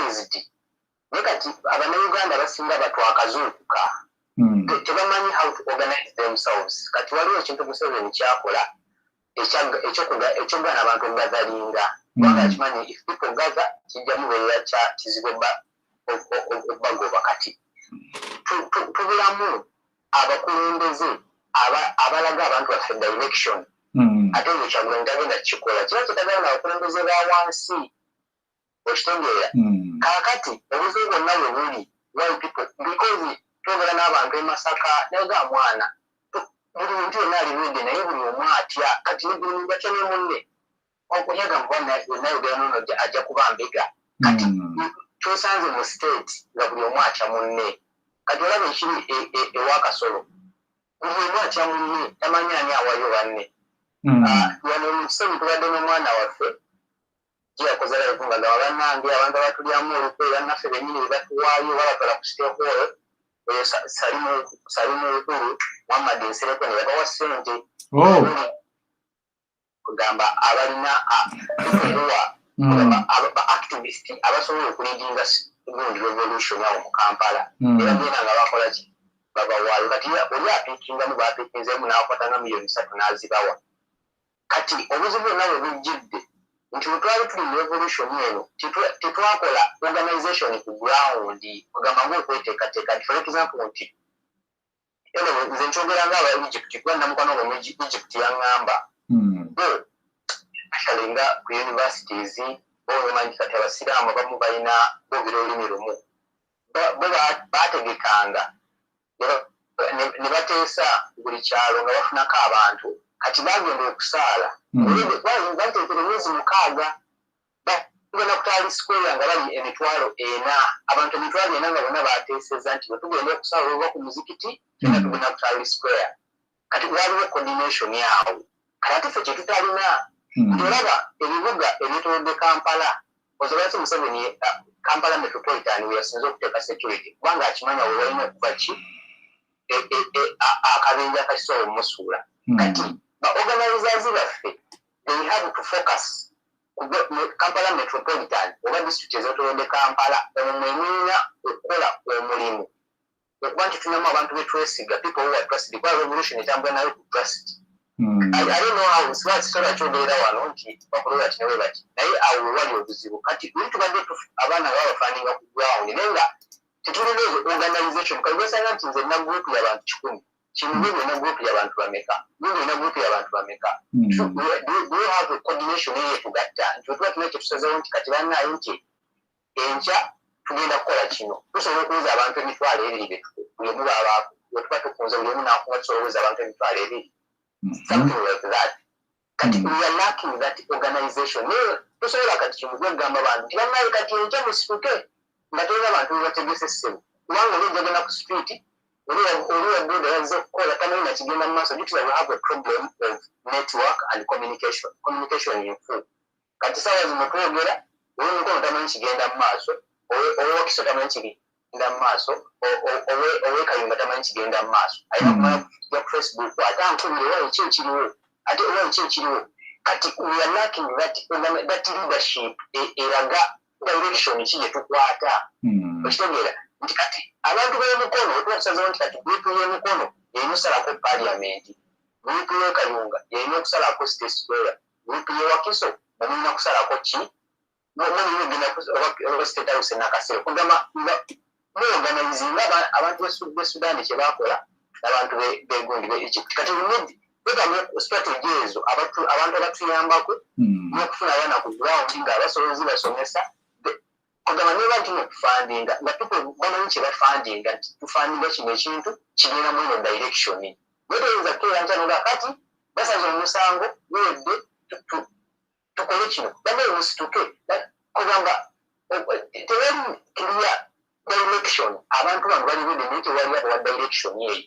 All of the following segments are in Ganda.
organized nekati abannayuganda basinga batwakazuukuka tebamanyi how to organize themselves kati waliwo ekintu Museveni kyakola ekyogaana abantu okugazalinga kubanga akimanyi if people gather kijjamu beera kizibu obbagoba kati tubulamu abakulembeze abalaga abantu baffe direction ate ekyo Kyagulanyi tagenda kukikola kiba kitagala abakulembeze ba wansi okitegeera kaakati obuzibu bwonna bwe buli why people because twogera n'abantu e Masaka naga mwana buli muntu yonna aliwedde naye buli omu atya kati buli muntu atya ne munne okunyaga mubwana yonna yogera nono ajja kuba mbega kati twosanze mu state nga buli omu atya munne kati olaba ekiri ewa Kasolo buli omu atya munne tamanyi ani awayo banne wano Museveni tubadde n'omwana waffe yakoze live nga gaba bannange abantu abatulyamu olukwe bannaffe bennyini bwe batuwaayo babatwala ku siteekolo oyo Salimu Lukulu Muhammad Nsereko ne babawa ssente kugamba abalina ba-activist abasobola okulidinga gundi revolution awo mu Kampala era genda nga bakola ki babawaayo kati oli apiikingamu baapiikinzemu n'akwata nga miliyoni 3 n'azibawa kati obuzibu bwonna bwe bujjidde nti bwe twali tuli mu revolution eno tetwakola organization ku ground kugamba ng'okweteekateeka nti for example nti nze nkyogera ng'aba Egypt kuba namukwano gwa Egypt yaŋŋamba actually nga ku universities omanyi kati abasiraamu abamu balina boogera olulimi lumu bo baategekanga ne bateesa buli kyalo nga bafunako abantu kati bagenda okusaala bateekera emyezi 6 bagenda kutaali square nga bali emitwalo 4 abantu emitwalo 4 nga bonna bateeseza nti bwe tugenda okusaala oba ku muzikiti tugenda tugenda kutaali square kati waliwo coordination yawo kati ate ffe kye tutalina nti olaba ebibuga ebyetoolodde Kampala osobala si Museveni Kampala metropolitan we yasinze okuteeka security kubanga akimanya we walina okuba ki akabenja akakisobola omusuula kati ba-organizers baffe they have to focus Kampala metropolitan oba district ezetolodde Kampala omwemenya okukola omulimu okuba nti tulinamu abantu betwesiga people who are trusted kuba revolution etambula nayo ku trust I don't know how sisobola kyogerera wano nti bakolera bati nawe bati naye awo wali obuzibu kati buli tubadde abaana baba bafaaninga ku ground naye nga tetulina ezo organization kalibasanga nti nze nina group y'abantu 10 Kimbugwe na group y'abantu bameka Kimbugwe na group y'abantu bameka do you have a coordination eye tugatta nti tuba tulina kyetusazeewo nti kati bannaye nti enkya tugenda kukola kino tusobola okuwuza abantu emitwalo 2 buli omu baabaako bwe tuba tukunze buli omu n'akunga tusobola okuwuza abantu emitwalo 2 something like that kati we are lacking that organization naye tusobola kati Kimbugwe gamba bantu nti bannaye kati enkya musituke nga tulina abantu bebategese ssebo kubanga olwojjagenda ku street Oluwa Buddha yazze okukola tamanyi na kigenda mu maaso due to we have a problem of network and communication in full kati sawa zino twogera olumukono tamanyi kigenda mu maaso owokiso tamanyi kigenda mu maaso owekayunga tamanyi kigenda mu maaso ayina kumala kujja ku Facebook ate ankubire owa eki ekiriwo ate owa eki ekiriwo kati we are lacking that leadership eraga direction ki gye tukwata okitegeera nti kati abantu b'emikono otwakusazawo nti kati gurupu y'emikono yeyina okusalako paliamenti gurupu y'ekayunga yeyina okusalako state square gurupu y'ewakiso balina kusalako ki mulina state house nakasero kugamba muorganizinga abantu b'e Sudan kye bakola n'abantu b'egundi b'Egypt kati wetamye strategy ezo abantu abatuyambako n'okufuna abaana ku ground nga abasoloozi basomesa kugamba niba nti okufandinga nga bamanyi kye bafandinga nti tufandinga kino ekintu kigenda mu ino direction weteyinza kukeera nkyanoga kati basaze omusango wedde tukole kino bamaye musituke kugamba tewali clear direction abantu bano bali wedde naye tewali abawa direction eyo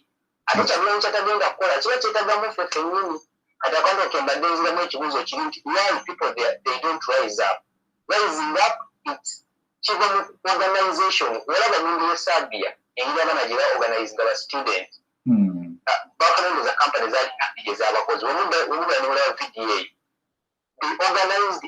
ate Kyagulanyi kyatagenda kukola kiba kyetagamu ffe ffennyini kati akantu kembadde nziramu ekibuuzo kiri nti why people they don't rise up rising up kiva mu organization olaba mundu ye Sabia engeri abaana gye baorganize nga ba-student bakalondoza company zalina pije z'abakozi omuda ne mulaba VDA they organized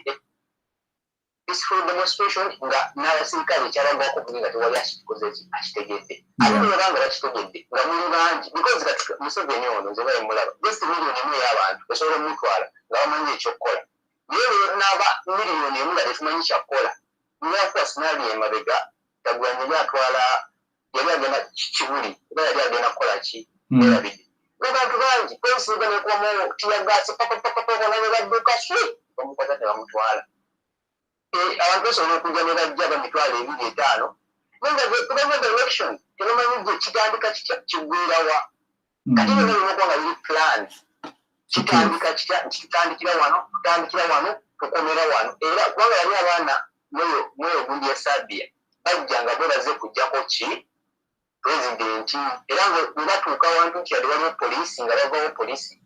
peaceful demonstration nga n'abasirikale kyalagwako buli nga tewali akikoze akitegedde ate nebanga bakitegedde nga muli bangi because Museveni ono nze bayimulaba just miliyoni emu y'abantu esobola omutwala nga bamanyi ekyokukola naye leero n'aba miliyoni emu nga tetumanyi kyakukola nyakuwa sinaali emabega tagwanya yali atwala yali agenda kibuli oba yali agenda kukola ki erabidde n'abantu bangi polisiga nekubamu tiyagaasi papapapapapa nabe badduka si bamukwata tebamutwala abantu basobola okujja ne bajja bamitwalo 2-5 nga election tebamanyi gye kitandika kigwirawa kati nebalimukuba nga biri plan kitandika kitandikira wano tukomera wano era kubanga yali abaana mweyo gundi ya Sabia bajja nga bo baze kujjako ki pulezidenti era nga batuuka wantu nti yali waliwo poliisi nga bavawo poliisi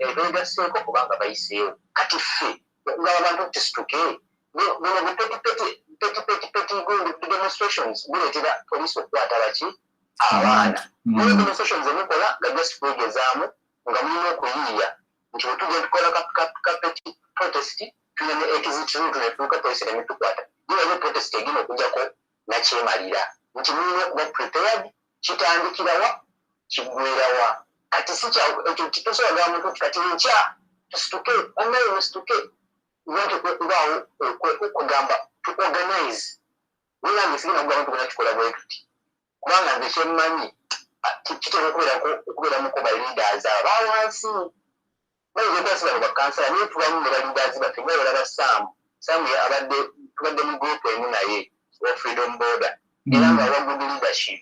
ebeegaseeko kubanga bayiseewo kati ffe okugaba abantu tisituke buno bupetipeti gundi demonstrations buleetera poliisi okukwata baki abaana muno demonstrations emukola nga just kwegezaamu nga mulina okuyiiya nti bwetujja tukola kapeti protest tulina exit route netuuka poliisi nemitukwata nibayo protest egina okujjako nakyemalira nti mulina okuba prepared kitandikirawa kiggwerawa kati si ekyo titosobola muntu nti kati nkya tusituke anaye musituke nti kubaawo okugamba to organize nirange sigina kugamba tugenda tukola bwe tuti kubanga nze kyemmanyi kitera okubeeramuko ba leaders abawansi bayinza okwasibano bakansala naye tubamu ne ba leaders baffe nga balaba Sam abadde tubadde mu group emu naye wa freedom border era nga awa good leadership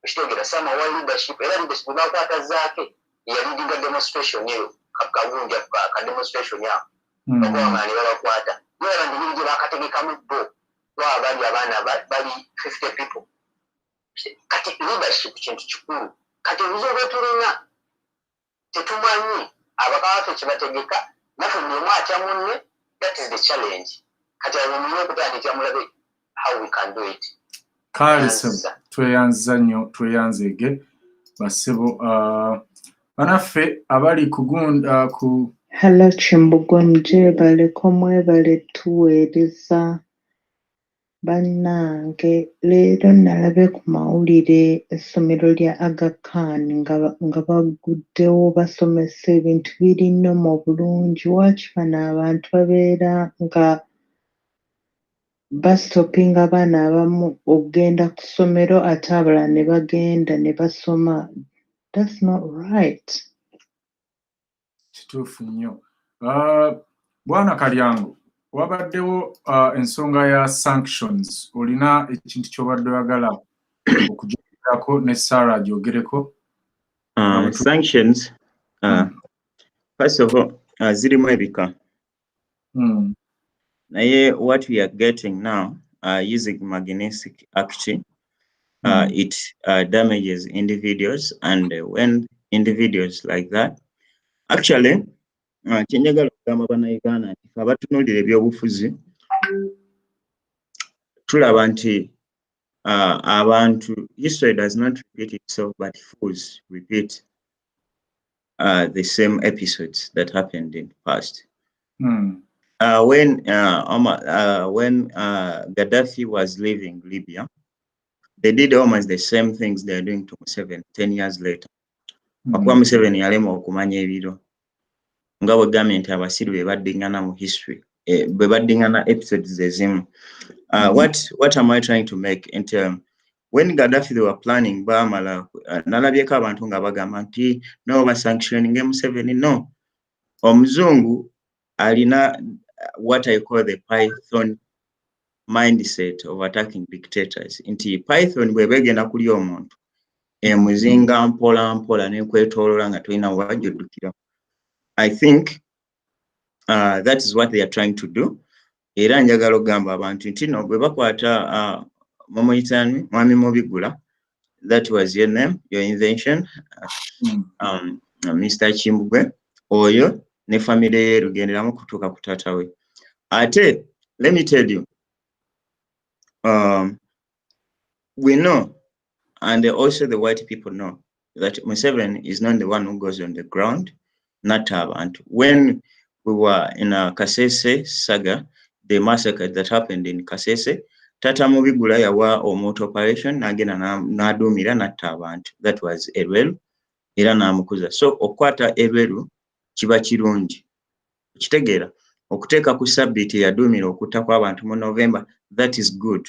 ekitegeera Sam awa leadership era leadership bakwata zaake yalidinga demonstration eyo kagunja ka demonstration yao bakwaŋŋaani babakwata naye abantu biri gye bakategekamu bo bali abaana bali 50 people kati leadership kintu kikulu kati obuzibu bwetulina tetumanyi abakawaffe kyebategeka naffe buli omu atya munne that is the challenge kati abulina okutandikira mulabe how we can do it kale tweyanza nnyo tweyanzege basebo banaffe abali kugunda ku Hello Kimbugwe mujebaleko mwebale tuweereza bannange leero nalabe ku mawulire essomero lya Aga Khan nga baguddewo basomesa ebintu birino mu bulungi waaki bano abantu babeera nga bastopinga abaana abamu okugenda ku ssomero ate abalala ne bagenda ne basoma. That's not right. kituufu nnyo. Bwana Kalyango, wabaddewo ensonga ya sanctions. Olina ekintu ky'obadde oyagala okujogerako ne Sarah agyogereko? Sanctions, first of all, zirimu ebika. Naye what we are getting now, using magnetic action, it damages individuals, and when individuals like that, actually, kyenjagala okugamba bannayuganda nti abatunuulira ebyobufuzi tulaba nti abantu, history does not repeat itself, but fools repeat the same episodes that happened in the past. When Gaddafi was leaving Libya, they did almost the same things they are doing to Museveni 10 years later. Akuba Museveni yalema okumanya ebiro. Nga bwegambye nti abasiru be baddingana mu history. Be baddingana episodes ezimu. What am I trying to make? And when Gaddafi they were planning Bamala, nalabyeko abantu nga bagamba nti no ba sanctioning Museveni. No. Omuzungu alina what I call the Python mindset of attacking dictators. Inti Python bwebegenda kuli omuntu emuzinga mpola mpola nekwetolola nga tulina wajjuddukira. I think that is what they are trying to do. Era njagala ogamba abantu nti no bwe bakwata Momuyitani Mwami Mubigula, that was your name, your invention, Mr. Kimbugwe, oyo ne family ye lugenderamu kutuuka ku taata we. Ate, let me tell you, we know, and also the white people know, that Museveni is not the one who goes on the ground, not abantu. When we were in a Kasese saga, the massacre that happened in Kasese. Tata Mubigula yawa omoto operation nagenda n'aduumira n'atta abantu. That was Erweru era n'amukuza. So okwata Erweru kiba kirungi. Kitegeera okuteeka ku sabbiiti yaduumira okutta kw'abantu mu November, that is good.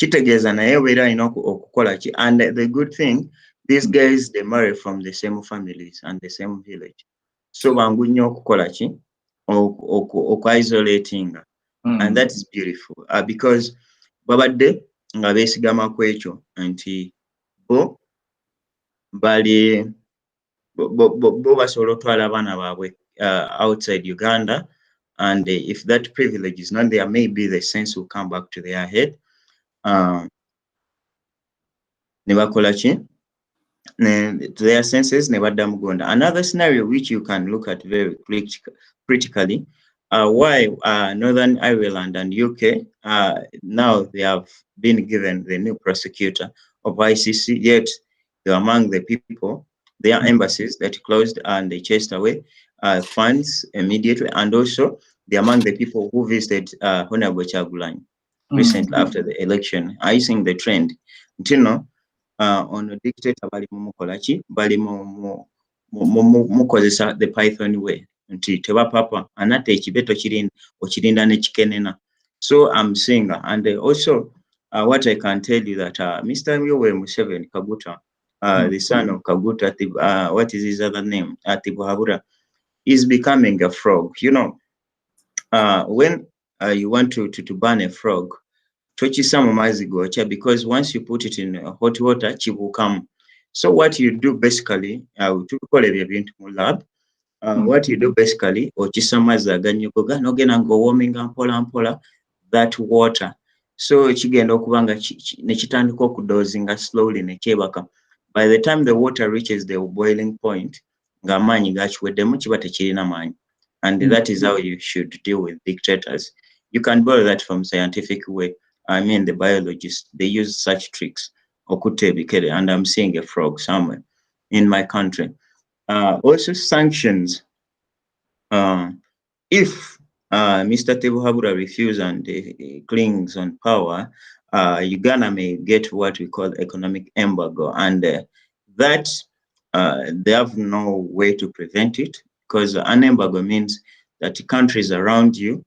Kitegeeza naye obeera alina okukola ki. And the good thing, these guys they marry from the same families and the same village. So bangu nnyo okukola ki okwisolating. And that is beautiful because babadde nga beesigama ku ekyo nti bo basobola otwala abaana baabwe outside Uganda, and if that privilege is not there, maybe the sense will come back to their head. Ne bakola ki? To their senses, ne badda mu Uganda. Another scenario which you can look at very critically, why Northern Ireland and UK now they have been given the new prosecutor of ICC, yet they are among the people, their embassies that closed and they chased away funds immediately, and also they're among the people who visited Honorable Kyagulanyi recently after the election. I think the trend, you know, on a dictator bali mukola ki, bali mukozesa the Python way. Nti tebapapa anate ekibeto okirinda ne kikenena. So I'm saying, and also what I can tell you that Mr. Yoweri Museveni Kaguta, the son of Kaguta, what is his other name? Tibuhaburwa, is becoming a frog. You know, when you want to burn a frog, because once you put it in hot water, it will come. So what you do basically, lab. What you do basically, warming that water. So slowly by the time the water reaches the boiling point, and that is how you should deal with dictators. You can borrow that from scientific way. I mean, the biologists, they use such tricks. And I'm seeing a frog somewhere in my country. Also sanctions. If Mr. Tibuhaburwa refuses and clings on power, Uganda may get what we call economic embargo. And that they have no way to prevent it, because an embargo means that countries around you,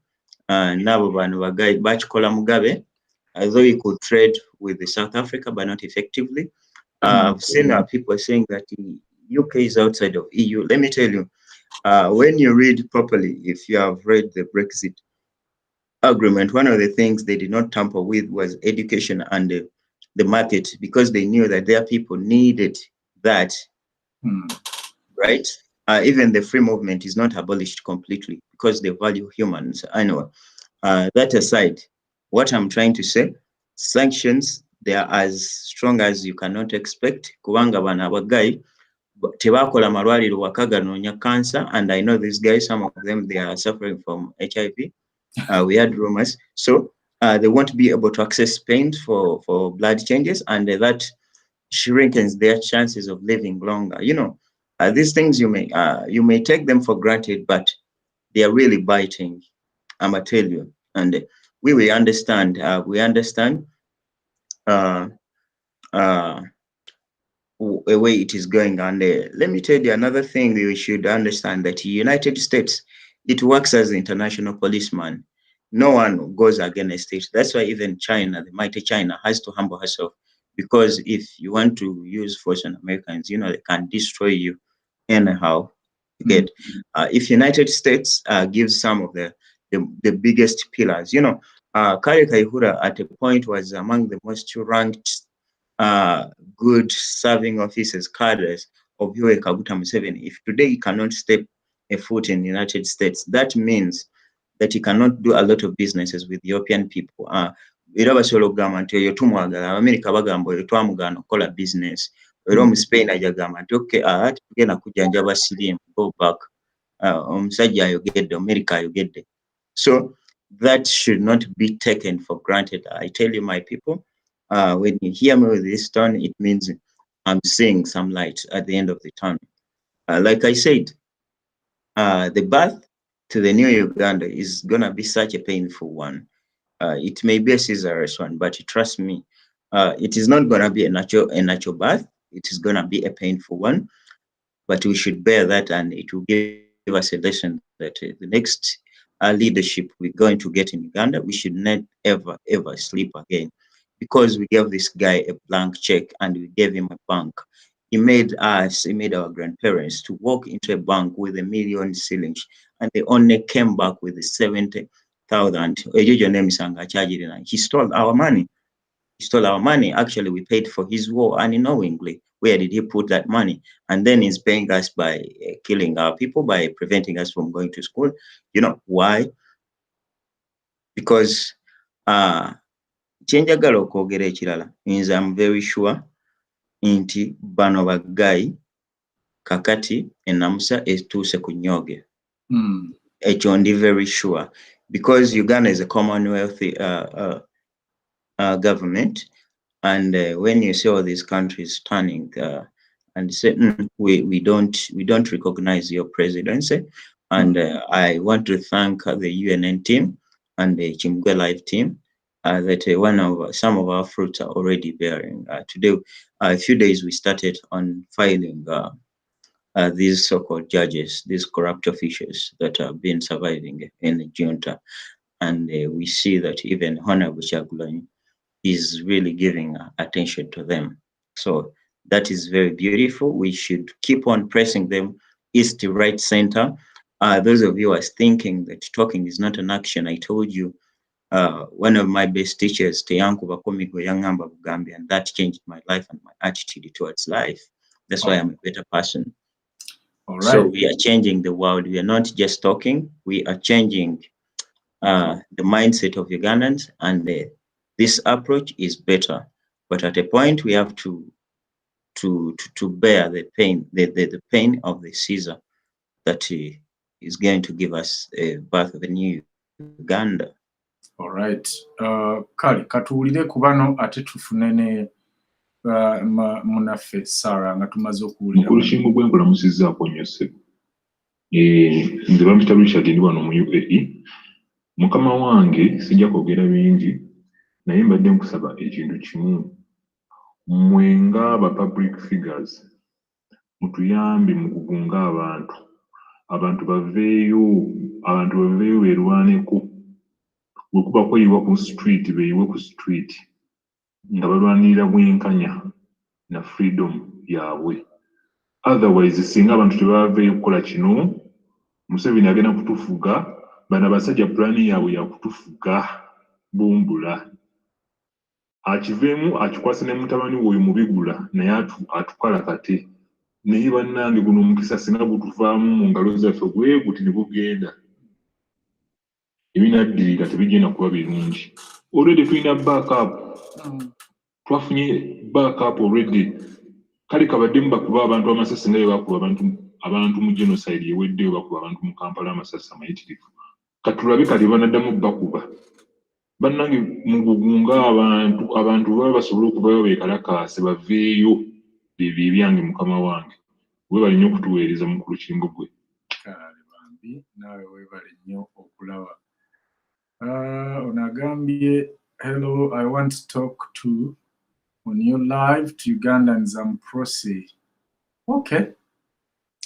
nabo bano bachikola Mugabe, although he could trade with South Africa, but not effectively. I've seen people saying that the UK is outside of EU. Let me tell you, when you read properly, if you have read the Brexit agreement, one of the things they did not tamper with was education and the market, because they knew that their people needed that, right? Even the free movement is not abolished completely because they value humans. I know. That aside, what I'm trying to say, sanctions, they are as strong as you cannot expect. Kubanga bana abagai tebakola malwaliro wakaganoonya cancer, and I know these guys, some of them, they are suffering from HIV. We had rumors. So they won't be able to access pain for blood changes, and that shrinkens their chances of living longer. You know, these things you may take them for granted, but they are really biting. I'ma tell you, and we understand. We understand the way it is going. And let me tell you another thing we should understand, that the United States, it works as an international policeman. No one goes against it. That's why even China, the mighty China, has to humble herself, because if you want to use force on Americans, you know, they can destroy you anyhow. Get if United States gives some of the biggest pillars, you know, Kale Kayihura at a point was among the most ranked good serving officers, cadres of Yoweri Kaguta Museveni. If today he cannot step a foot in the United States, that means that he cannot do a lot of businesses with European people. Era basobola okugamba nti oyo tumwagala, Abamerika bagamba oyo twamugana okukola business. Era Omuspain agamba nti okay, tugenda kujjanjaba Sirimu, go back. Omusajja ayogedde, America ayogedde. So that should not be taken for granted. I tell you, my people, when you hear me with this tone, it means I'm seeing some light at the end of the tunnel. Like I said, the birth to the new Uganda is going to be such a painful one. It may be a Caesar's one, but trust me, it is not going to be a natural birth. It is going to be a painful one, but we should bear that, and it will give us a lesson that the next leadership we're going to get in Uganda, we should not ever sleep again, because we gave this guy a blank check and we gave him a bank. He made our grandparents to walk into a bank with $1 million shillings, and they only came back with 70,000. He stole our money. Actually, we paid for his war unknowingly. Where did he put that money? And then he's paying us by killing our people, by preventing us from going to school. You know why? Because kyenjagala okwogera ekirala means I'm very sure nti bano baggayi kakati enamusa etuuse ku nnyoge. Ekyo ndi very sure, because Uganda is a Commonwealth government, and when you see all these countries turning and say we don't recognize your presidency, and I want to thank the UNN team and the Kimbugwe Live team that some of our fruits are already bearing. Today, a few days we started on filing these so-called judges, these corrupt officials that have been surviving in the junta, and we see that even Honorable Kyagulanyi is really giving attention to them. So that is very beautiful. We should keep on pressing them east to right center. Those of you who are thinking that talking is not an action, I told you, one of my best teachers, Teyanku Bakomiko Yangamba Bugambi, and that changed my life and my attitude towards life. That's why I'm a better person. All right. So we are changing the world. We are not just talking, we are changing the mindset of Ugandans, and this approach is better. But at a point, we have to bear the pain, the pain of the Caesar that is going to give us a birth of a new Uganda. All right. Kale katuwulire ku bano ate tufune ne munaffe Sarah nga tumaze okuwulira. Mukulu Kimbugwe nkulamusizzaako nnyo ssebo. Nze bampita Richard ndi wano mu UAE. Mukama wange sijja kwogera bingi, naye mbadde nkusaba ekintu kimu. Mmwe ng'aba public figures mutuyambe mu kugunga abantu baveeyo beerwaneko. Bwe kuba kweyiwa ku street beeyiwe ku street nga balwanirira bwenkanya na freedom yaabwe. Otherwise singa abantu tebaveeyo kukola kino, Museveni agenda kutufuga, bano abasajja pulaani yaabwe yakutufuga bumbula. Akiveemu akikwase ne mutabani w'oyo mubigula naye atukalakate. Naye bannange guno omukisa singa gutuvaamu mu ngalo zaffe bwe guti ne bugenda. Ebinaddirira tebigenda kuba birungi. Already tulina backup. Twafunye backup already. Kale kabaddemu bakuba abantu amasasi nga bwe bakuba abantu mu genocide eweddeyo bakuba abantu mu Kampala amasasi amayitirivu. Katulabe kati banaddamu bakuba. Bannange mu kugunga abantu baba basobola okuvayo beekalakaase baveeyo bibyo ebyange mukama wange. Weebale nnyo okutuweereza Mukulu Kimbugwe. Kale bambi naawe weebale nnyo okulaba. Onagambye, hello, I want to talk to on your live to Ugandans and Prose. Okay.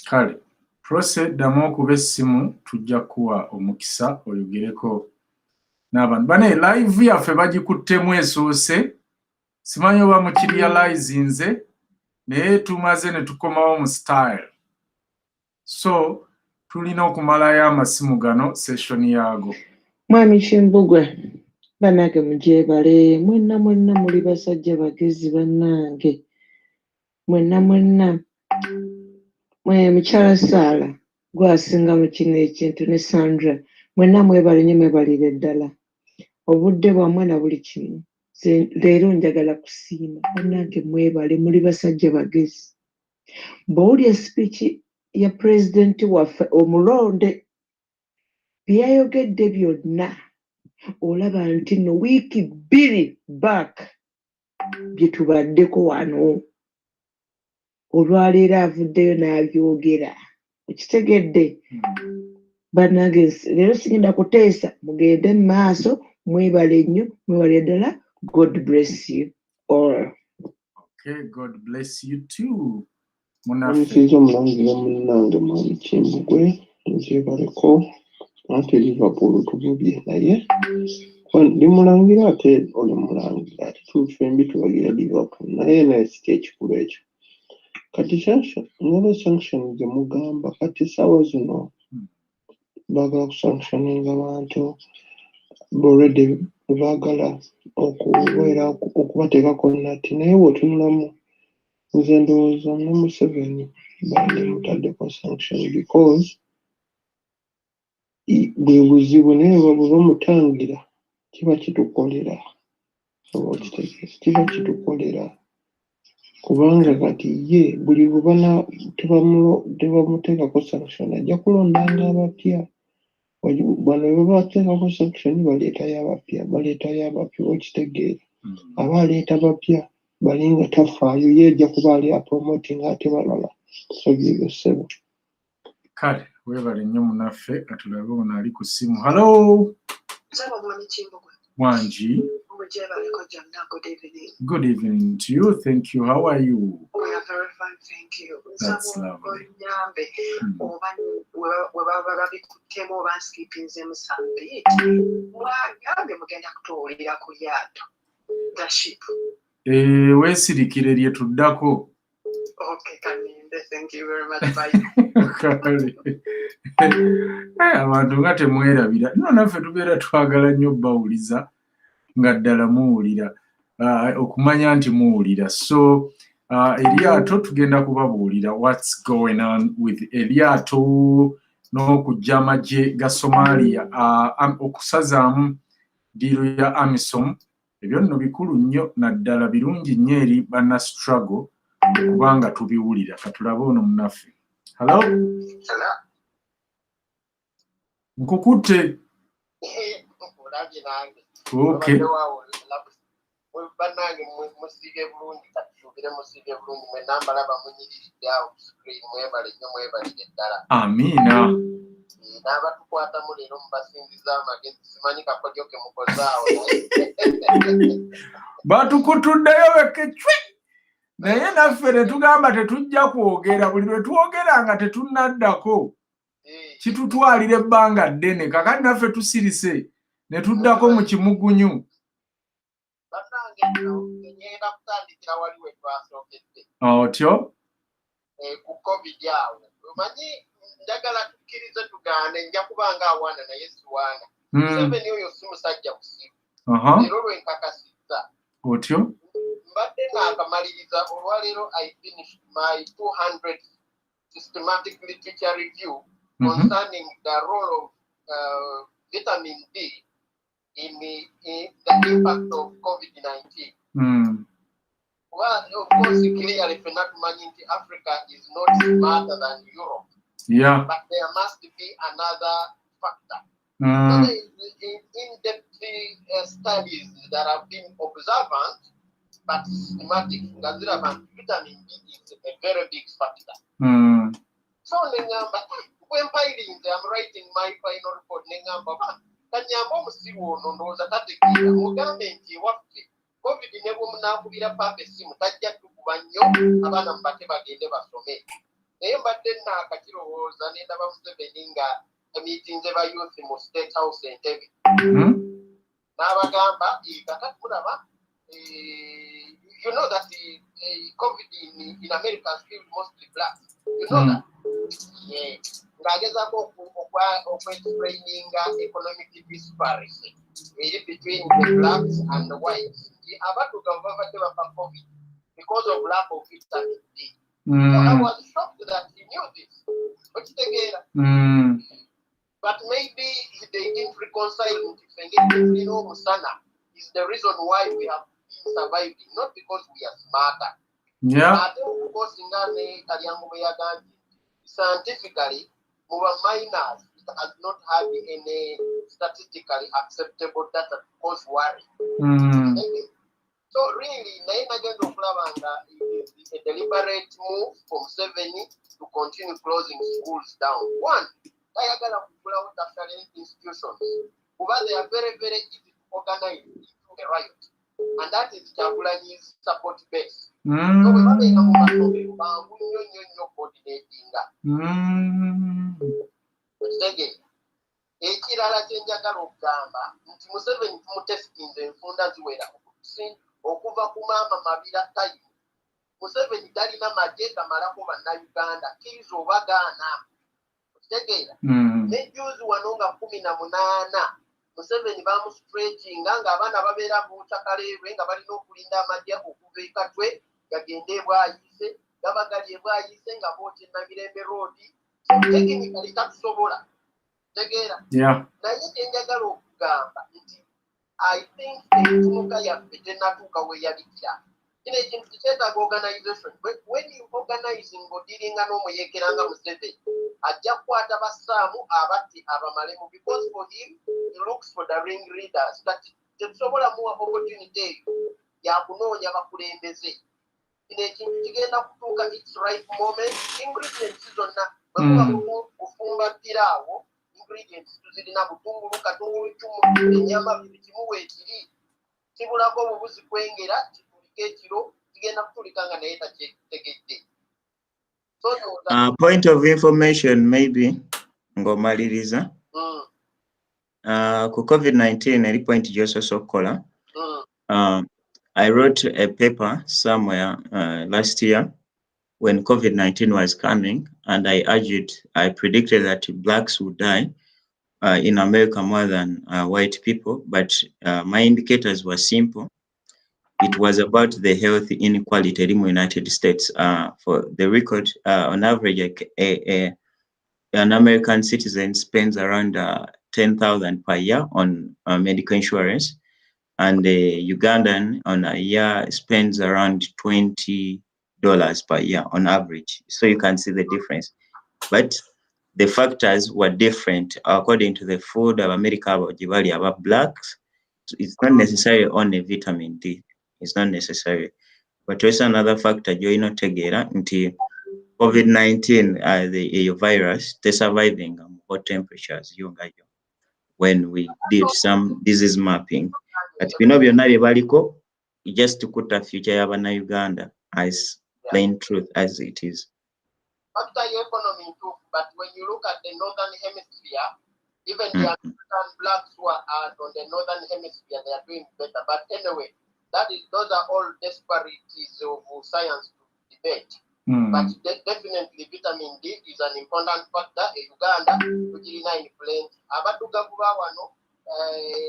Kale, Prose ddamu okuba essimu tujja kuwa omukisa oyogereko n'abantu. Bane live yaffe bagikuttemu esoose. Simanyi oba mukirealizinze naye tumaze ne tukomawo mu style. So, tulina okumalayo amasimu gano session yaago. Mwami Kimbugwe, bannange mugyebale, mwenna muli basajja bagezi bannange. Mwenna. Mukyala Saala, gwasinga mu kino ekintu ne Sandra. Mwenna mwebale nnyo mwebalire ddala. Obudde bwammwe na buli kimu. Leero njagala kusiima. Bannange mwebale, muli basajja bagezi. Bw'owulya speech ya pulezidenti waffe omulonde byayogedde byonna, olaba nti no wiiki 2 back bye tubaddeko wano. Olwaleero avuddeyo n'abyogera. Okitegedde? bannange leero sigenda kuteesa mugende mu maaso mwebale nnyo mwebale ddala. God bless you all. Okay, God bless you too. Omukizo mulangira munnange mwami Kimbugwe njebaleko ate Liverpool tububye naye ndi mulangira ate oli mulangira tutuufu embi tubagira Liverpool naye si kyekikulu ekyo. Kati sanction ze mugamba kati sawa zino baagala kusanctioninga abantu already baagala okubateekako nati naye wotunulamu nze ndowooza ne Museveni bali mutaddeko sanction because bwe buzibu naye bwe bamutangira kiba kitukolera kiba kitukolera kubanga kati ye buli bubana tebamuteekako sanction ajja kulondanga abapya. Bano bwe bateekako sanction baleetayo abapya okitegeera aba aleeta bapya balinga tafaayo ye ejja kuba ali apromoting ate balala sobyebyo. Kale weebale nnyo munaffe atulabe ono ali ku ssimu. Hello Wanji. Good evening to you. Thank you. How are you? We are very fine, thank you. That's lovely. Weesirikire lye tuddako. Okay, Kaninde, thank you very much. Bye. Abantu nga temwerabira no naffe tubeera twagala nnyo bawuliza nga ddala muwulira okumanya nti muwulira. So eryato tugenda kubabuulira what's going on with eryato n'okujja amagye ga Somalia okusazaamu diiro ya AMISOM. Ebyo nno bikulu nnyo naddala birungi nnyo eri banna struggle kubanga tubiwulira. Katulabe ono munaffe. Hello? Nkukutte. Okay. Amina. Batukutuddeyo bekecwe naye naffe ne tugamba tetujja kwogera buli lwe twogera nga tetunnaddako kitutwalira ebbanga ddene kakati naffe tusirise ne tuddako mu kimugunyu. Otyo ku COVID awo omanyi njagala tukkirize tugaane nja kubanga awaana naye siwaana Museveni oyo si musajja busiru leero lwenkakasizza otyo mbadde naakamaliriza olwaleero I finished my 200 systematic literature review concerning the role of vitamin D in the impact of COVID-19. Well, of course, clearly, Africa is not smarter than Europe. Yeah. But there must be another factor. So in-depth studies that have been observant but systematic, vitamin D is a very big factor. So, when I'm writing my final report, Kanyambo musiwo nondoza tategeera mugambe nti waffe COVID ne bumunaakubira papa essimu tajja tukuba nnyo abaana mubate bagende basome naye mbadde naakakirowooza ne ndaba Museveni nga emiitinze ba youth mu State House Entebbe n'abagamba kakati mulaba you know that COVID in America is still mostly black. You know that? Yeah. Ngagezako explaining economic disparity between the blacks and the whites. About to cover COVID because of lack of vitamin D. So I was shocked that he knew this. But maybe they didn't reconcile with you know, Musana is the reason why we have been surviving, not because we are smarter. Yeah. Scientifically, our miners has not had any statistically acceptable data to cause worry. So really, it is a deliberate move from 70 to continue closing schools down. One, tayagala kugulawo different institutions kuba they are very very easy to organize into a riot, and that is Kyagulanyi's support base. So we babeera mu masomero bangu nnyo coordinatinga. Ekitegeeza ekirala kye njagala okugamba nti Museveni tumutesitinze enfunda ziwera okuva ku maama Mabira Tayi. Museveni talina magye gamalako bannayuganda kkiriza oba gaana. Okitegeera nejjuuzi wano nga 18 Museveni bamusitrekinga ng'abaana babeera bucakaleerwe nga balina okulinda amagye okuva e Katwe gagende e Bwayiise gaba gali e Bwayiise nga bootya Namirembe Road. Tekinikali takusobola. Tegeera naye kye njagala okugamba nti I think entunuka yaffe tennatuuka weeyabikira. Kino ekintu kikyetaaga organization. When you organizing ng'odiringa n'omuyekera nga Museveni ajja kukwata bassaamu abatti abamalemu, because for him he looks for the ring leaders. Kati tetusobola muwa opportunity eyo yakunoonya bakulembeze. Kino ekintu kigenda kutuuka its right moment. Ingredients zonna bwekuba kufumba piraawo, ingredients tuzirina: butungulu, katungulu cumu, ennyama biri kimu weekiri, kibulako obubuzi kwengera kitulika ekiro, kigenda kutulika nga naye takyetegedde. Point of information maybe ng'omaliriza ku COVID-19 eri point gy'osoose okukola. I wrote a paper somewhere last year when COVID-19 was coming, and I predicted that blacks would die in America more than white people, but my indicators were simple. It was about the health inequality in the United States. For the record, on average, an American citizen spends around $10,000 per year on medical insurance, and the Ugandan on a year spends around $20 per year on average. So you can see the difference. But the factors were different according to the food of America about blacks. It's not necessarily only vitamin D. It's not necessary. But there's another factor, joino tegera nti COVID-19, the virus, they're surviving hot temperatures when we did some disease mapping. But just to put a future yabana Uganda as plain truth as it is. After your economy improved, but when you look at the northern hemisphere, even the African blacks who are on the northern hemisphere, they are doing better. But anyway, those are all disparities of science to debate. But definitely vitamin D is an important factor in Uganda, which is influence. Abatugavuba wano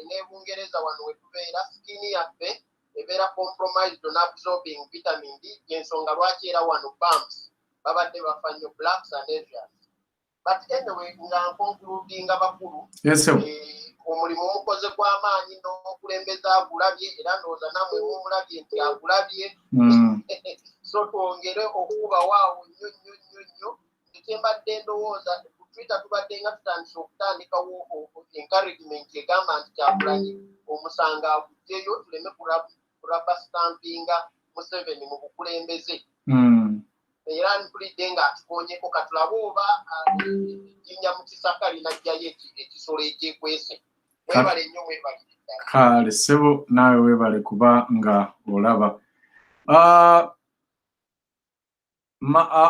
ne Bungereza wano wetubeera skin yaffe ebeera compromised on absorbing vitamin D, y'ensonga lwaki era wano bumps babadde bafa nnyo blacks and Asians. But anyway, nga concludinga bakulu, omulimu omukoze gw'amaanyi n'omukulembeze agulabye era ndowooza namwe mumulabye nti agulabye. So twongere okuba waawo nnyo kyembadde ndowooza ku Twitter tubadde nga tutandise okutandikawo encouragement egamba nti Kyagulanyi omusanga aguddeyo, tuleme kuraba stampinga Museveni mu bukulembeze. Era mpulidde nga atukoonyeko katulabe oba ejjinja mu kisaka linajjayo ekisolo ekyekwese. Webale nnyo mwebalire ddala. Kale ssebo naawe weebale kuba nga olaba.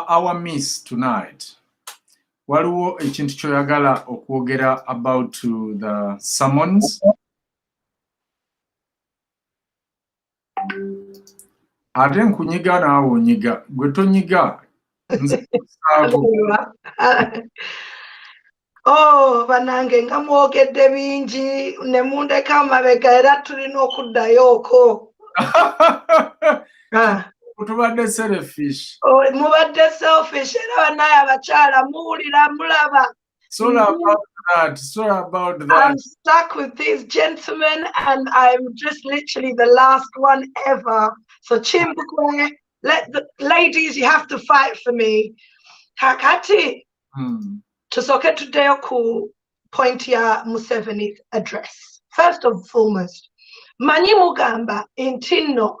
Our miss tonight. Waliwo ekintu kyoyagala okwogera about the summons? Ate nkunyiga naawe onyiga. Gwe tonyiga. Banange nga mwogedde bingi ne mundeka amabega era tulina okuddayooko. Tubadde selfish. Mubadde selfish era bannaye abakyala muwulira mulaba. Sorry about that. I'm stuck with these gentlemen and I'm just literally the last one ever. So Kimbugwe, let the ladies, you have to fight for me. Kakati. Tusoke tuddeyo ku point ya Museveni's address. First and foremost, manyi mugamba nti nno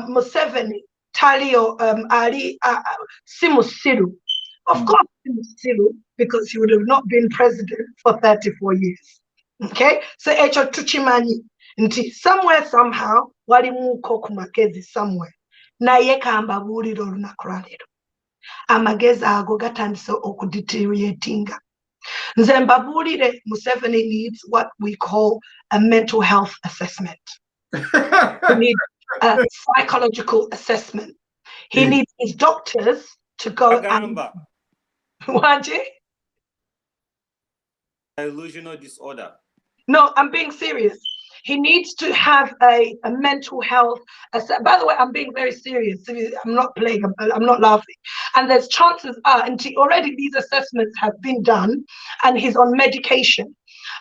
Museveni taliyo ali si musiru. Of course, still, because he would have not been president for 34 years. Okay? So, echo tuchimani. Nti somewhere, somehow, wali muko kumakezi somewhere. Na ye kamba buliro olunaku lwaleero. Amagezi ago gatandise okudeterioratinga. Nze mbabuulire, Museveni needs what we call a mental health assessment. He needs a psychological assessment. He needs his doctors to go and... What? Delusional disorder. No, I'm being serious. He needs to have a mental health. By the way, I'm being very serious. I'm not playing. I'm not laughing. And there's chances are, and already these assessments have been done, and he's on medication.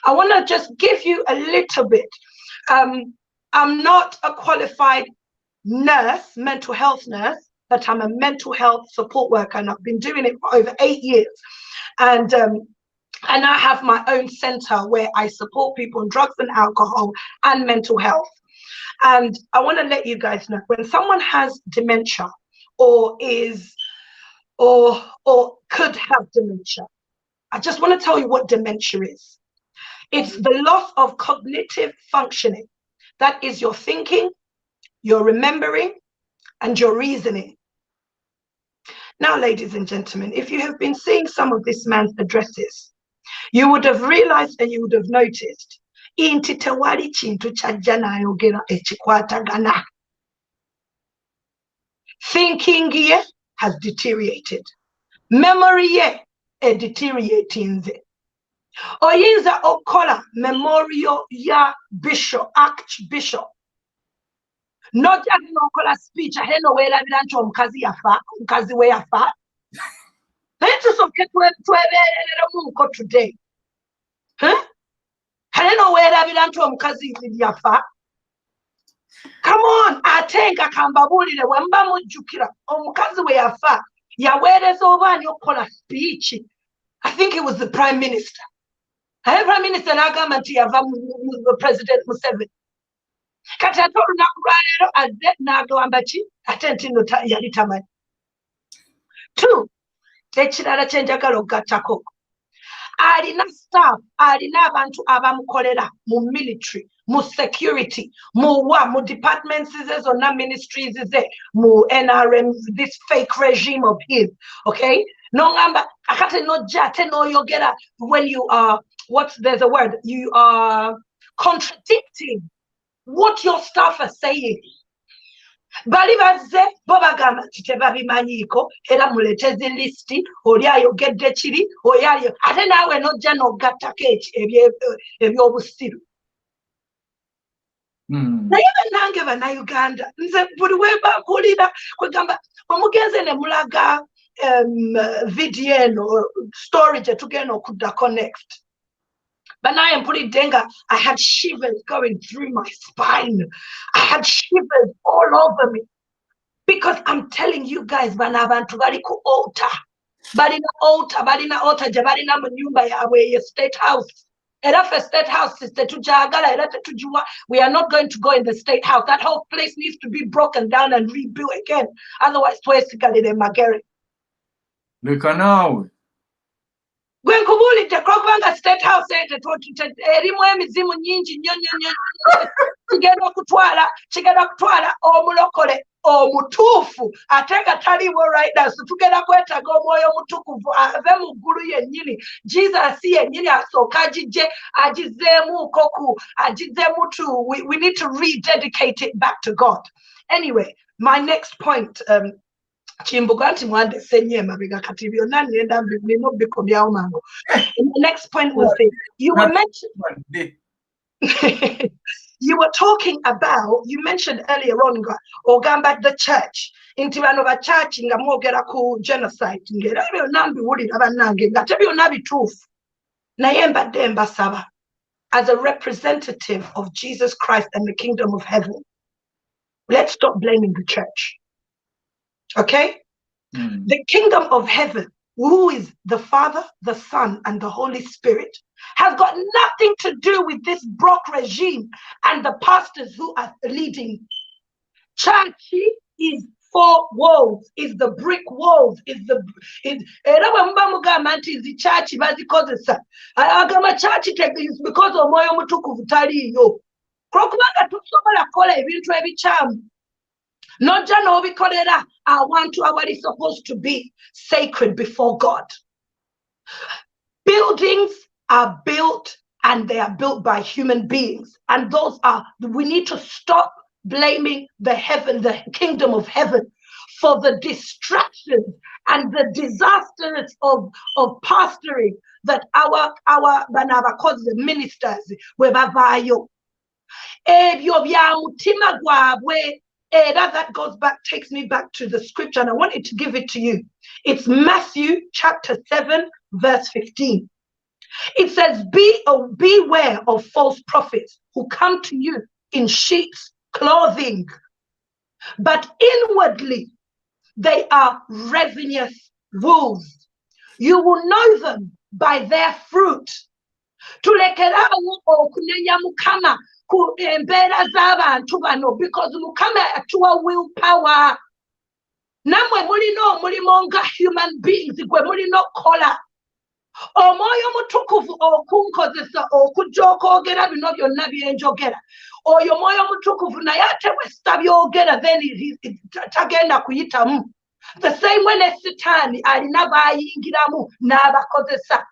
I want to just give you a little bit. I'm not a qualified nurse, mental health nurse, but I'm a mental health support worker, and I've been doing it for over 8 years. And I have my own center where I support people on drugs and alcohol and mental health. And I want to let you guys know, when someone has dementia or could have dementia, I just want to tell you what dementia is. It's the loss of cognitive functioning. That is your thinking, your remembering, and your reasoning. Now, ladies and gentlemen, if you have been seeing some of this man's addresses, you would have realized and you would have noticed thinking ye has deteriorated. Memory ye deteriorating. Oyinza okola memorial ya bishop, archbishop. Not just okola speech, I don't know where I belong to mkazi yafa, mkazi we yafa. Let's just get to today. Huh? I don't know where I belong to mkazi yafa. Come on, I think I can babuli the wamba mujukira mkazi we yafa. Ya where is over and you call a speech. I think it was the Prime Minister. I Prime Minister Nagamati Yavam President Museveni. Katatoru Nakurano as that Nago Ambachi, attending the Yalitama. 2. Techidara Chenjakalo Gatako. Alina staff, alina abantu abamukolera mu military, mu security, mu departments or na ministries mu NRM, this fake regime of his. Okay? No ngamba akate no jate no yogera when you are there's a word, you are contradicting what your staff are saying. Bali bazze bo bagamba nti tebabimanyiko era muleteze listi oli ayogedde kiri oyayo ate naawe nojja n'ogattako ebyobusiru. Naye bannange bannayuganda nze buli webakulira kwegamba omugenze ne mulaga video eno story gye tugenda okuddako next. But now I'm putting denga. I had shivers going through my spine. I had shivers all over me. Because I'm telling you guys, banabantu bali ku altar. Balina altar, jabalina munyumba yawe, your state house. Era for state house, sister tujagala, era tetujuwa. We are not going to go in the state house. That whole place needs to be broken down and rebuilt again. Otherwise, twesigale magere. Lekanawe. Gwe nkubulidde kubanga state house erimu emizimu nyingi nnyo kigenda okutwala omulokole omutuufu ate nga taliwo right now. So tugenda kwetaaga omwoyo omutukuvu ave mu ggulu yennyini. Jesus yennyini asooka agizzeemuuko we need to rededicate it back to God. Anyway, my next point, Kimbugwe nti mwandese nnyo emabega kati byonna ngenda mbirina bikomyawo mangu. The next point was this. You were mentioning you were talking about, you mentioned earlier on ogamba the church nti bano ba church nga mwogera ku genocide ngera byonna mbiwulira bannange nga tebyonna bituufu naye mbadde mbasaba as a representative of Jesus Christ and the kingdom of heaven, let's stop blaming the church. Okay? The kingdom of heaven, who is the Father, the Son, and the Holy Spirit, has got nothing to do with this broke regime and the pastors who are leading. Church is four walls, is the brick walls, is the era bwe mugamba nti ezikyaki bazikozesa agamba kyaki is because omwoyo omutukuvu taliiyo kubanga tusobola kukola ebintu ebikyamu nojja n'obikolera awantu awali supposed to be sacred before God. Buildings are built and they are built by human beings, and we need to stop blaming the kingdom of heaven for the distractions and the disasters of pastoring that our ministers webavayo. Ebyo bya mutima gwabwe. That takes me back to the scripture, and I wanted to give it to you. It's Matthew chapter 7, verse 15. It says, beware of false prophets who come to you in sheep's clothing, but inwardly they are ravenous wolves. You will know them by their fruit. Tulekerawo okunenya Mukama ku embeera z'abantu bano, because Mukama atuwa willpower. Namwe mulina omulimu nga human beings gwe mulina okukola. Omwoyo omutukuvu okunkozesa okujja okwogera bino byonna bye njogera. Oyo omwoyo omutukuvu naye ate bwe sitabyogera then tagenda kuyitamu. The same way ne Sitaani alina bayingiramu n'abakozesa.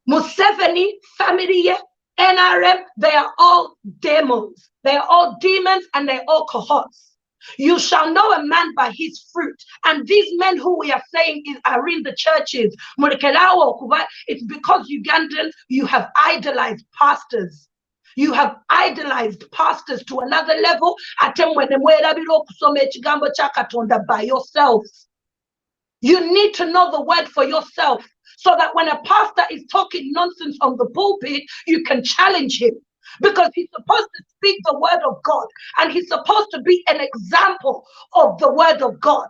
Museveni family ye, NRM, they are all demons. They are all demons and they are all cohorts. You shall know a man by his fruit. And these men who we are saying are in the churches, it's because Ugandans, you have idolized pastors. You have idolized pastors to another level by yourselves. You need to know the word for yourself, so that when a pastor is talking nonsense on the pulpit, you can challenge him, because he's supposed to speak the word of God, and he's supposed to be an example of the word of God.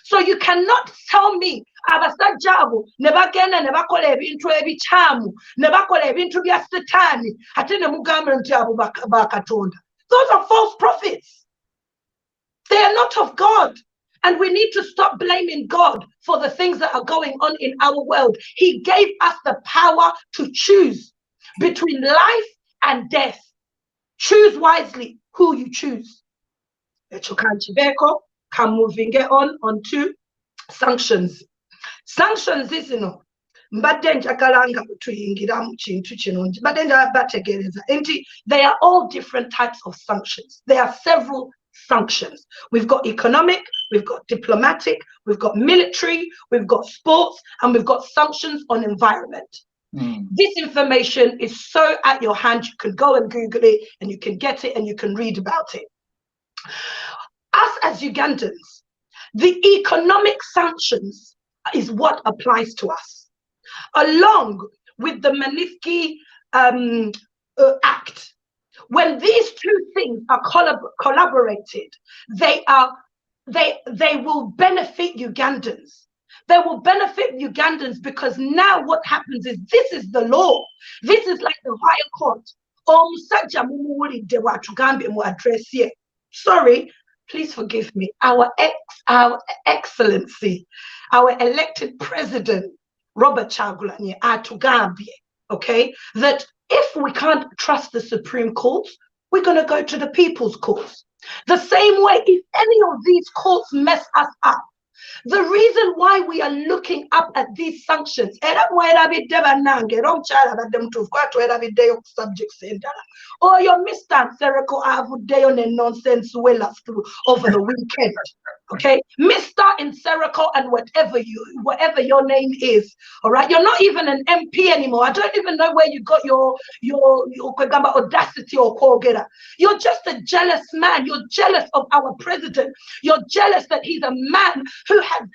So you cannot tell me abasajjabo ne bagenda ne bakola ebintu ebikyamu ne bakola ebintu bya Setaani ate ne mugamba nti abo bakatonda. Those are false prophets. They are not of God. And we need to stop blaming God for the things that are going on in our world. He gave us the power to choose between life and death. Choose wisely who you choose. Come moving on to sanctions. Sanctions is, they are all different types of sanctions. There are several sanctions. We've got economic, we've got diplomatic, we've got military, we've got sports, and we've got sanctions on environment. This information is so at your hand. You can go and Google it and you can get it and you can read about it. Us as Ugandans, the economic sanctions is what applies to us, along with the Manifki Act. When these two things are collaborated, they will benefit Ugandans. They will benefit Ugandans, because now what happens is, this is the law. This is like the higher court. Sorry, please forgive me. Our excellency, our elected president, Robert Chagulanyi Atugambye, okay, that if we can't trust the Supreme Court, we're going to go to the People's Courts. The same way, if any of these courts mess us up, the reason why we are looking up at these sanctions, or your Mr. Sereko Avudeo nonsense over the weekend. Okay, Mr. Inseriko and whatever your name is, all right. You're not even an MP anymore. I don't even know where you got your audacity or kogera. You're just a jealous man. You're jealous of our president. You're jealous that he's a man who has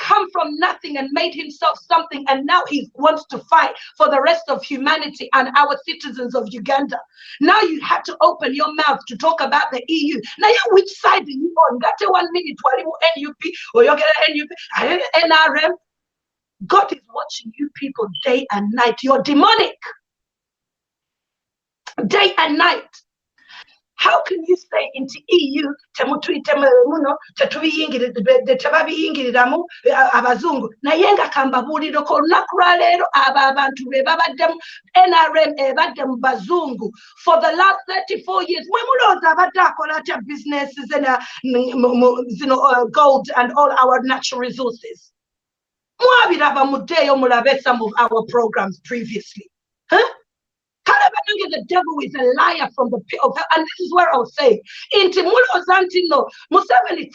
come from nothing and made himself something, and now he wants to fight for the rest of humanity and our citizens of Uganda. Now you had to open your mouth to talk about the EU. Now, which side are you on? Got 1 minute, NUP, or you're getting NUP, NRM. God is watching you people day and night. You're demonic. Day and night. How can you say into EU temutwite muno tetubiyingiriramu abazungu naye nga kambabuliro ko lunaku lwa leero abo abantu be babaddemu NRM ebadde mu bazungu for the last 34 years mwe mulowooza abadde akola atya businesses gold and all our natural resources mwabiraba muddeeyo mulabe some of our programs previously the devil is a liar from the pit of hell. And this is where I was saying, Inti Mulo Zantino, Museveni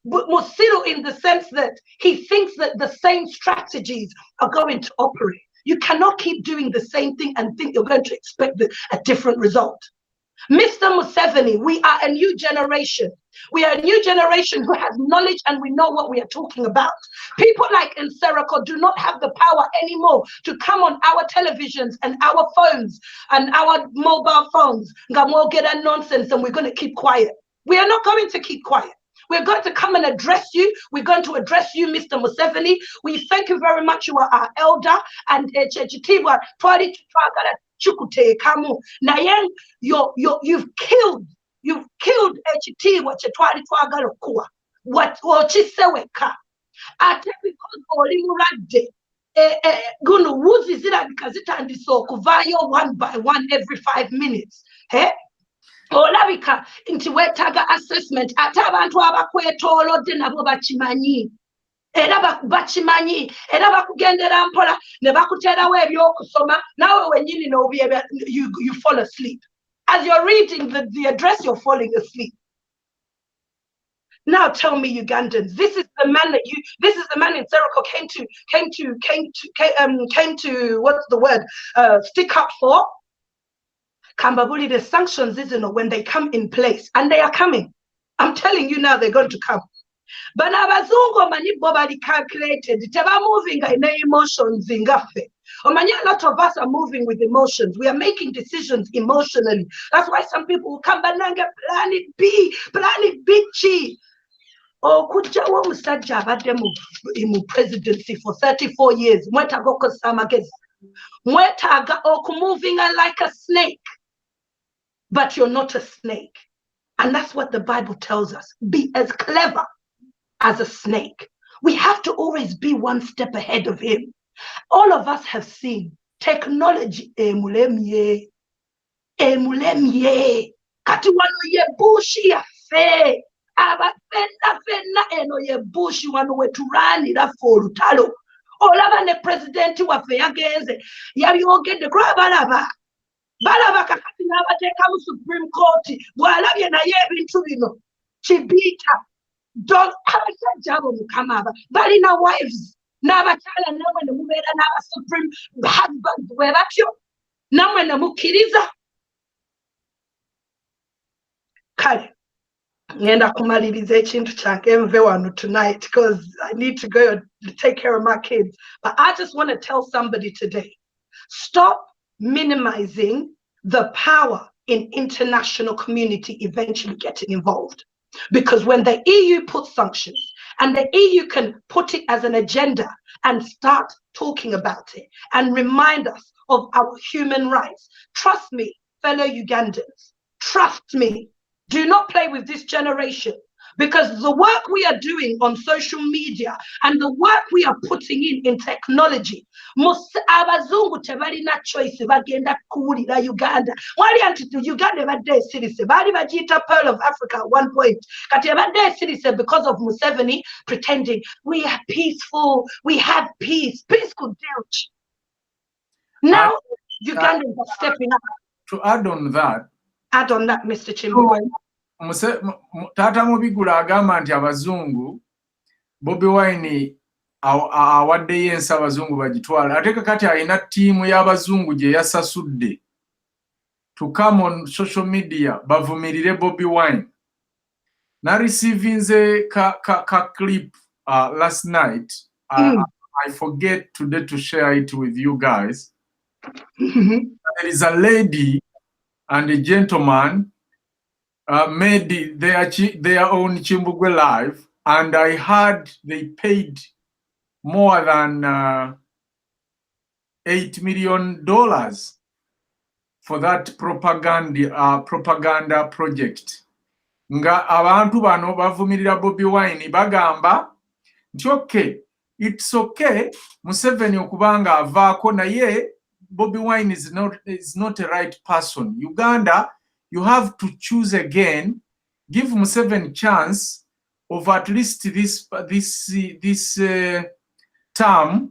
Musiru in the sense that he thinks that the same strategies are going to operate. You cannot keep doing the same thing and think you're going to expect a different result. Mr. Museveni, we are a new generation. We are a new generation who has knowledge and we know what we are talking about. People like Nsereko do not have the power anymore to come on our televisions and our phones and our mobile phones. Get that nonsense and we're going to keep quiet. We are not going to keep quiet. We're going to come and address you. We're going to address you, Mr. Museveni. We thank you very much. You are our elder. And you've killed what chiseweka ate because oli muradde guno wuzi zirabika zitandise okuvaayo one by one every 5 minutes olabika nti weetaaga assessment ate abantu abakwetoolodde nabo bakimanyi era bakimanyi era bakugendera mpola ne bakuteerawo ebyokusoma nawe wenyini you fall asleep as you're reading the address. You're falling asleep. Now tell me, Ugandans, this is the man in Seroko came to what's the word, stick up for. Kambabuli, the sanctions, isn't it, when they come in place, and they are coming. I'm telling you now, they're going to come. But abazungu mani bobali calculated, teba moving in emotions ingafe. A lot of us are moving with emotions. We are making decisions emotionally. That's why some people will come bananga plan it B chi. Oh, kujawa musajja abadde mu presidency for 34 years. Mwetaga okusamagezi. Mwetaga moving like a snake. But you're not a snake. And that's what the Bible tells us. Be as clever as a snake. We have to always be one step ahead of him. All of us have seen technology emulemye kati wano ye bushi ya fe abafenna eno ye bushi wano weturanira for olutalo olaba ne president waffe yagenze yabyogedde kuba balaba kakati n'abateeka mu Supreme Court bw'alabye naye ebintu bino kibiita abasajja abo mukama aba balina wives n'abakyala namwe ne mubeera n'aba supreme husbands bwe batyo namwe ne mukkiriza kale ngenda kumaliriza ekintu kyange nve wano tonight because I need to go and take care of my kids. But I just want to tell somebody today, stop minimizing the power in international community eventually getting involved. Because when the EU puts sanctions and the EU can put it as an agenda and start talking about it and remind us of our human rights, trust me, fellow Ugandans, trust me, do not play with this generation, because the work we are doing on social media and the work we are putting in technology, abazungu tebalina choice bagenda kuwulira Uganda. Wali anti Uganda badde sirise bali bagiyita Pearl of Africa at one point. Kati badde sirise because of Museveni pretending we are peaceful, we have peace. Peace could zilch. Now Ugandans are stepping up. To add on that, Mr. Kimbugwe. Tata Mubigula agamba nti abazungu Bobi Wine awaddeyo ensi abazungu bagitwala ate kakati alina ttiimu y'abazungu gye yasasudde to come on social media bavumirire Bobi Wine. Na receivinze ka clip last night. I forget today to share it with you guys. There is a lady and a gentleman made their own Kimbugwe live, and I heard they paid more than $8 million for that propaganda project. Nga abantu bano bavumirira Bobi Wine bagamba nti okay, it's okay Museveni okubanga avaako naye Bobi Wine is not a right person. Uganda, you have to choose again, give Museveni chance of at least this term,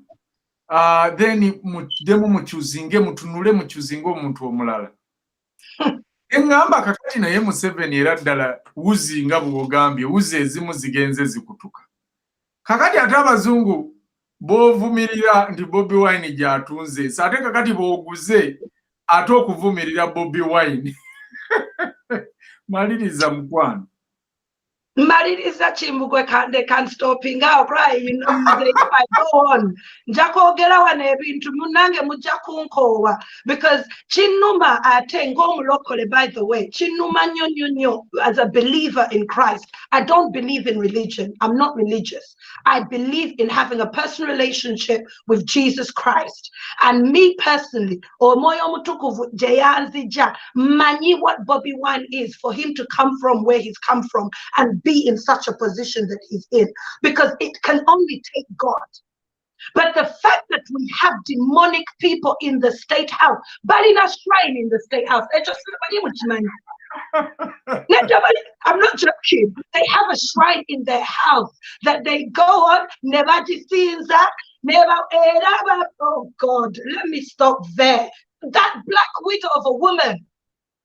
then demu muchuzinge mutunule muchuzinge omuntu omulala. Engamba kakati naye Museveni era ddala wuzi nga bw'ogambye wuzi ezimu zigenze zikutuka. Kakati ate abazungu b'ovumirira nti Bobi Wine gy'atunze, ate kakati bw'oguze ate okuvumirira Bobi Wine. Maliriza mukwano. Maririza Kimbugwe can't stopping out, right? You know, if I go on, njakogera wana ebintu munange mujja kunkowa because Chinuma ate ng'omulokole, by the way, Chinuma nyo as a believer in Christ. I don't believe in religion. I'm not religious. I believe in having a personal relationship with Jesus Christ. And me personally, Omoyo Mutukuvu Jayanzija, mani what Bobi Wine is for him to come from where he's come from and be in such a position that he's in, because it can only take God. But the fact that we have demonic people in the state house, but in a shrine in the state house, I'm not joking. They have a shrine in their house that they go on, never scenes that, never, oh God, let me stop there. That black widow of a woman,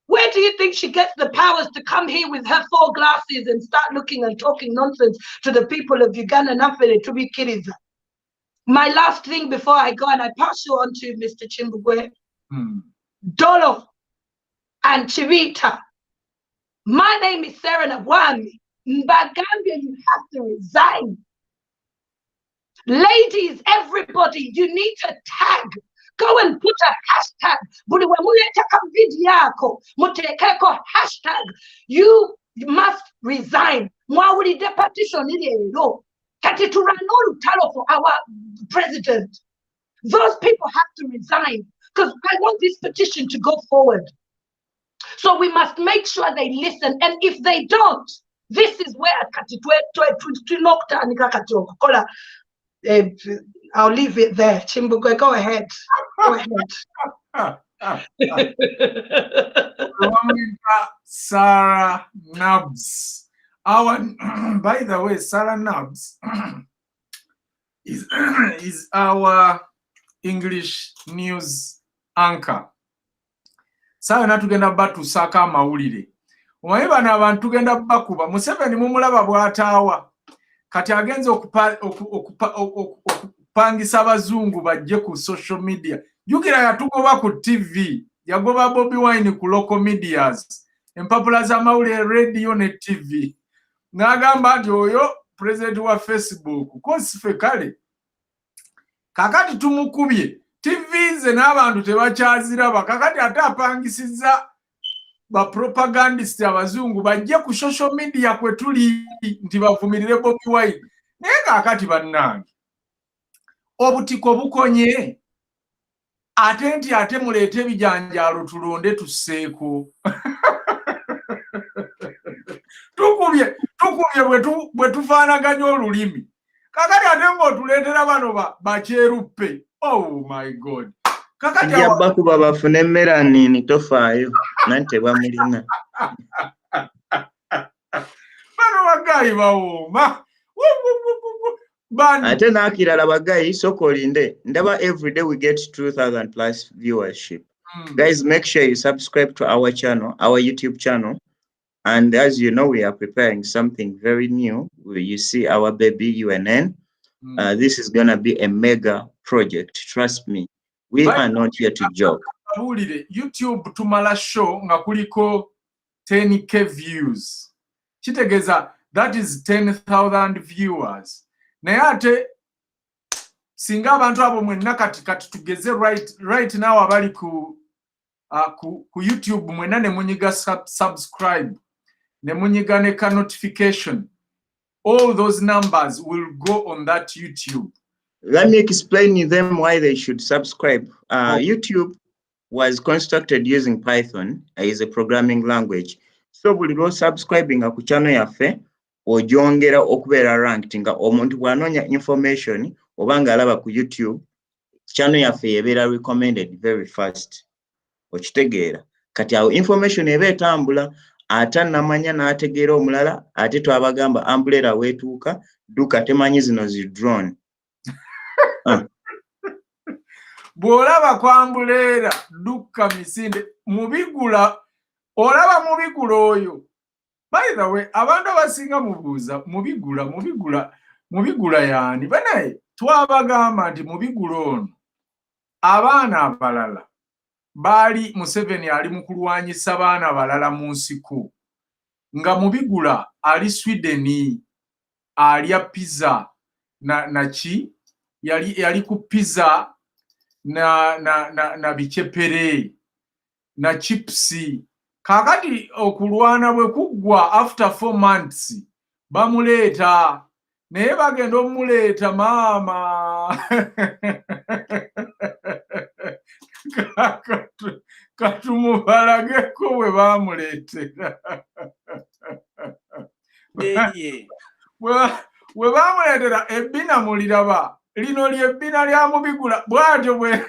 where do you think she gets the powers to come here with her 4 glasses and start looking and talking nonsense to the people of Uganda and to be kidding? My last thing before I go, and I pass you on to Mr. Kimbugwe, Dolo and Chivita. My name is Sarah Nawami. Mbagambia, you have to resign. Ladies, everybody, you need to tag. Go and put a hashtag. Hashtag. You must resign. To run for our president. Those people have to resign because I want this petition to go forward. So we must make sure they listen. And if they don't, this is where I'll leave it there. Kimbugwe, go ahead. Go ahead. Sarah Nabs. By the way, Sarah Nabs is our English news anchor. Sarah natugenda batusaka amawulire. Omanyi bano abantu tugenda bakuba. Museveni mumulaba bw'ataawa. Kati agenze okupangisa abazungu bajje ku social media. Jukira yatugoba ku TV. Yagoba Bobi Wine ku local medias. Empapula z'amawulire radio ne TV. N'agamba nti oyo president wa Facebook. Kosife kale. Kakati tumukubye. TV ze n'abantu tebakyaziraba. Kakati ate apangisiza ba propagandist abazungu bajje ku social media kwe tuli nti bavumirire Bobi Wine. Naye kakati bannange. Obutiko bukonye. Ate nti ate muleete ebijanjaalo tulonde tusseeko. Tukubye bwe tufaanaganya olulimi. Kakati ate ng'otuleetera bano bakyeruppe. Oh my God. Kakati bakuba bafune melanini tofaayo nante bamulina. Bano bagayi bawooma. Ate n'akirala bagayi soko linde. Ndaba every day we get 2,000 plus viewership. Guys, make sure you subscribe to our channel, our YouTube channel. And as you know, we are preparing something very new. You see our baby UNN. This is going to be a mega project. Trust me. We are not here to joke. YouTube tumala show nga kuliko 10k views. Kitegeza, that is 10,000 viewers. Naye ate singa abantu abo mwenna kati tugeze right now abali ku YouTube mwenna ne munyiga subscribe ne munyiga ne ka notification. All those numbers will go on that YouTube. Let me explain to them why they should subscribe. YouTube, was constructed using Python as a programming language. So buli lwo subscribing ku channel yaffe ogyongera okubeera ranked nga omuntu bw'anoonya information oba ng'alaba ku YouTube channel yaffe ebeera recommended very fast. Okitegeera kati awo information eba etambula ate namanya n'ategeera omulala ate twabagamba umbrella weetuuka duka temanyi zino zi drone. Bw'olaba kwambuleera dukka misinde mubigula olaba mubigula oyo. By the way, abantu abasinga mubuuza mubigula yaani banaye twabagamba nti mubigula ono abaana abalala baali Museveni ali mu kulwanyisa baana balala mu nsiko nga mubigula ali Sweden alya pizza na ki yali ku pizza na bichepere na chipsi. Kakati okulwana bwe kuggwa after 4 months bamuleeta naye bagenda omuleeta maama katumubalageko bwe bamuleetera bwe bamuleetera ebbina muliraba lino lyebbina lya mubigula bwatyo bwe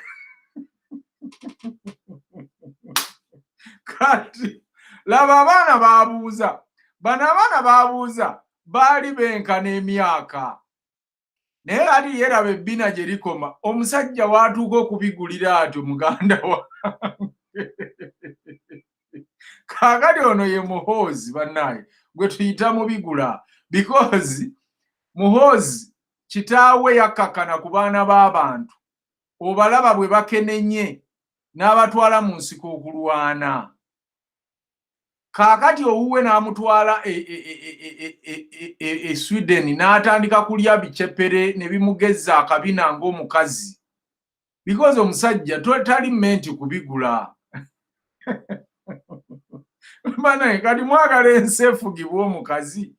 kati laba abaana babuuza bano abaana babuuza baali benkana emyaka naye ati yeraba ebbina gye likoma omusajja waatuuka okubigulira atyo muganda wange kaakati ono ye muhoozi bannaye gwe tuyita mubigula because muhoozi kitaawe yakkakana ku baana b'abantu obalaba bwe bakenenye n'abatwala mu nsiko okulwana. Kaakati owuwe n'amutwala e Sweden n'atandika kulya bichepere ne bimugezza akabina ng'omukazi because omusajja tali menti kubigula. Banaye kati mwagala ensi efugibwa omukazi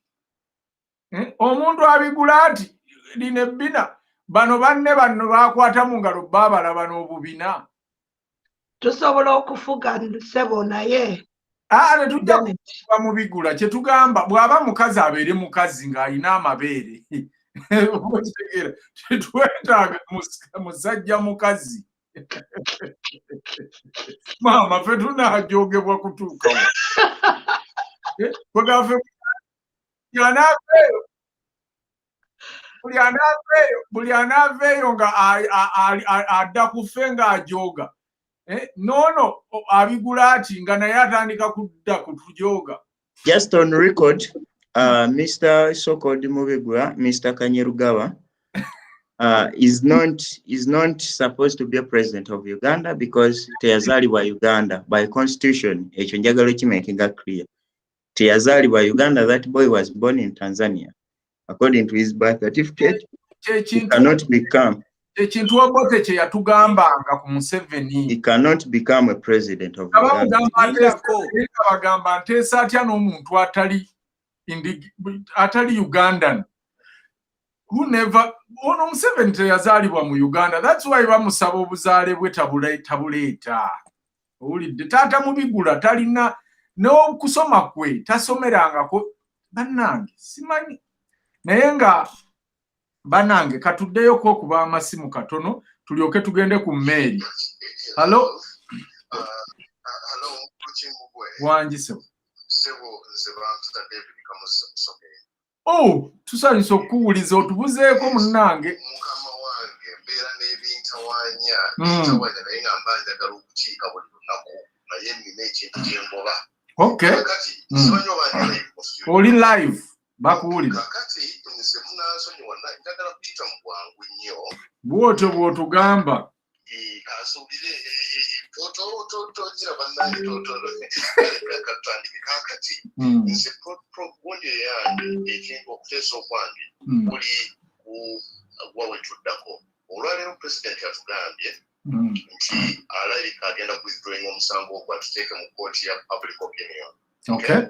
omuntu abigula ati lino ebbina bano banne bano bakwata mu ngalo baabalaba n'obubina. Tusobola okufuga ssebo naye netujja kuba mubigula kyetugamba bw'aba mukazi abeere mukazi ng'alina amabeere okitegeera tetwetaaga musajja mukazi maama ffe tunaajogebwa kutuukawo kwegaffe buli anaaveeyo nga adda ku ffe ng'ajooga nono abigula ati nga naye atandika kudda kutujoga. Just on record, Mr. so-called Mubigwa, Mr. Kanyerugawa, is not supposed to be a president of Uganda because teyazalibwa Uganda by constitution. Ekyo njagala kimakinga clear. Teyazalibwa Uganda. That boy was born in Tanzania. According to his birth certificate, he cannot become. Ekintu Obote kye yatugambanga ku Museveni. He cannot become a president of Uganda. Bagamba nteesa atya n'omuntu atali Ugandan. Who never ono Museveni teyazaalibwa mu Uganda. That's why bamusaba obuzaale bwe tabuleeta. Owulidde taata mubigula talina n'okusoma kwe tasomerangako bannange simanyi naye nga banange katuddeyo ko kuba amasimu katono tulyoke tugende ku mmeeri. Halo Kimbugwe. Oh, tusanyusa okuwuliza otubuzeeko munnange. Mukama wange mbeera n'ebintawanya naye nga mba njagala okukiika buli lunaku naye nnina ekintu kye ngoba. Okay. Simanyi oba ndi oli live bakuwulira. Kakati nze munansonyiwa njagala kuyita mu bwangu nnyo. Bw'otyo bw'otugamba. Asuubire togira bannange katandike kakati nze gundi yange ekintu okuteesa okwange kuli gwa wetuddako. Olwaleero pulezidenti yatugambye nti alabika agenda withdrawing omusango ogwo atuteeke mu kkooti ya public opinion. Okay.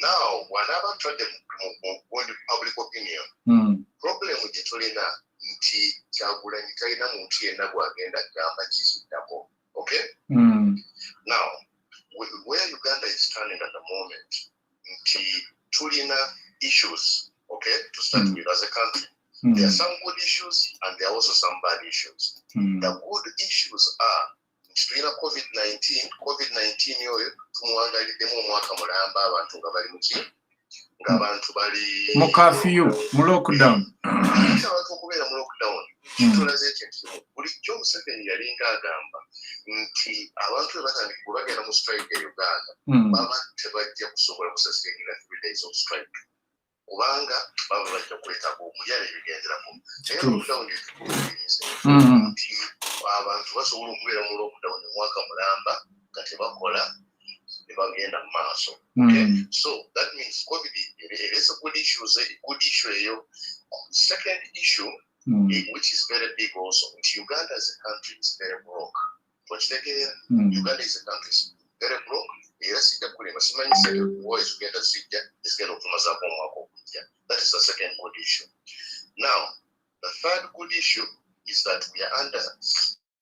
Now bw'anaaba atwadde mu gundi public opinion problem gye tulina nti Kyagulanyi talina muntu yenna gwagenda kugamba kiziddako. Okay? Now, where Uganda is standing at the moment, tulina issues, okay, to start with as a country. There are some good issues and there are also some bad issues. The good issues are tulina COVID-19 yoyo tumuwangaliddemu omwaka mulamba abantu nga bali muki ng'abantu bali mu curfew mu lockdown abantu okubeera mu lockdown kitulaze ekintu bulijjo Museveni yalinga agamba nti abantu bwe bagenda mu strike e Uganda baba tebajja kusobola kusasirira 3 days of strike kubanga baba bajja kwetaaga okulya ebigenderako naye lockdown nti abantu basobola okubeera mu lockdown omwaka mulamba nga tebakola ne bagenda mu maaso. So that means COVID is a good issue eyo. Second issue which is very big also, Uganda as a country is very broke. Uganda is a country very broke. That is the second good issue. Now, the third good issue is that we are under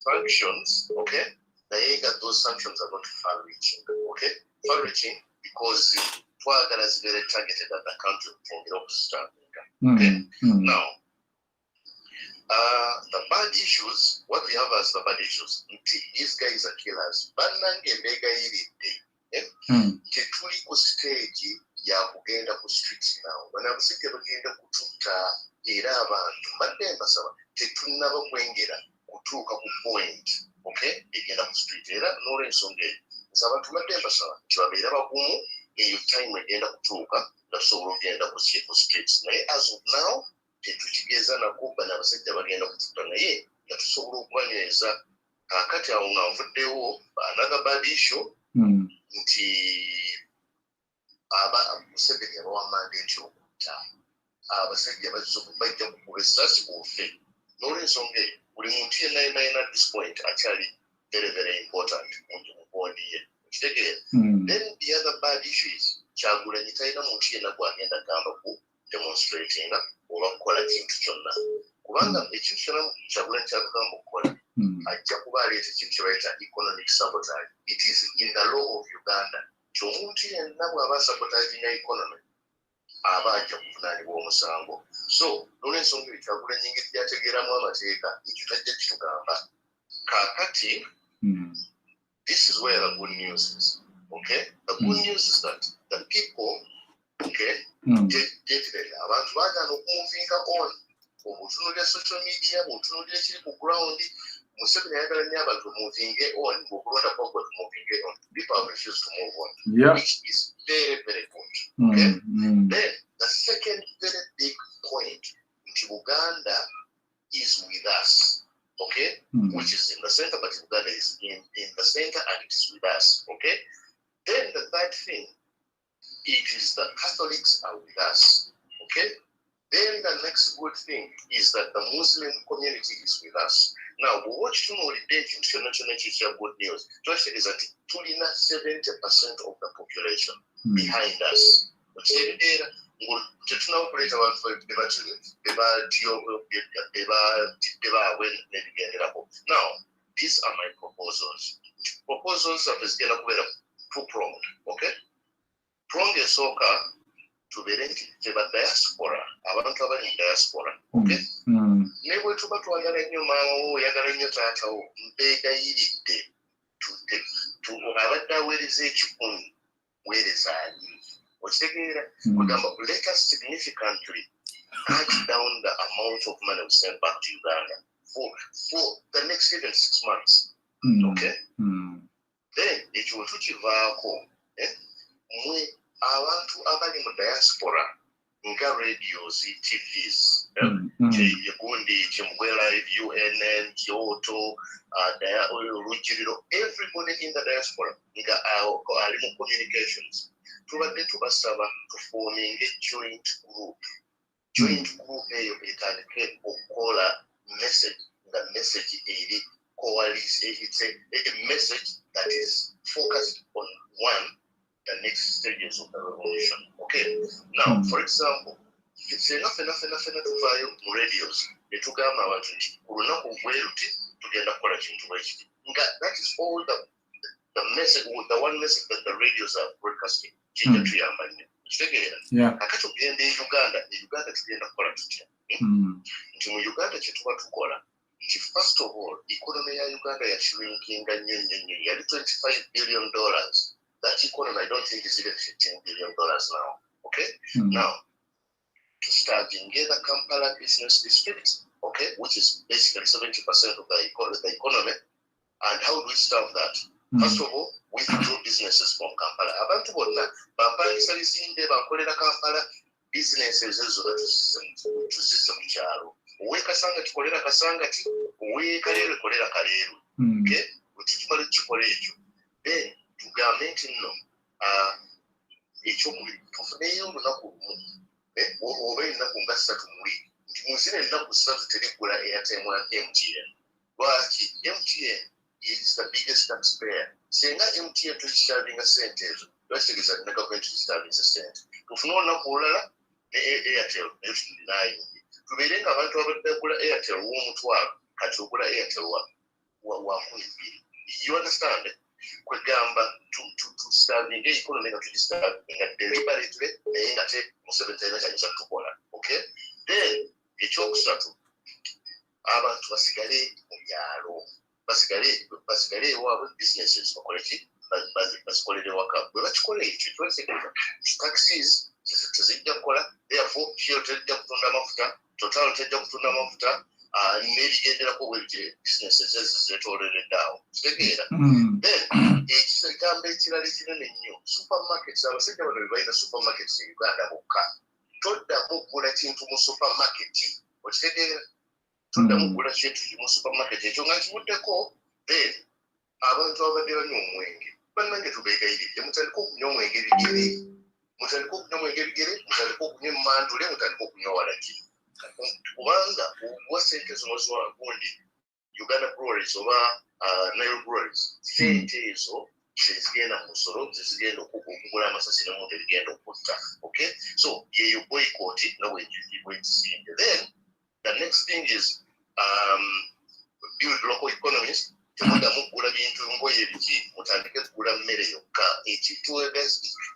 sanctions, okay? Those sanctions are not far-reaching, okay? Far-reaching because Twagara is very targeted at the country from the opposite. Okay? Now, the bad issues, what we have as the bad issues, these guys are killers. Tetuli ku stage ya kugenda ku streets now. Banabusike bagenda kututta era abantu badde mbasaba tetunnaba kwengera kutuuka ku point, okay, egenda ku street era n'olw'ensonga eyo nsaba tubadde mbasaba kibabeera bagumu eyo time egenda kutuuka nga tusobola okugenda ku streets naye as of now tetukigeza nako banabasajja bagenda kututta naye nga tusobola okubanyweza kakati awo nga nvuddewo another bad issue nti Museveni yabawa mandate okutta abasajja bajja kukuba essasi kufe n'olw'ensonga eyo buli muntu yenna at this point akyali very very important mu bondi ye okitegeera. Then the other bad issue is Kyagulanyi talina muntu yenna gwagenda gamba ku demonstrating oba kukola kintu kyonna kubanga ekintu kyonna Kyagulanyi kyagamba okukola ajja kuba aleeta ekintu kye bayita economic sabotage. It is in the law of Uganda omuntu yenna bw'aba sabotaginga economy aba ajja kuvunaanibwa omusango. So n'olw'ensonga eyo Kyagulanyi engeri gyategeeramu amateeka ekyo tajja kitugamba kaakati. This is where the good news is, okay? The good news is that the people, okay, definitely abantu baagala okumuvinga on obutunulira social media obutunulira ekiri ku ground. Museveni ayagala nnyo abantu omuvinge on okulonda kwagwe tumuvinge on. People have refused to move on, which is very very good, okay? Then the second very big point nti Uganda is with us, okay, which is in the center, but Uganda is in the center and it is with us, okay. Then the third thing, it is the Catholics are with us, okay. Then the next good thing is that the Muslim community is with us. Now, watch to know the good news. Just is that 70% of the population behind us. Now, these are my proposals. Proposals are two-pronged, okay? Prong is soccer to be diaspora, abantu abali mu diaspora, okay? Ne bwe tuba twagala nnyo maama wo oyagala nnyo taata wo mbeegayiridde abadde aweereza 10 weereza 2. Okitegeera kugamba let us significantly cut down the amount of money we send back to Uganda for the next even 6 months, okay? Then ekyo tukivaako mwe abantu abali mu diaspora nga radios, TVs, Gundi, Kimbugwe Live, UNN, Kyoto, Rujiriro, everybody in the diaspora nga ali mu communications. Tubadde tubasaba forming a joint group eyo etandike okukola message. The message eri coalition, it's a message that is focused on the next stages of the revolution. Okay. Now, for example, it's enough tuvaayo mu radios ne tugamba abantu nti ku lunaku bweruti tugenda kukola kintu bwekiti. That is all the message, the one message that the radios are broadcasting. Akati ogenda e Uganda tugenda kukola tutya nti mu Uganda kye tuba tukola nti first of all economy ya Uganda yashrinkinga nnyo yali $25 billion. That economy I don't think is even $15 billion now. Okay? Now to start together Kampala business district, okay, which is basically 70% of the economy. And how do we start that? First of all, we withdraw businesses from Kampala. Abantu bonna bapangisa bizimbe bakolera Kampala businesses ezo tuzize mu kyalo. Owe Kasanga tukolera Kasangati, owe Kaleero kolera Kaleero. Okay? Wetukimala kikola ekyo. Then tugambe nti nno ekyo tufuneyo olunaku lumu. Oba ennaku nga 3 mu wiiki. Nti muzina ennaku 3 terigula airtime wa MTN. Lwaki MTN is the biggest taxpayer. Senga MTN tukisavinga sente ezo. Lwakitegeza ne gavumenti tukisavinga sente. Tufuna olunaku olulala ne Airtel nayo tulinayo. Tubeere nga abantu abadde bagula Airtel w'omutwalo kati ogula Airtel wa 2,000. You understand? Kwegamba tusavinga economy nga tukisavinga deliberately naye nga te Museveni talina kyanyisa tukola. Okay? Then ekyokusatu abantu basigale mu byalo. Basigale ewaabwe businesses bakole ki bazikolere waka. Bwe bakikola ekyo kibategeeza taxis tezijja kukola, therefore Shell tejja kutunda amafuta, Total tejja kutunda amafuta, n'ebigenderako bwebityo businesses ezo zeetooloredde awo. Kitegeera? Then ekigambo ekirala ekinene ennyo supermarkets, abasajja bano be balina supermarkets e Uganda bokka. Toddamu kugula kintu mu supermarket. Okitegeera? Toddamu kugula kintu mu supermarket. Ekyo nga kibuddeko then abantu abadde banywa omwenge bannange tubeegayiridde mutandika okunywa omwenge bigere, mutandika okunywa emmandule, mutandika okunywa walagi. Kubanga owa sente zino ziwa gundi Uganda breweries oba Nile breweries, sente ezo zezigenda mu nsolo zezigenda okugula amasasi n'emuntu ebigenda okutta. Okay? So yeyo boycott nga bwekizimbe. Then the next thing is build local economies. Temuddamu kugula bintu ngoye biki, mutandike kugula mmere yokka.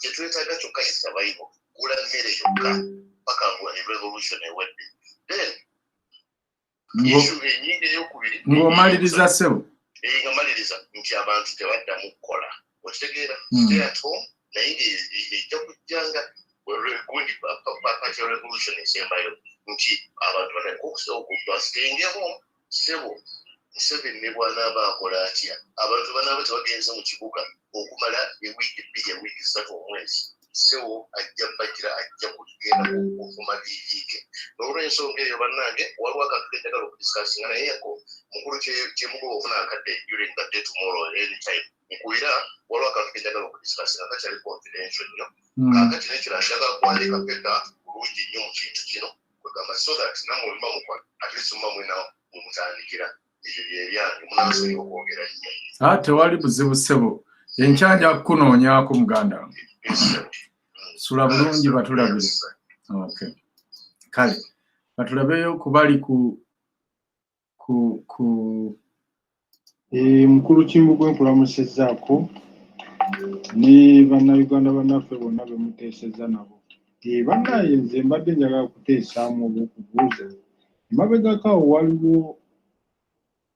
Kyetwetaaga kyokka is survival. Kugula mmere yokka paka revolution ewedde. Then issue enyingi ey'okubiri ng'omaliriza ssebo. Nga maliriza nti abantu tebaddamu kukola. Okitegeera? Stay at home naye ejja kujjanga gundi paka revolution esembayo nti abantu batandika okubasitenge home. Ssebo Museveni ne bw'anaaba akola atya, abantu banaaba tebagenze mu kibuga okumala ewiiki 2 ewiiki 3 omwezi. Ssebo ajja bajira ajja kugenda okufuma biiviike. N'olw'ensonga eyo bannange waliwo akantu kenjagala okudisikasinga nayeko mukulu kyemugoba ofuna akadde during the day tomorrow anytime. Nkubira waliwo akantu kenjagala okudisikasinga kakyali confidential nnyo. Kaakati n'ekirala njagala kuwandika peka bulungi nnyo mu kintu kino kwegamba so that namwe olima mukola at least muba mwena mutandikira. Tewali buzibu ssebo. Enkya nja kukunoonyaako muganda wange. Sula bulungi batulabire. Okay. Kale batulabeyo kubali mukulu Kimbugwe nkulamusezzaako ne bannayuganda bannaffe bonna be muteesezza nabo. Bannaye nze mbadde njagala kuteesaamu oba okubuuza emabegako awo waliwo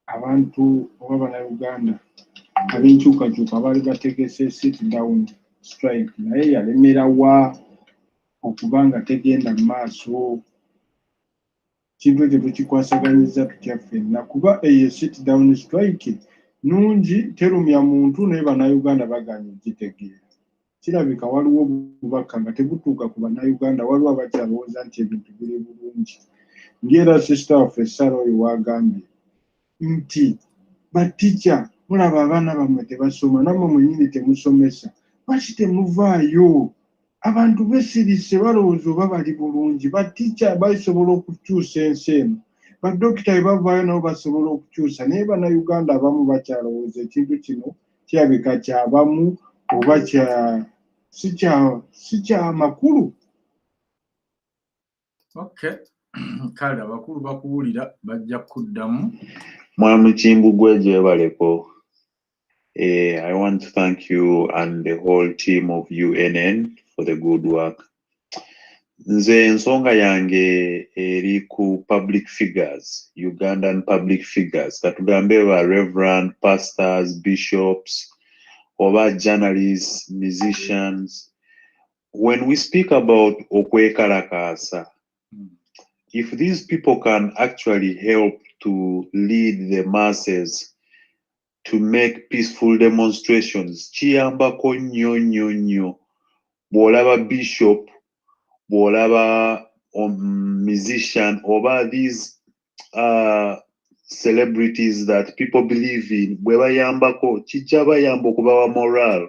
abantu oba bannayuganda ab'enkyukakyuka baali bategese sit down strike naye yalemerawa okuba nga tegenda mu maaso. Kintu ekyo tukikwasaganyiza tutya ffenna kuba eyo sit down strike nungi terumya muntu naye bannayuganda baganye gitegeera. Kirabika waliwo obubaka nga tebutuuka ku bannayuganda, waliwo abakyalowooza nti ebintu biri bulungi. Ng'era sisita waffe Sarah oyo wagambye nti batica mulaba abaana bammwe tebasoma nammwe mwennyini temusomesa, lwaki temuvaayo? Abantu besirise balowooza oba bali bulungi. Batica basobola okukyusa ensi eno, badokita bwe bavaayo nabo basobola okukyusa, naye bannayuganda abamu bakyalowooza ekintu kino kirabika kyabamu oba si kya makulu. Okay. Kale abakulu bakuwulira bajja kuddamu. Mwami Kimbugwe gyebaleko. I want to thank you and the whole team of UNN for the good work. Nze ensonga yange eri ku public figures, Ugandan public figures. Katugambe ba reverend, pastors, bishops, oba journalists, musicians. When we speak about okwekalakasa, if these people can actually help to lead the masses to make peaceful demonstrations, kiyambako nnyo bw'olaba bishop, bw'olaba musician, oba these celebrities that people believe in, bwe bayambako kijja bayamba okubawa moral.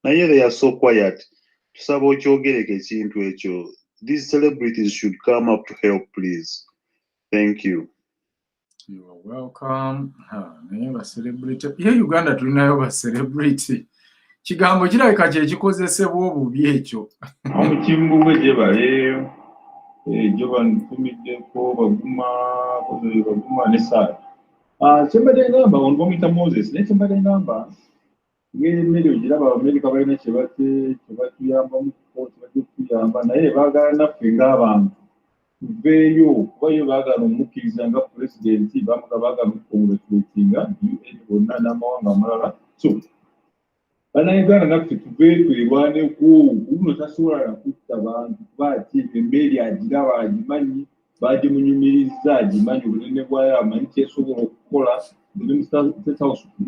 Naye they are so quiet. Tusaba okyogereko ekintu ekyo. These celebrities should come up to help, please. Thank you. You are welcome. Naye ba celebrity. Ye Uganda tulinayo ba celebrity. Kigambo kirabika kye kikozesebwa obubi ekyo. Amu Kimbugwe gye bale gye bantumiddeko baguma ne Saara. Kyembadde ngamba ono bamuyita Moses naye kyembadde ngamba ng'emmere ogiraba Abamerika balina kye batuyambamu kye batuyamba naye baagala naffe ng'abantu tuveeyo kuba yo baagala omukkiriza nga pulezidenti baagala okukongratulatinga UN bonna n'amawanga amalala. So Bannayuganda naffe tuveeyo twerwaneko uno tasobola na kutta bantu kuba ati emmeri agiraba agimanyi bagimunyumiriza agimanyi obunene bwayo amanyi kyesobola okukola mu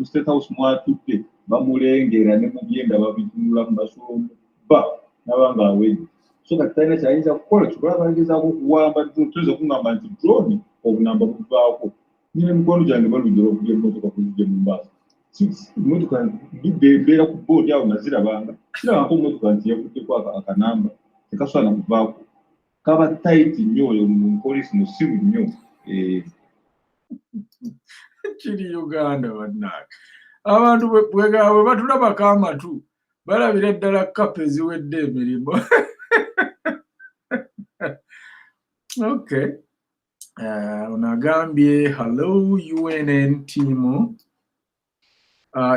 State House mwatudde bamulengera ne mu byenda babitunula mu basobola okuba n'abanga awedde. So kati talina kyayinza kukola kyobola bagezaako okuwamba tuyinza okungamba nti drone obunamba buvaako nyine mukono gyange balugera okugya emmotoka kuzijja mu mbaaso. Emotoka mbeera ku boodi awo nazirabanga kirabako emotoka nti yavuddeko akanamba tekasobola kuvaako kaba taiti nnyo oyo mupoliisi musiru nnyo. Kiri Uganda bannange. Abantu bwe batulabako amatu balabira ddala kapa eziwedde emirimu. Okay. Unagambye hello UNN team.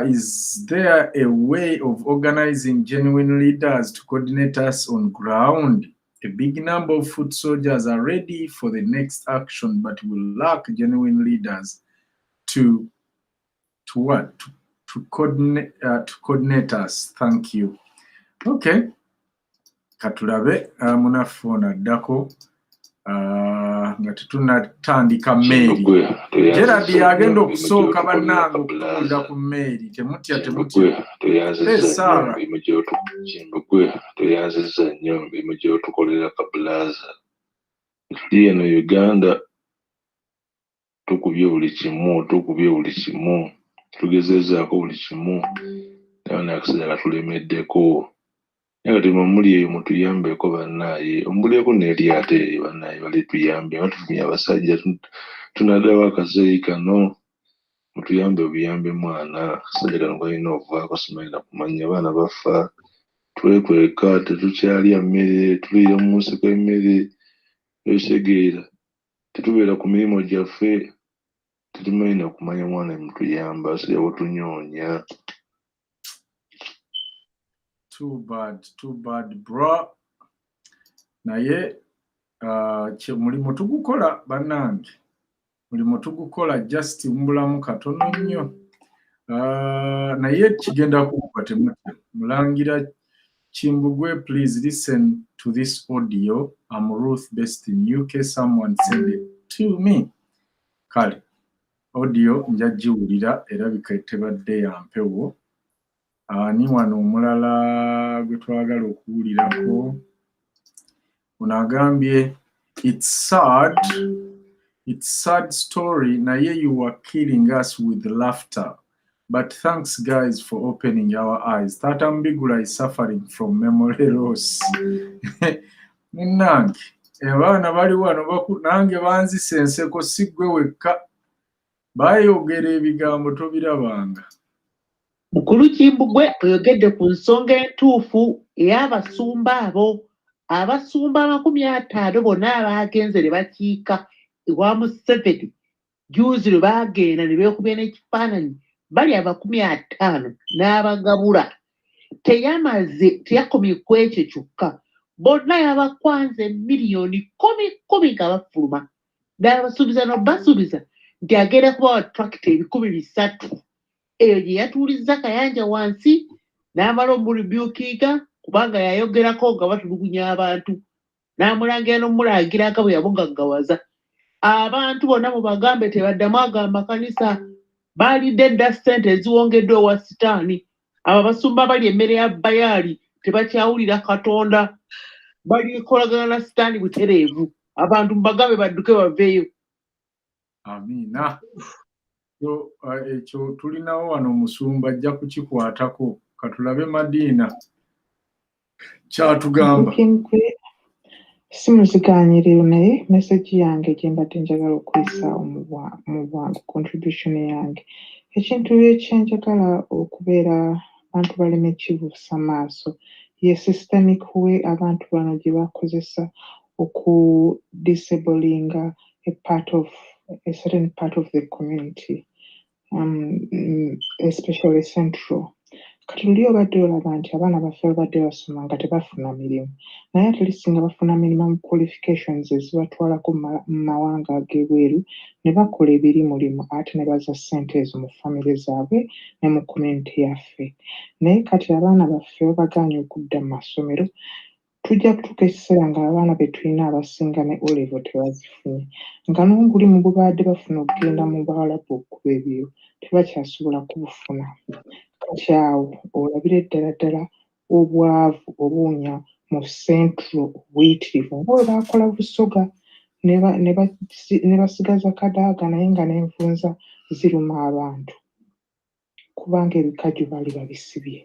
Is there a way of organizing genuine leaders to coordinate us on ground? A big number of foot soldiers are ready for the next action, but we lack genuine leaders to coordinate us. Thank you. Okay. Katulabe munafona dako nga tetunatandika mmeri. Gerard yagenda okusooka bannange okutunda ku mmeri. Temutya. Kimbugwe toyanziza nnyo mirimu gy'otukolera kabulaza. Tuli eno Uganda tukubye buli kimu. Tugezezaako buli kimu. Naye n'akaseera katulemeddeko. Naye kati muli eyo mutuyambeko bannaaye. Ombuleko n'eryato eryo bannaaye balituyambye. Nga tufunye abasajja tunaddawo akaseera kano. Mutuyambe obuyambe mwana. Akasajja kano kalina okuvaako simanyi na kumanya abaana bafa. Twekweka tetukyalya mmere. Tuliira mu nsiko emmere. Ekitegeera. Tetubeera ku mirimu gyaffe. Tetumanyi na kumanya mwana mutuyamba. Asajja botunyoonya. Too bad, bro. Naye mulimu tugukola bannange. Mulimu tugukola just mbulamu katono nnyo. Naye kigenda kuba temutya. Mulangira Kimbugwe, please listen to this audio. I'm Ruth based in UK. Someone send it to me. Kale. Audio njagiwulira erabika tebadde ya mpewo. Ani wano omulala gwe twagala okuwulirako. Unagambye it's sad story naye you are killing us with laughter, but thanks guys for opening our eyes. Tata Mbigula is suffering from memory loss. Nange abaana bali wano nange banzise enseko siggwe wekka bayogera ebigambo tobirabanga. Mukulu Kimbugwe oyogedde ku nsonga entuufu ey'abasumba abo. Abasumba 50 bonna abaagenze ne bakiika ewa Museveni juuzi lwe baagenda ne beekubya n'ekifaananyi bali abakumi 5 n'abagabula teyakomye ku ekyo kyokka bonna yabakwanze miliyoni 10 nga bafuluma n'abasuubiza n'obasuubiza nti agenda kubawa tractor 300 eyo gye yatuuliza Kayanja wansi n'amala omulubyukiika kubanga yayogerako nga batulugunya abantu n'amulangira n'omulagira nga bwe yabugaggawaza abantu bonna mu bagambe tebaddamu agamba kanisa baalidde dda ssente eziwongeddwa owa sitaani abo abasumba bali emmere ya bayaali tebakyawulira Katonda balikolagana na sitaani butereevu abantu mu bagambe badduke baveeyo. Amiina. So ekyo tulinawo wano omusumba ajja kukikwatako katulabe Madiina kyatugamba. Simuzigaanyirivu naye meseji yange gye mbadde njagala okuyisaawo mu bwangu contribution yange. Ekintu ekyenjagala okubeera abantu baleme kibuusa maaso ye systemic way abantu bano gye bakozesa disablinga a certain part of the community, especially central. Kati luli obadde olaba nti abaana baffe babadde basoma nga tebafuna mirimu naye ate lisinga bafuna minimum qualifications ezibatwalako mu mawanga ag'ebweru ne bakola ebirimulimu ate ne baza ssente ezo mu famire zaabwe ne mu community yaffe. Naye kati abaana baffe babagaanye okudda mu masomero tujja kutuuka ekiseera nga abaana be tulina abasinga ne O-level tebazifunye nga n'obulimu bwe bafuna okugenda mu Buwarabu okuba ebiro tebakyasobola kubufuna. Kati awo olabire ddala ddala obwavu obuunya mu central obuyitirivu nga bwe baakola Busoga ne basigaza Kadaaga naye nga n'envunza ziruma abantu kubanga ebikajjo baali babisibye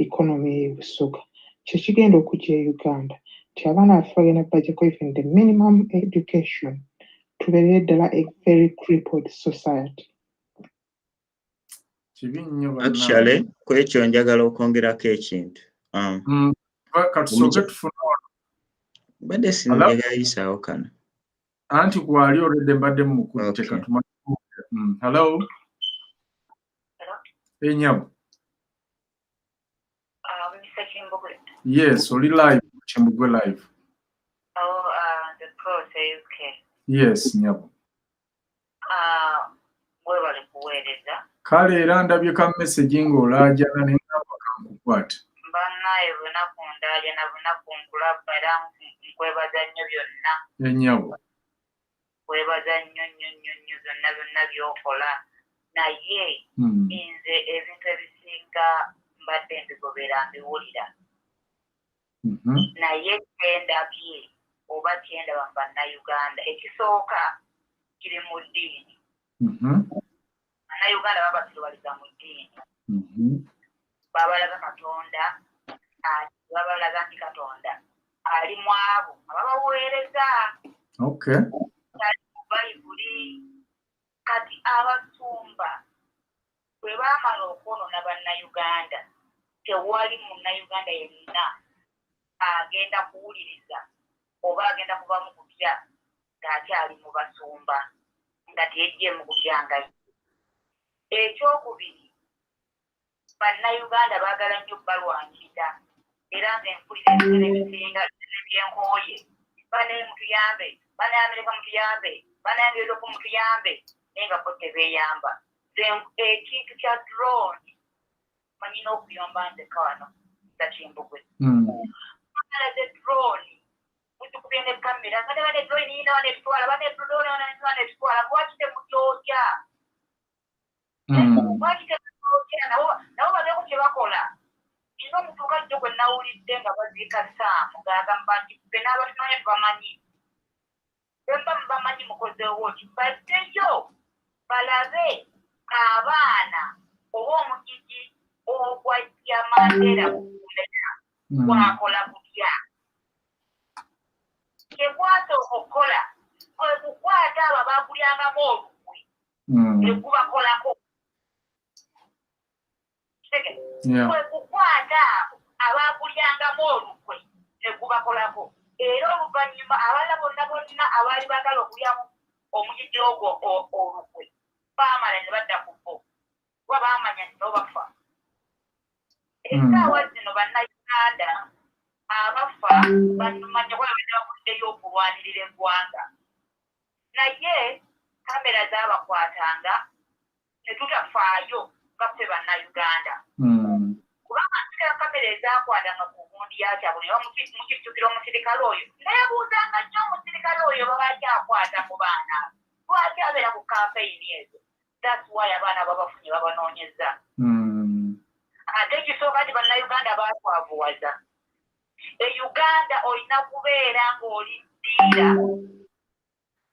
ikonomi y'e Busoga. Kye kigenda okujja e Uganda nti abaana baffe bagenda bajjako even the minimum education tubeerere ddala a very crippled society. Actually, ku ekyo njagala okwongerako ekintu. Mbadde sinjagala yisaawo kano. Anti gwali olwedde mbadde mukutte katuma. Hello? Enyabo. Mr. Kimbugwe. Yes, oli live. Kimbugwe live. Oh, the process, okay. Yes, Nyabo. Where were the kuweereza? Kale era ndabye ka message ng'olaajana ne ngamba kankukwate. Bannaye lunaku ndaalya na lunaku nkulaba era nkwebaza nnyo byonna. Enyabo. Nkwebaza nnyo zonna by'okola. Naye nze ebintu ebisinga mbadde mbigobera mbiwulira. Naye kyendabye oba kyendaba mu Bannayuganda ekisooka kiri mu ddiini. Bannayuganda baba basirwaliza mu ddiini. Babalaga Katonda, babalaga nti Katonda ali mu abo ababaweereza. Okay. Bayibuli kati abasumba bwe baamala okwonoona Bannayuganda tewali Munnayuganda yenna agenda kuwuliriza oba agenda kubamu kutya ng'akyali mu basumba nga teyejje mu kutyanga. Ekyokubiri, Bannayuganda baagala nnyo balwanirira era nze mpulira ebintu ebisinga ebyenkooye. Banaye mutuyambe, banaye Amerika mutuyambe, banaye Europe mutuyambe naye nga bo tebeeyamba. Ekintu kya drone manyina okuyomba nzeka wano Mr. Kimbugwe. Balaze drone mutukubye ne kamera kati bane drone yina wane tutwala bane drone wane tutwala lwaki temutyotya? Lwaki temutyotya nabo babeeko kye bakola. Nina omuntu kajjo gwe nawulidde nga baziika Saamu ng'agamba nti ffe n'abatumanyi tubamanyi. Bemba mubamanyi mukozeewo ki baddeyo balabe abaana oba omugigi ogwajja Mandela kukulera gwakola kutya. Kyegwasooka okukola kwe kukwata abo abaakulyangamu olukwe ne gubakolako. Kwe kukwata abo abaakulyangamu olukwe ne gubakolako. Era oluvannyuma abalala bonna abaali baagala okulyamu omugigi ogwo olukwe baamala ne badda ku bo. wabamanya nobafa essaawa zino bannayuganda abafa bamanya kwabadde bakuddeyo okulwanirira eggwanga naye kamera zaabakwatanga tetutafaayo nga ffe bannayuganda kubanga nsikira kamera ezaakwatanga ku gundi yakyabwe mukijjukira omusirikale oyo neebuuzanga nnyo omusirikale oyo babaki akwata mu baana lwaki abeera ku kampeyini ezo that's why abaana babafunye babanoonyeza ate ekisooka nti bannayuganda baatwavuwaza Uganda olina kubeera ng'oli ddiira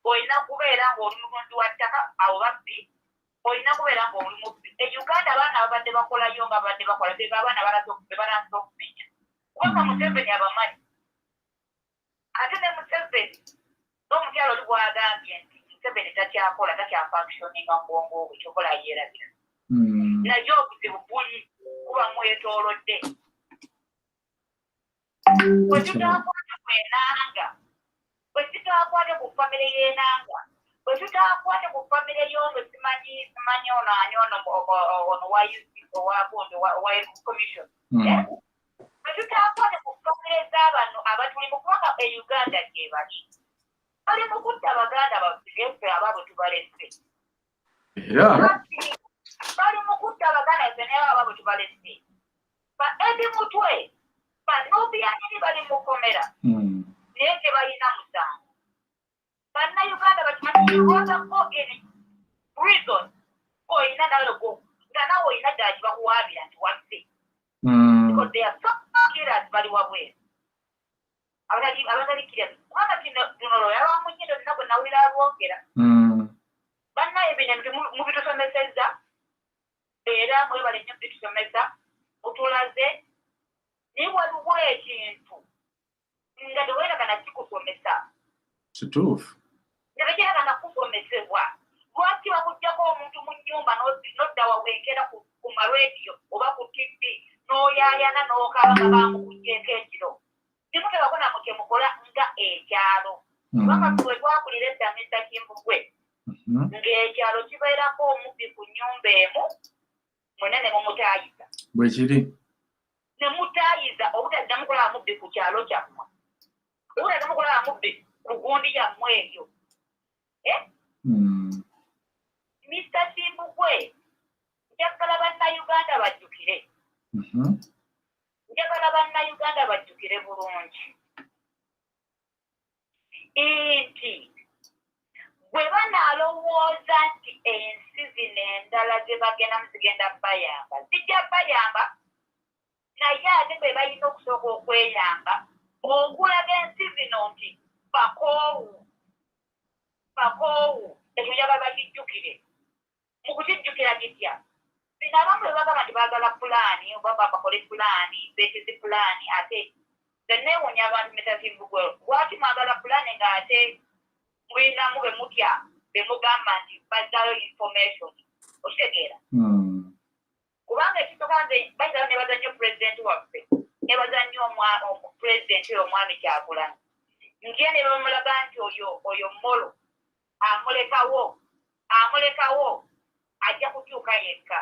olina kubeera ng'oli mulunzi wa ttaka abo babbi olina kubeera ng'oli mubbi Uganda abaana babadde bakolayo nga babadde bakola be abaana balanze okumenya kubanga Museveni abamanyi ate ne Museveni n'omukyalo oli bwagambye nti Museveni takyakola takyafunctioninga mu bwongo bwe kyokola yeerabira naye obuzibu buli kuba mwetoolodde bwe tutaakwate ku enanga bwe tutaakwate ku famire y'enanga bwe tutaakwate ku famire y'ono simanyi ono ani ono wa commission bwe tutaakwate ku famire z'abano abatuli mu kubanga Uganda gye bali mu kutta abaganda baffe abaabo tubalese bali mu kutta abaganda ffe naye abaabo tubalese edi mutwe banobyaniri bali mu komera naye tebalina musango bannayuganda bakimanyiiwagako eri reason olina nalogo nga nawe olina ddala kibakuwaabira nti wasse because they are so killers bali wabweru abatalikira kubanga tunolo yalwa mu nnyindo nina bwe nawulira alwogera bannaye bino mubitusomesezza era mwebale nnyo bitusomesa mutulaze naye waliwo ekintu nga teweeragana kikusomesa kituufu nga tekyeragana kusomesebwa lwaki bakuggyako omuntu mu nnyumba nodda wawenkera ku marediyo oba ku tv n'oyaayana n'okaba nga bamukuggyeko ekiro timutebako namwe kyemukola nga ekyalo kubanga tuwe twakulira eddamisa Kimbugwe ng'ekyalo kibeerako omubbi ku nnyumba emu mwena ne mumutaayiza bwe kiri ne mutaayiza obutaddamu kulaba mubbi ku kyalo kyammwe obutaddamu kulaba mubbi ku gundi yammwe eyo Mr. Kimbugwe njagala bannayuganda bajjukire njagala bannayuganda bajjukire bulungi nti bwe banaalowooza nti ensi zino endala ze bagendamu zigenda bayamba zijja bayamba naye ate bwe balina okusooka okweyamba okulaga ensi zino nti bakoowu ekyo njagala bakijjukire mu kukijjukira gitya bino abamu bwe bagamba nti baagala pulaani oba bakole pulaani beetezi pulaani ate zeneewunya abantu Mr. Kimbugwe lwaki mwagala pulaani ng'ate mulinamu be mutya be mugamba nti bazzayo information okitegeera kubanga ekisooka nze bayitayo ne baza nnyo pulezidenti waffe ne baza nnyo pulezidenti oyo omwami Kyagulanyi nje ne bamulaga nti oyo mmolo amulekawo ajja kukyuka yekka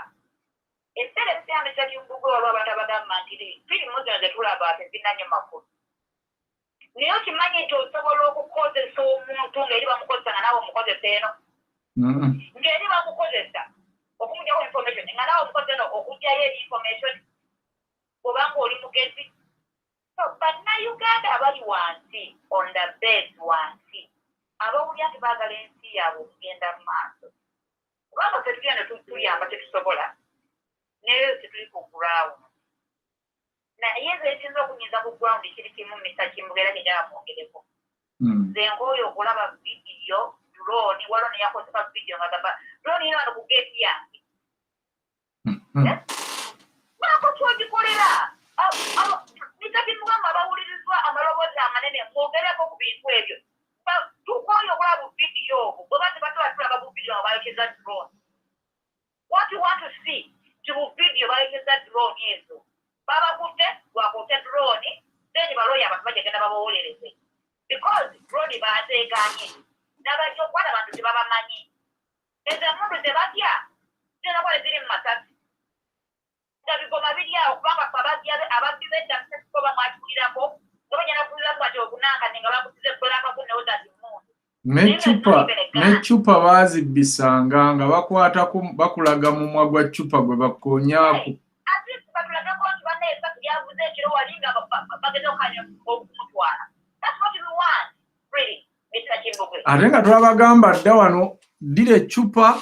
ebiseera ebisinga Mr. Kimbugwe waliwo abantu abagamba nti firimu zino zetulaba tezinannyo makulu naye okimanyi nti osobola okukozesa omuntu ng'eri bamukozesa nga naawe omukozesa eno ng'eri bamukozesa okumugyako information nga naawe omukozesa eno okugyayo eri information obanga oli mugezi so bannayuganda abali wansi on the base wansi abawulya nti baagala ensi yaabwe okugenda mu maaso kubanga ffe tugenda tuyamba tetusobola naye tetuli ku ground naye nze ekinza okunyiza ku ground kiri kimu Mr. Kimbugwe era kyejala mwongereko nze nkooyo okulaba vidiyo drone waliwo neyakozesa vidiyo nga gamba drone ina wano ku geti yange lwako kyogikolera Mr. Kimbugwe nga bawulirizwa amaloboozi amanene mwogereko ku bintu ebyo tukooyo okulaba bu vidiyo obwo bwe bati batula tulaba bu vidiyo nga bayokeza drone what you want to see ti bu vidiyo bayokeza drone ezo babakutte lwakutte drone then baloya abantu bajagenda babawolereze because drone baateeganye n'abajja okukwata abantu tebabamanyi ezo emundu zebatya Tena kwa ziri masasi. Tabigoma biri awo kubanga ababbi b'edda musesikoba mwatulirako nga banyala kulira kwati okunanka nenga bakusize ebbulakako newoza timundu. N'eccupa baazibisanga nga bakulaga mumwa gwa ccupa gwe bakoonyako. Ate batulagako nti bannaesatu lyavuze ekiro wali nga bageza okukanya okumutwala. That's what we want, really, Mr. Kimbugwe. Ate nga twabagamba dda wano ddira eccupa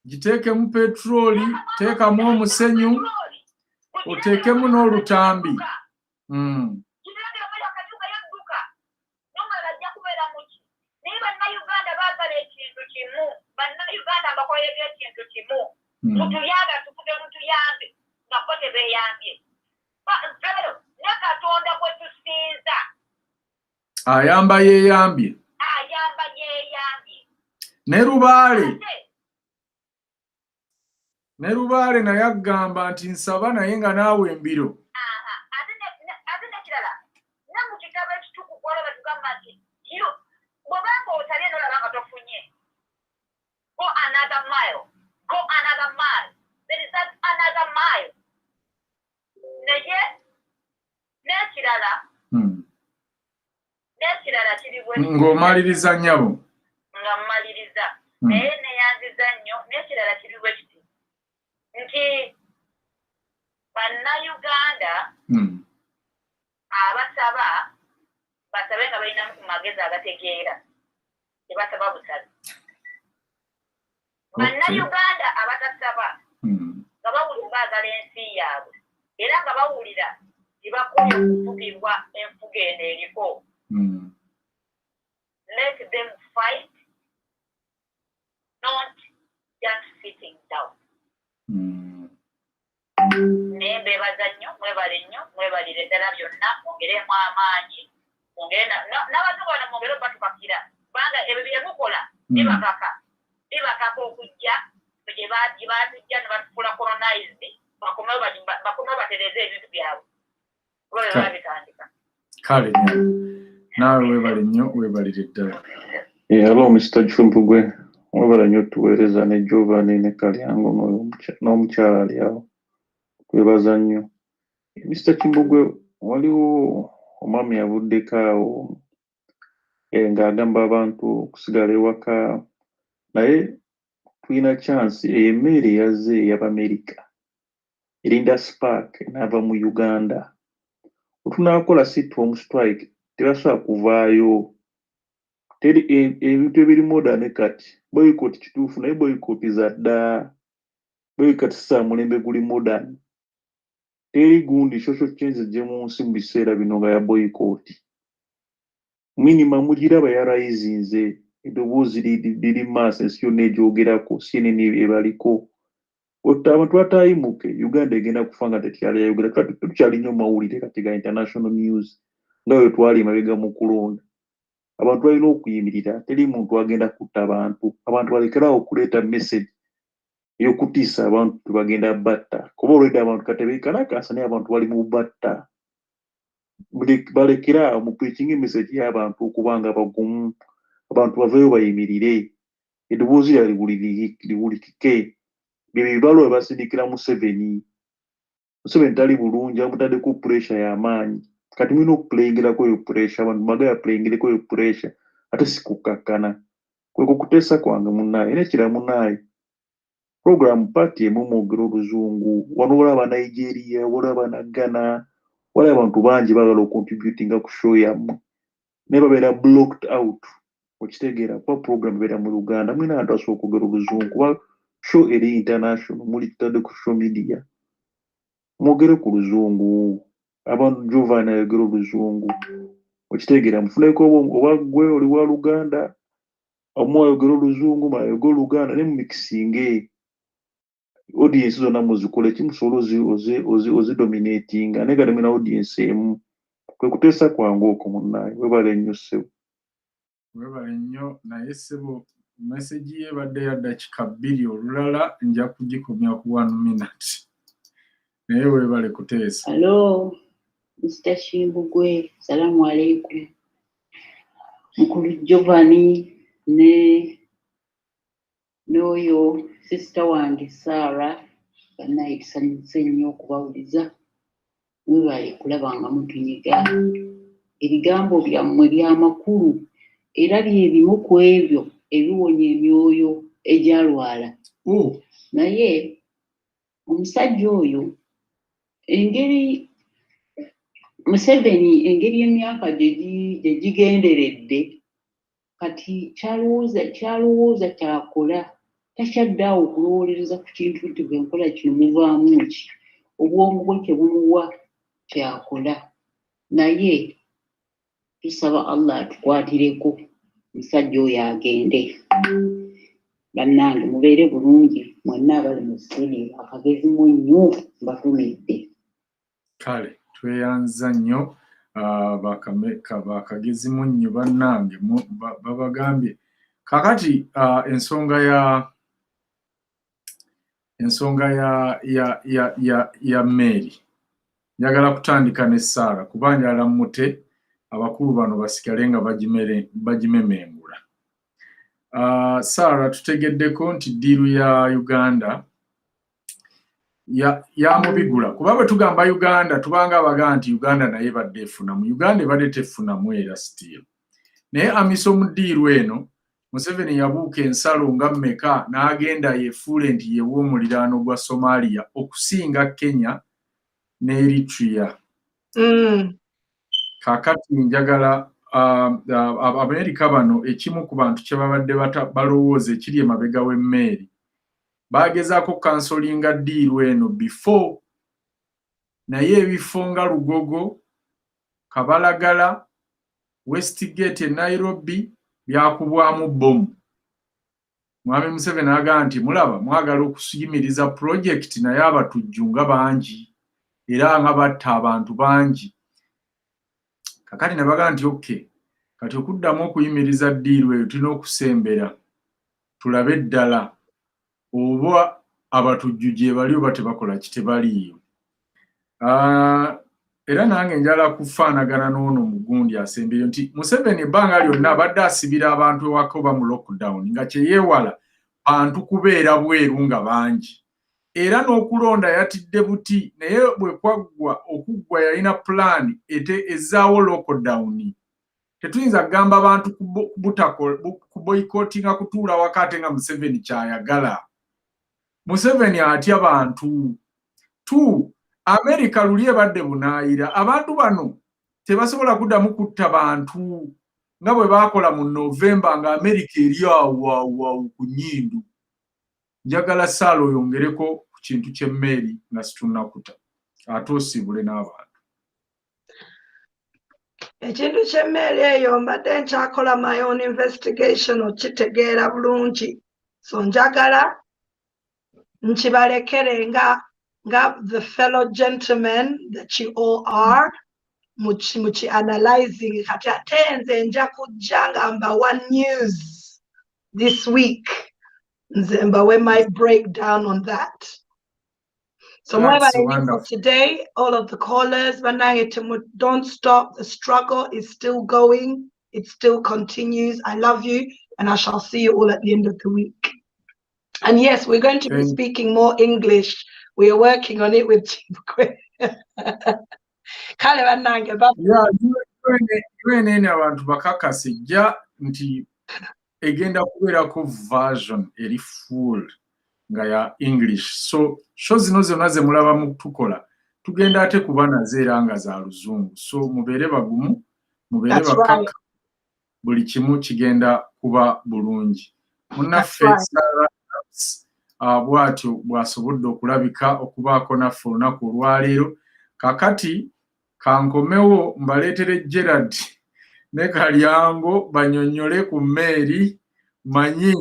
giteekemu petroli, teekamu omusenyu, oteekemu n'olutambi. Bannayuganda baagala ekintu kimu, bannayuganda mbakoyega ekintu kimu. Mutuyambe tufuge mutuyambe nga bo tebeeyambye. Leero ne Katonda gwe tusinza. Ayamba yeeyambye. Ayamba yeeyambye. Ne Lubaale naye agamba nti nsaba naye nga naawe embiro. Ate nekirala ne mu kitabo ekitukuvu olaba tugamba nti bw'obanga otali n'olaba nga tofunye. Go another mile. Go another mile. There is that another mile. Naye n'ekirala kiri bwe ng'omaliriza nnyabo. Nga mmaliriza. Naye neyanziza nnyo n'ekirala kiri bwe kiti. Nti bannayuganda abasaba basabe nga balina ku magezi agategeera. Tebasaba busabe. Bannayuganda abatasaba nga bawulira baagala ensi yaabwe era nga bawulira tibakoye okufugibwa enfuga eno eriko. Let them fight, not just sitting down. Naye mbeebaza nnyo, mwebalire ddala byonna, mwongeremu amaanyi, n'abazungu bano mwongere okubatuukakira kubanga ebyo bye mukola bibakaka okujja gye baatujja ne batufuula colonized bakomewo batereze ebintu byabwe olwo bwe babitandika. Kale naawe weebale nnyo, weebalire ddala. Hello Mr. Kimbugwe, webala nnyo tuweereza ne Giovanni ne Kalyango n'omukyala ali awo. Twebaza nnyo. Mr. Kimbugwe, waliwo omwami yavuddeko awo ng'agamba abantu okusigala ewaka, naye tulina chance emmere yazze ey'Abamerika erinda spark n'ava mu Uganda. Otunaakola sit-home strike tebasobola kuvaayo. Ebintu ebiri modern kati boycott kituufu naye boycott za dda. Boycott saa mulembe guli modern. Teri gundi social change gye mu nsi mu biseera bino nga ya boycott. Minimum mugiraba yarayizinze eddoboozi liri maaso ensi yonna egyogerako CNN ebaliko. Abantu batayimuke Uganda egenda kufa nga tekyaliyayogera. Tukyali nnyo mawulire kati ga international news nga bwe twali emabega mu kulonda. Abantu balina okuyimirira, teri muntu agenda kutta abantu. Abantu balekerawo okuleeta message ey'okutiisa abantu tebagenda batta. Kuba olwedde abantu kati beekalakaasa naye abantu bali mu batta. Balekera mu preaching message y'abantu okubanga bagumu. Abantu baveyo bayimirire. Eddoboozi liwulikike. Bye bibalo bye basindikira Museveni. Museveni tali bulungi, amutaddeko pressure y'amaanyi. Kati mulina okupuleyingirako eyo pressure, abantu magaya puleyingireko eyo pressure, ate si kukakkana. Kwe kukuteesa kwange munnaaye, era ekira munnaaye. Program party emu mwogera oluzungu, wano olaba Nigeria, olaba na Ghana, waliwo abantu bangi baagala okontributinga ku show yammwe. Naye babeera blocked out. Okitegeera kuba program ebeera mu Uganda, mulina abantu basobola okwogera oluzungu kuba show eri international, muli kitadde ku social media. Mwogere ku luzungu. Abantu Giovanni ayogera oluzungu. Okitegeera mufuneko oba gwe oli wa Luganda, omu ayogera oluzungu, ayogera Oluganda, ne mumikisinge. Audience zonna muzikole kimusobola ozidominatinga naye nga temulina audience emu. Kwe kuteesa kwange okwo munnaaye. Webale nnyo ssebo. Webale nnyo naye ssebo message ye ebadde ya dakika 2 olulala nja kugikomya ku 1 minute. Naye webale kuteesa. Hello, Mr. Kimbugwe, salamu alaikum. Mukulu Giovanni ne n'oyo sisita wange Sarah bannaye tusanyuse nnyo okubawuliza mwebale kulaba nga mutunyiga ebigambo byammwe by'amakulu era byebimu ku ebyo ebiwonya emyoyo egyalwala naye omusajja oyo engeri Museveni engeri emyaka gye gigenderedde kati kyalowooza kyakola takyaddeawo okulowolereza ku kintu nti bwe nkola kino muvaamu ki obwongu bwe tebumuwa kyakola naye tusaba Allah atukwatireko omusajja oyo agende bannange mubeere bulungi mwenna abali mu studio akagezi mu nnyo mbatumidde kale tweyanza nnyo bakagezi mu nnyo bannange babagambye kakati ensonga ya Mary njagala kutandika ne Sarah kuba njagala mute abakulu bano basigale nga bagimemengula. Sarah tutegeddeko nti ddiiru ya Uganda yamubigula kuba bwe tugamba Uganda tubanga abagaa nti Uganda naye badde efunamu Uganda ebadde tefunamu era still naye amisa mu ddiiru eno Museveni yabuuka ensalo nga mmeka n'agenda yeefuule nti yeewa omuliraano gwa Somalia okusinga Kenya ne Eritrea. Kaakati njagala Amerika bano ekimu ku bantu kye babadde balowooza ekiri emabega w'emmeeri baagezaako kansolinga ddiiru eno before naye ebifo nga Lugogo, Kabalagala, Westgate e Nairobi byakubwamu bbomu. Mwami Museveni agamba nti mulaba mwagala okuyimiriza pulojekiti naye abatujju nga bangi era nga batta abantu bangi. Kakati ne bagamba nti okay, kati okuddamu okuyimiriza ddiiru eyo tulina okusembera tulabe eddala oba abatujju gye bali oba tebakola kitebaliiyo. Era nange njala kufaanagana n'ono omugundi asembeyo nti Museveni ebbanga lyonna abadde asibira abantu ewaka oba mu lockdown nga kyeyeewala bantu kubeera bweru nga bangi. Era n'okulonda yatidde buti naye bwe kwaggwa okuggwa yalina pulaani ezzaawo lockdown. Tetuyinza kugamba abantu kuboyikootinga kutuula waka ate nga Museveni kyayagala. Museveni atya bantu. Amerika luli ebadde bunaayira abantu bano tebasobola kuddamu kutta bantu nga bwe baakola mu Novemba nga Amerika eri awo ku nnyindo. Njagala Sarah oyongereko ku kintu ky'emmeeri nga situnnakuta ate osiibule n'abantu. Ekintu ky'emmeeri eyo mbadde nkyakola my own investigation okitegeera bulungi so njagala nkibalekere nga the fellow gentlemen that you all are muchi analyzing kati ate nze nja kujja nga mbawa news this week nze mbawe my breakdown on that. So for today, all of the callers, don't stop. The struggle is still going. It still continues. I love you, and I shall see you all at the end of the week. And yes, we're going to be speaking more English. We are working on it with Kimbugwe. UNN abantu bakakasijja nti egenda kubeerako version eri full nga ya English. So show zino zonna ze mulaba mu tukola tugenda ate kuba nazo era nga za Luzungu. So mubeere bagumu, mubeere bakaka, buli kimu kigenda kuba bulungi. Munnaffe bw'atyo bw'asobodde okulabika okubaako naffe olunaku olwaleero. Kakati kankomewo mbaleetere Gerard ne Kalyango banyonyole ku mmeeri manyi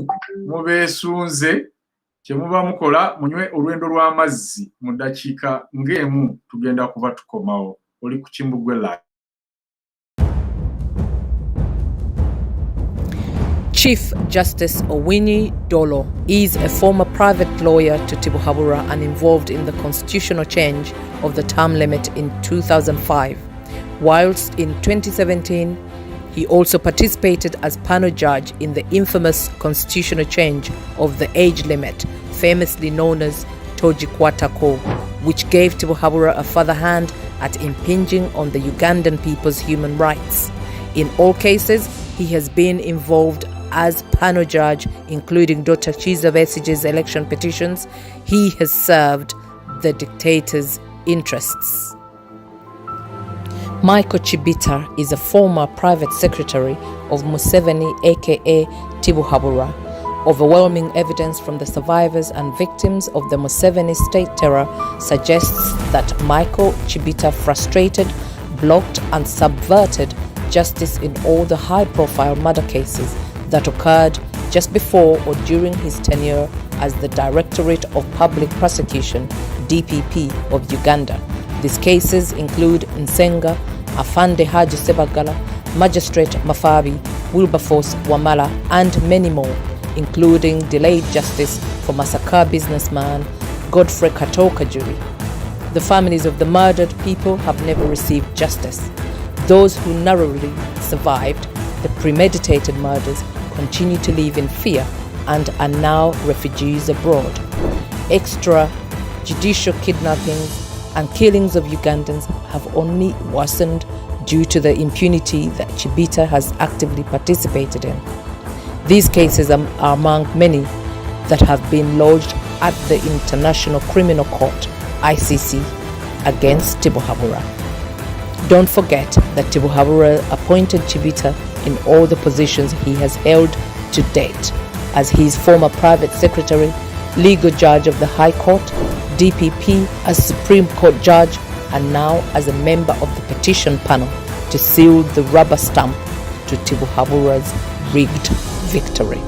mubeesunze kye muba mukola munywe olwendo lw'amazzi mu ddakiika ng'emu tugenda kuba tukomawo. Oli ku Kimbugwe Live. Chief Justice Owinyi Dolo is a former private lawyer to Tibuhaburwa and involved in the constitutional change of the term limit in 2005. Whilst in 2017, He also participated as panel judge in the infamous constitutional change of the age limit, famously known as Tojikwatako, which gave Tibuhaburwa a further hand at impinging on the Ugandan people's human rights. In all cases, he has been involved as panel judge, including Dr. Kizza Besigye's election petitions. He has served the dictator's interests. Michael Chibita is a former private secretary of Museveni, aka Tibuhaburwa. Overwhelming evidence from the survivors and victims of the Museveni state terror suggests that Michael Chibita frustrated, blocked and subverted justice in all the high-profile murder cases that occurred just before or during his tenure as the Directorate of Public Prosecution, DPP, of Uganda. These cases include Nsenga, Afande Haji Sebagala, Magistrate Mafabi, Wilberforce Wamala, and many more, including delayed justice for Masaka businessman Godfrey Katoka Juri. The families of the murdered people have never received justice. Those who narrowly survived the premeditated murders continue to live in fear and are now refugees abroad. Extrajudicial kidnappings and killings of Ugandans have only worsened due to the impunity that Chibita has actively participated in. These cases are among many that have been lodged at the International Criminal Court, ICC, against Tibuhaburwa. Don't forget that Tibuhaburwa appointed Chibita in all the positions he has held to date, as his former private secretary, legal judge of the High Court, DPP as Supreme Court judge, and now as a member of the petition panel to seal the rubber stamp to Tibuhaburwa's rigged victory.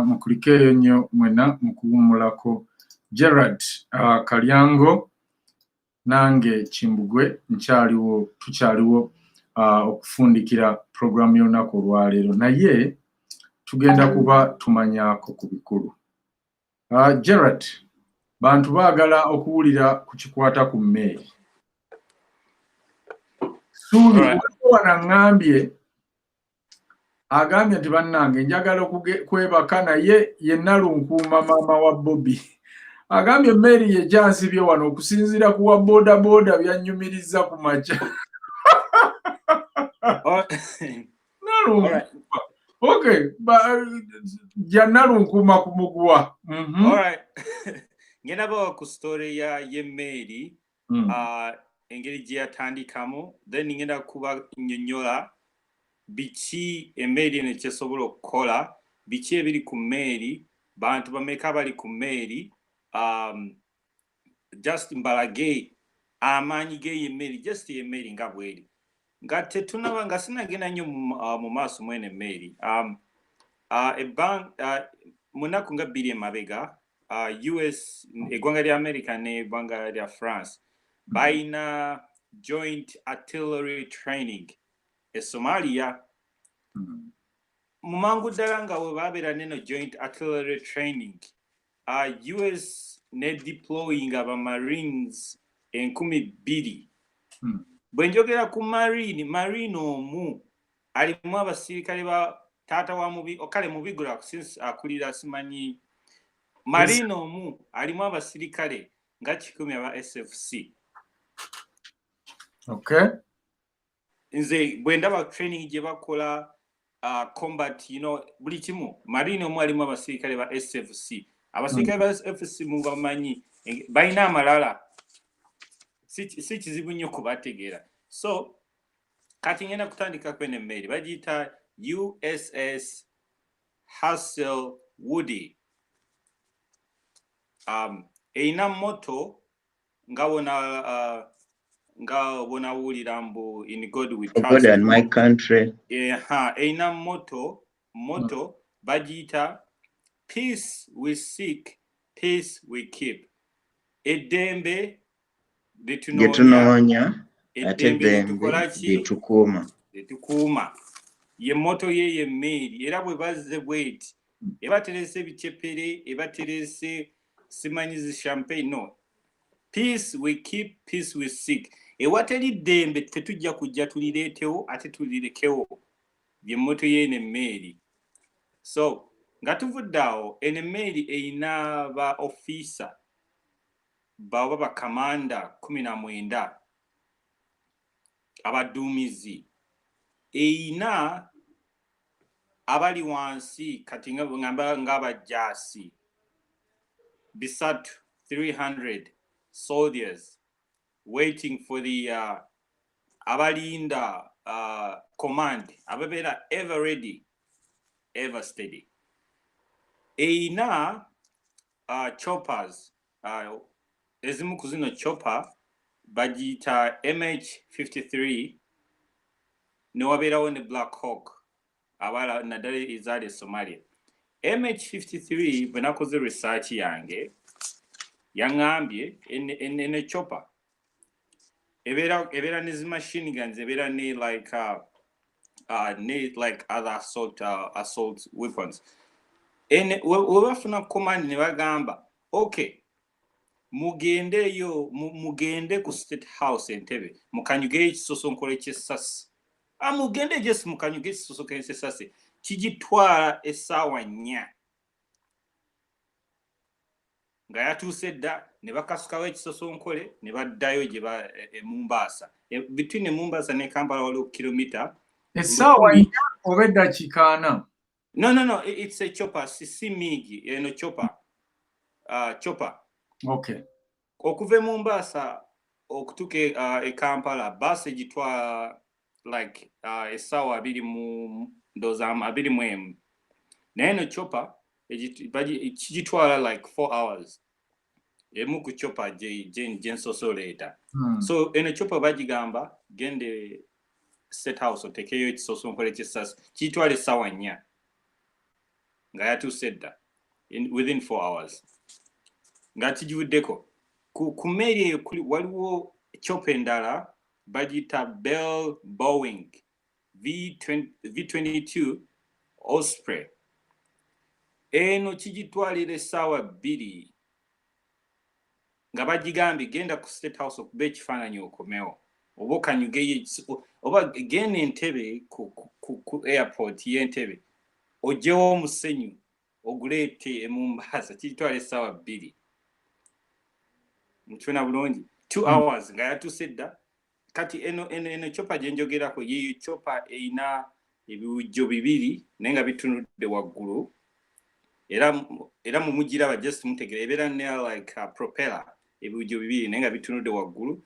Mukulikeeyo nnyo mwena mukuwummulako. Gerard Kalyango nange Kimbugwe tukyaliwo okufundikira programu y'olunaku olwaleero, naye tugenda kuba tumanyaako ku bikulu. Gerard, bantu baagala okuwulira ku kikwata ku mmeeri. Suubi wanaŋŋambye agambye nti bannange njagala kwebaka naye yenna lunkuuma maama wa Bobby. Agambye Mary ye gyansibye wano okusinziira ku wa boda byanyumiriza ku makya. Nalunkuma. Okay, but Janalunkuma kumugwa. All right. Ngenda bawa ku story ya yemmeri engeri gye yatandikamu, then ngenda kuba nnyonnyola biki emmeri eno kyesobola okukola, biki ebiri ku mmeeri, bantu bameka bali ku mmeeri, just mbalage amaanyi g'eyemmeri, just yemmeri nga bweri. Nga tetunaba nga sinagenda nnyo mu maaso mwene emmeri. Mu nnaku nga bbiri emabega, US, eggwanga lya America n'eggwanga lya France, bayina joint artillery training e Somalia. Mu mangu ddala nga bwe baabeera neno joint artillery training, US ne deploying aba Marines 2,000. Bwe njogera ku Marine omu alimu abasirikale ba taata wa mubi okale mubigula since akulira simanyi. Marine omu alimu abasirikale nga 100 aba SFC. Okay. Nze bwe ndaba training gye bakola combat, buli kimu, Marine omu alimu abasirikale ba SFC. Abasirikale ba SFC mu bamanyi balina amalala. Si kizibu nnyo kubategeera. So kati ngenda kutandika kwene emmeri bagiyita USS Hassel Woody. Eina moto nga wona wulira mbu in God we trust. God and my country. Eina moto bagiyita peace we seek, peace we keep. Eddembe lyetunoonya ate eddembe lyetukuuma. Ye moto ye yemmeri era bwe bazze bweti ebaterese bicepere ebaterese simanyizi champagne. No, peace we keep, peace we seek. Ewateri ddembe tetujja kujja tulireetewo ate tulirekewo. Ye moto ye n'emmeri. So nga tuvudde awo emmeri eyina ba officer baba bakamanda 19 abaduumizi, eyina abali wansi kati ng'abajaasi bisatu 300 soldiers waiting for the abalinda command ababeera ever ready ever steady. Eyina choppers, ezimu ku zino chopper bagiyita MH-53 ne wabeerawo ne Black Hawk abala naddala ezaali e Somalia. MH-53 bwe nakoze research yange yaŋŋambye ene chopper ebeera ne zi machine guns, ebeera ne like other assault weapons. We bafuna command ne bagamba okay, mugende ku State House Entebbe mukanyuge ekisosonkole ky'essasi. Mugende just mukanyuge ekisosonkole ky'essasi kigitwala essaawa 4. Nga yatuuse dda ne bakasukawo ekisosonkole ne baddayo gye Mombasa. Between Mombasa ne Kampala waliwo kilomita essaawa 4 oba eddakiika 4. No, it's a chopper. Si migi, chopper. Chopper. Okay. Okuva Mombasa okutuuka e Kampala basi egitwala like essaawa 21. Naye eno chopper kigitwala like 4 hours. Emu ku chopper gye nsosoleeta. So eno chopper bagigamba gende State House otekeyo ekisosonkole ky'essasi kigitwala essaawa 4. Nga yatuuse dda within 4 hours. Nga kigivuddeko. Ku mmeeri eyo waliwo chopper endala bagiyita Bell Boeing V-22 Osprey. Eno kigitwalira essaawa 2 nga bagigambye genda ku State House okuba ekifaananyi okomewo oba okanyugeyo oba genda Entebbe ku airport y'Entebbe ogyewo omusenyu oguleete Mombasa kigitwala essaawa 2. Mukibona bulungi 2 hours nga yatuuse dda kati eno chopa gyenjogerako yeyo chopa eina ebiwujjo bibiri naye nga bitunudde waggulu era mumugiraba just mutegera ebeera ne like propeller ebiwujjo bibiri naye nga bitunudde waggulu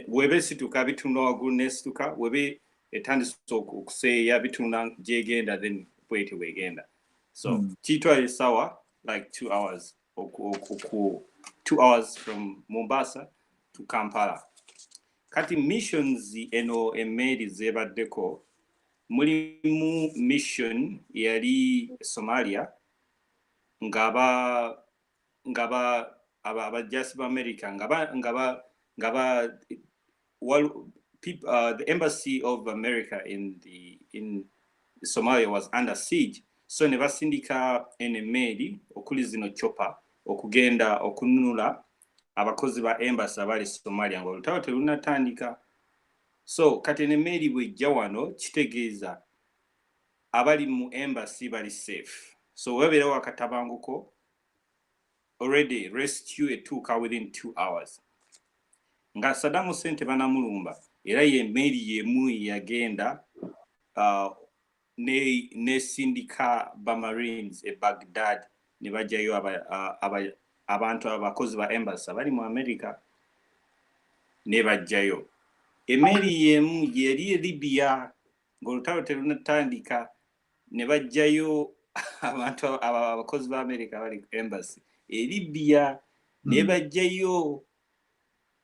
webe esituka bitunula waggulu nesituka webe etandise okuseeya bitunula gyegenda then bwete bwegenda so kitwala esawa like 2 hours 2 hours from Mombasa to Kampala. Kati missions eno emmeeri zebaddeko mulimu mission yali Somalia ngaba abajasi ba America the embassy of America in Somalia was under siege, so ne basindika enemmeeri okuli zino chopper okugenda okununula abakozi ba embassy abali Somalia nga olutalo telunatandika. So kati enemmeeri bwejja wano kitegeeza abali mu embassy bali safe. So webeera wakatabanguko already rescue etuuka within 2 hours. Nga Saddam Hussein tebanamulumba era ye emmeeri yemu yagenda ne sindika ba Marines e Baghdad ne bajjayo abantu abakozi ba embassy abali mu America ne bajjayo. Emmeeri yemu yeri Libya ng'olutalo telunatandika ne bajjayo abantu abakozi ba America bali embassy e Libya ne bajjayo.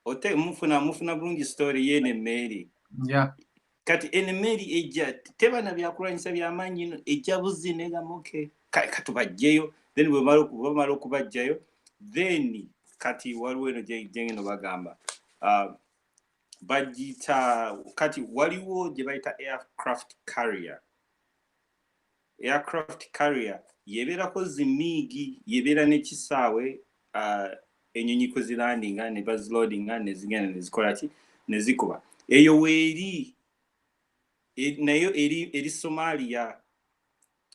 Ote mufuna bulungi story yene emmeeri. Kati enemmeeri ejja tebana byakulwanyisa byamaanyi ejja buzzi negamoke katubajjeyo then bwemala okubajjayo then kati waliwo eno gyengeno bagamba bagita kati waliwo gye bayita aircraft carrier yebeerako zimiigi yebeera n'ekisaawe enyonyi kwe zilandinga ne baziloadinga ne zigenda ne zikola ki ne zikuba eyo weeri nayo eri Somalia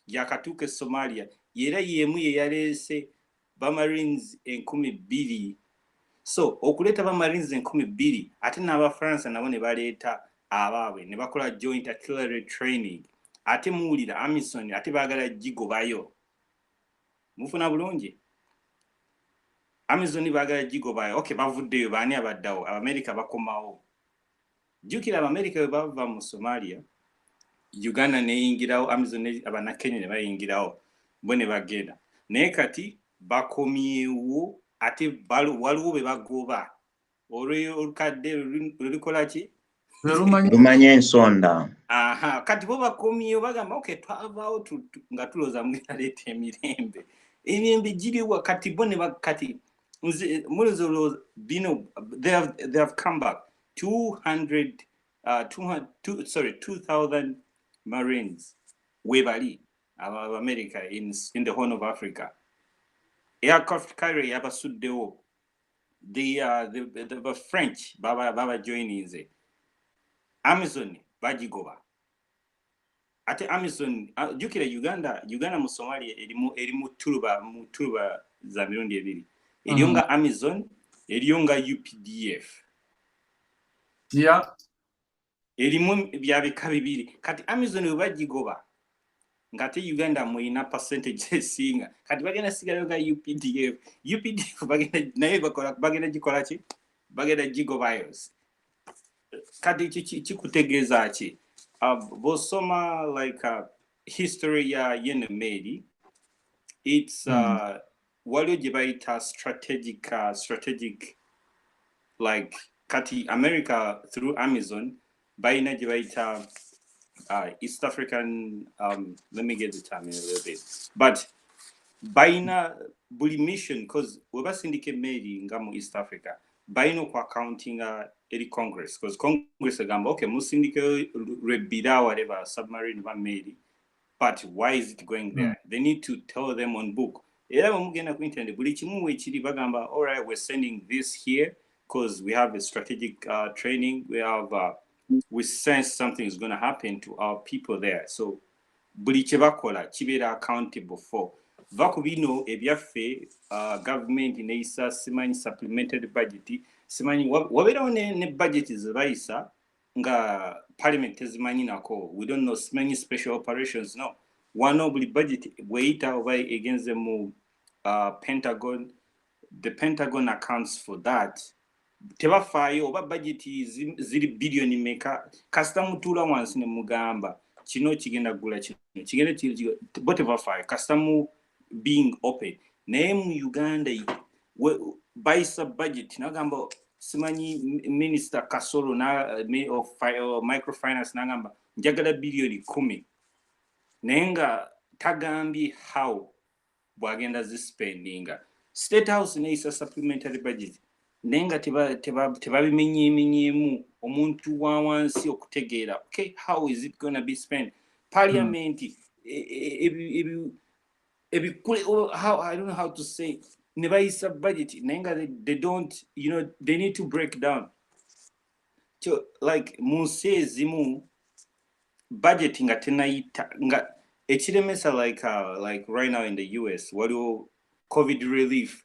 yakatuuka Somalia era yemu ye yaleese ba Marines 2,000. So okuleeta ba Marines 2,000 ate n'Abafaransa nabo ne baleeta abaabwe ne bakola joint artillery training ate muwulira Amison ate baagala gigobayo mufuna bulungi Amazon baagala gigobayo okay bavuddeyo baani abaddawo America bakomawo jjukira America bava mu Somalia Uganda neyingirawo Amazon abanakenya ne bayingirawo bo ne bagenda naye kati bakomyewo ate waliwo be bagoba olukadde lulikola ki lumanye ensonda kati bo bakomyewo bagamba okay twavaawo nga tulooza mugenda leeta emirembe giriwa kati bo ne bakati they have come back 2,000 Marines webali America in the Horn of Africa. Aircraft carrier yabasuddewo the French baba joining ze Amazon bagigoba ate Amazon jukira Uganda mu Somalia erimu tuluba za mirundi ebiri erionga Amazon erionga UPDF erimu byabika bibiri kati Amazon we bagigoba ngate Uganda muina percentage esinga kati bagenda sigala nga UPDF bagenda naye bagenda gikola ki bagenda gigobayos kati kikutegeeza ki bosoma like history ya yenemeri it's waliwo gye bayita strategic like kati America through Amazon bayina gye bayita East African let me get the term in a little bit but bayina buli mission because webasindika emmeri nga mu East Africa bayina ku accounting eri Congress because Congress agamba okay musindike rebira whatever submarine ba mmeri but why is it going there they need to tell them on book era mugenda ku internet buli kimu wekiri bagamba all right we're sending this here because we have a strategic training we sense something is going to happen to our people there so buli kyebakola kibeera accountable for vakubino ebyaffe government neisa simanyi supplemented budget simanyi wabeerawo ne budget zebayisa nga parliament tezimanyi nako. We don't know many special operations. No, one buli budget bweyita oba egenze mu Pentagon, the Pentagon accounts for that. Tebafaayo oba budget ziri billion meka kasita mutuula wansi ne mugamba kino kigenda gula kino kigenda bo tebafaayo kasita mu being open. Naye mu Uganda bayisa budget nagamba simanyi Minister Kasolo of microfinance nagamba njagala billion 10 naye nga tagambye how bwagenda zispendinga. State House neeyisa supplementary budget naye nga tebabimenyeemenyeemu omuntu wa wansi okutegeera okay how is it gonna be spent. Parliament how I don't know how to say ne bayisa budget naye nga they don't, you know, they need to break down so like mu nsi ezimu budget nga tenayita nga ekiremesa like right now in the US waliwo COVID relief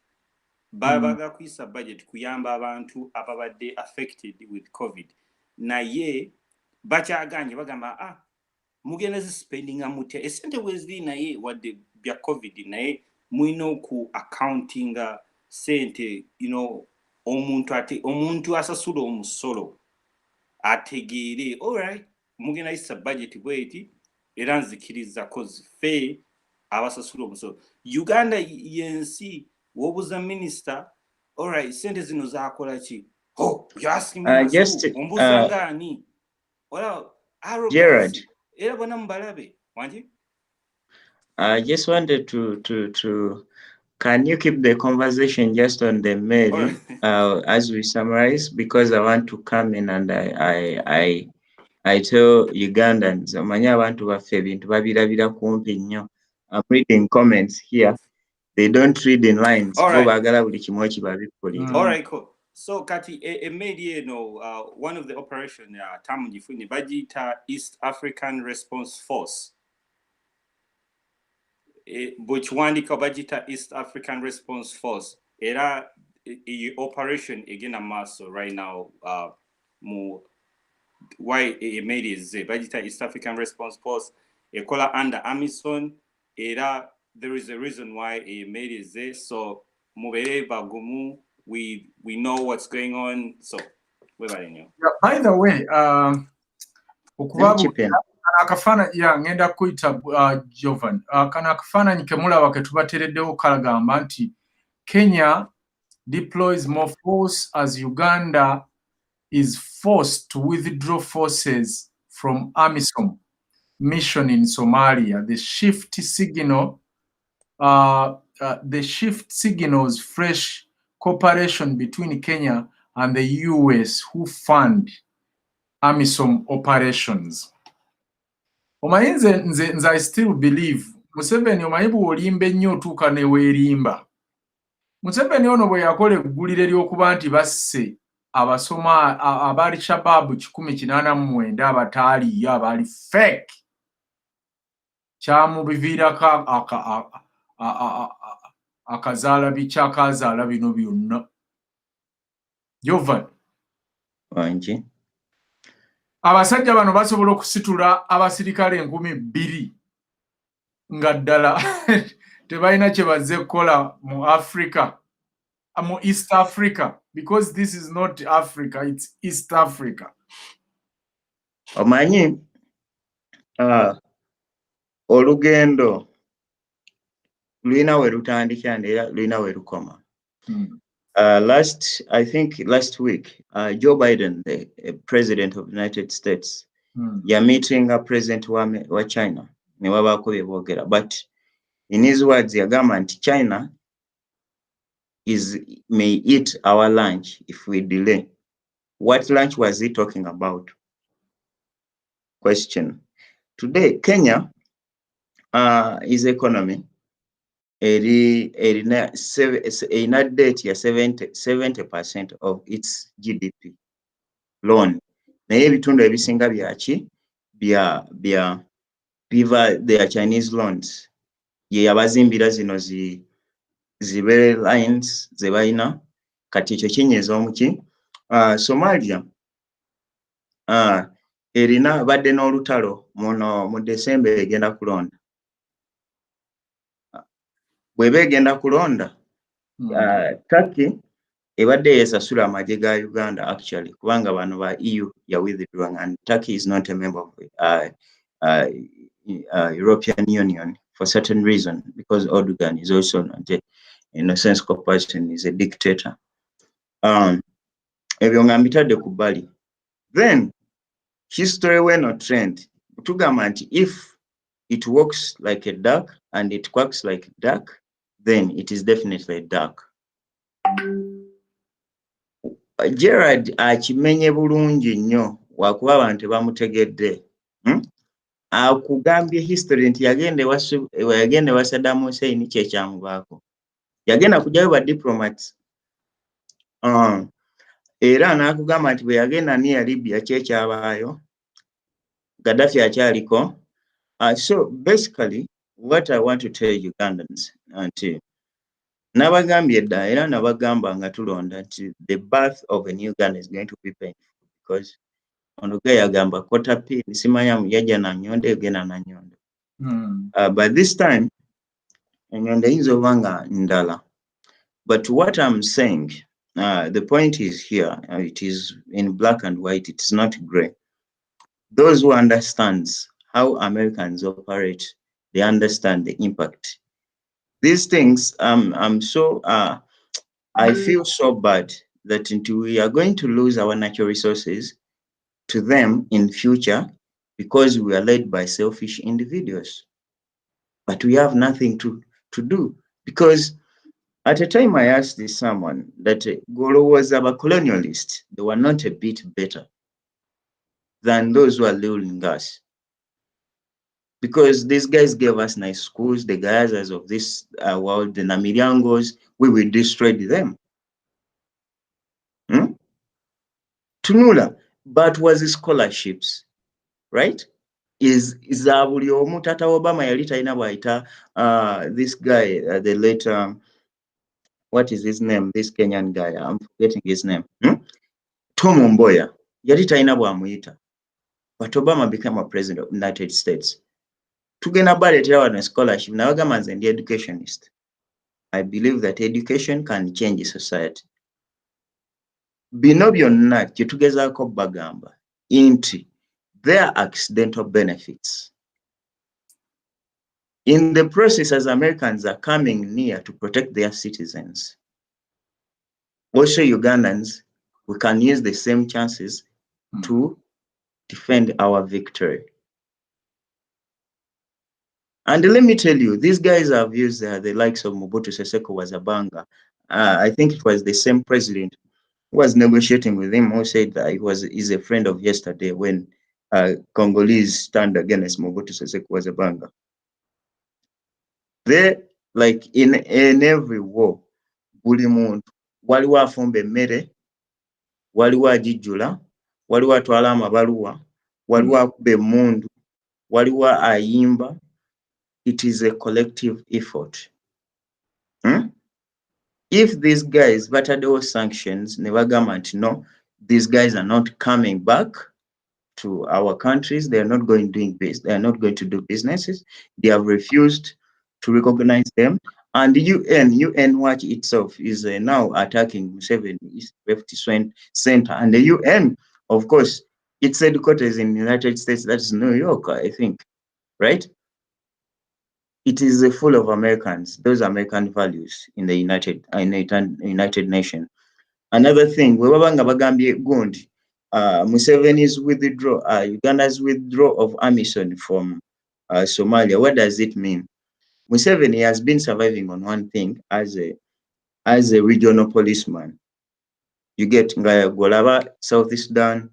babaga kuyisa budget kuyamba abantu ababadde affected with COVID naye bakyaganye bagamba mugenda zispendinga mutya esente weziri naye wadde bya COVID naye mwino ku accountinga sente, you know, omuntu asasula omusolo ategeere alright mugenda isa budget bweti era nzikiriza cause fe abasasula omusolo. Uganda yensi wobuza minister alright sente zino zakola ki you asking me just ombuza ngani wala Gerard, era bona mbalabe wanji. I just wanted to can you keep the conversation just on the mail as we summarize, because I want to come in and I tell Ugandans manya abantu baffe ebintu babirabira kumpi nnyo. I'm reading comments here. They don't read in lines. Bo bagala buli kimu kibabikulira. All right, cool. So kati media one of the operation tamujifuni bagita East African Response Force. Buchwandika bagita East African Response Force. Era operation again a muscle right now mu why media is bagita East African Response Force ekola under Amazon era there is a reason why media is there. So mubere bagumu we know what's going on. So by the way akafana ngenda kuita Jovan kana akafana nikemulaba ketubatereddewo kalagamba nti Kenya deploys more force as Uganda is forced to withdraw forces from AMISOM mission in Somalia. The shift signals fresh cooperation between Kenya and the US who fund AMISOM operations. Nze I still believe Museveni omanyi bw'olimba ennyo otuuka ne weerimba. Museveni ono bwe yakola eggulire ery'okuba nti basse abasoma abali Shababu 189 abataaliyo abali fake kyamubiviirako akazaala bikyakazaala bino byonna. Jovan wangi abasajja bano basobola okusitula abasirikale 2,000 nga ddala tebalina kye bazze kukola mu Africa, mu East Africa, because this is not Africa, it's East Africa. Omanyi olugendo lulina we lutandikira era lulina we lukoma. I think last week, Joe Biden, the president of the United States, you're meeting a president wa China. But in his words, your government, China may eat our lunch if we delay. What lunch was he talking about? Question. Today, Kenya, his economy, in a debt 70% of its GDP loan. Naye ebitundu ebisinga byaki biva their Chinese loans. Ye yabazimbira zino zibe lines ze balina kati ekyo kinyeeza omuki Somalia erina badde n'olutalo muno mu December egenda kulonda. Bw'eba egenda kulonda, Turkey ebadde yesasula amagye ga Uganda actually kubanga bano ba EU ya withdrawing and Turkey is not a member of European Union for certain reason because Erdogan is also not a nonsensical person, is a dictator. Ebyo nga mbitadde ku bbali. Then history weno trend tugamba nti if it walks like a duck and it quacks like a duck, then it is definitely a duck. Gerard akimenye bulungi nnyo wakuba abantu bamutegedde. Akugambye history nti yagenda ewa Saddam Hussein kyekyamubaako. Yagenda kujjayo ba diplomats. Era n'akugamba nti bwe yagenda near Libya kyekyabaayo. Gaddafi akyaliko. So basically what I want to tell Ugandans nti nabagambye dda era nabagamba nga tulonda nti the birth of a new Uganda is going to be painful because ono ge yagamba kota p simanya yajja na nyonde egenda na nyonde. But this time enyonde yinza oba nga ndala. But what I'm saying, the point is here, it is in black and white, it is not gray. Those who understands how Americans operate, they understand the impact. These things, I'm so, I feel so bad that we are going to lose our natural resources to them in future because we are led by selfish individuals. But we have nothing to do because at a time I asked this someone that Golo was a colonialist. They were not a bit better than those who are ruling us. Because these guys gave us nice schools, the Gazas of this world, the Namiriangos, we will destroy them. Tunula, but was the scholarships, right? Is buli omu Tata Obama yali talina bw'ayita this guy, the late, what is his name? This Kenyan guy, I'm forgetting his name. Tom Mboya, yali talina bw'amuyita. But Obama became a president of the United States. Tugenda baleetera wano scholarship, nabagamba nze ndi educationist. I believe that education can change society. Bino byonna kye tugezaako bagamba nti there are accidental benefits. In the process, as Americans are coming near to protect their citizens, also Ugandans, we can use the same chances to defend our victory. And let me tell you, these guys have used the likes of Mobutu Sese Wazabanga. I think it was the same president who was negotiating with him who said that he's a friend of yesterday when Congolese stand against Mobutu Sese Wazabanga. They, like in every war, buli muntu waliwo afumba emmere, waliwo agijjula, waliwo atwala amabaluwa, waliwo akuba emmundu, waliwo ayimba. It is a collective effort. If these guys bataddewo sanctions ne bagamba nti no, these guys are not coming back to our countries, they are not going to do businesses, they have refused to recognize them, and the UN Watch itself is now attacking Museveni East Left Center, and the UN, of course, its headquarters in the United States, that's New York, I think, right? It is full of Americans, those American values in the United Nations. Another thing, we wabanga bagambye gundi, Museveni's withdrawal, Uganda's withdrawal of AMISOM from Somalia. What does it mean? Museveni has been surviving on one thing as a regional policeman. You get Golaba, South Sudan,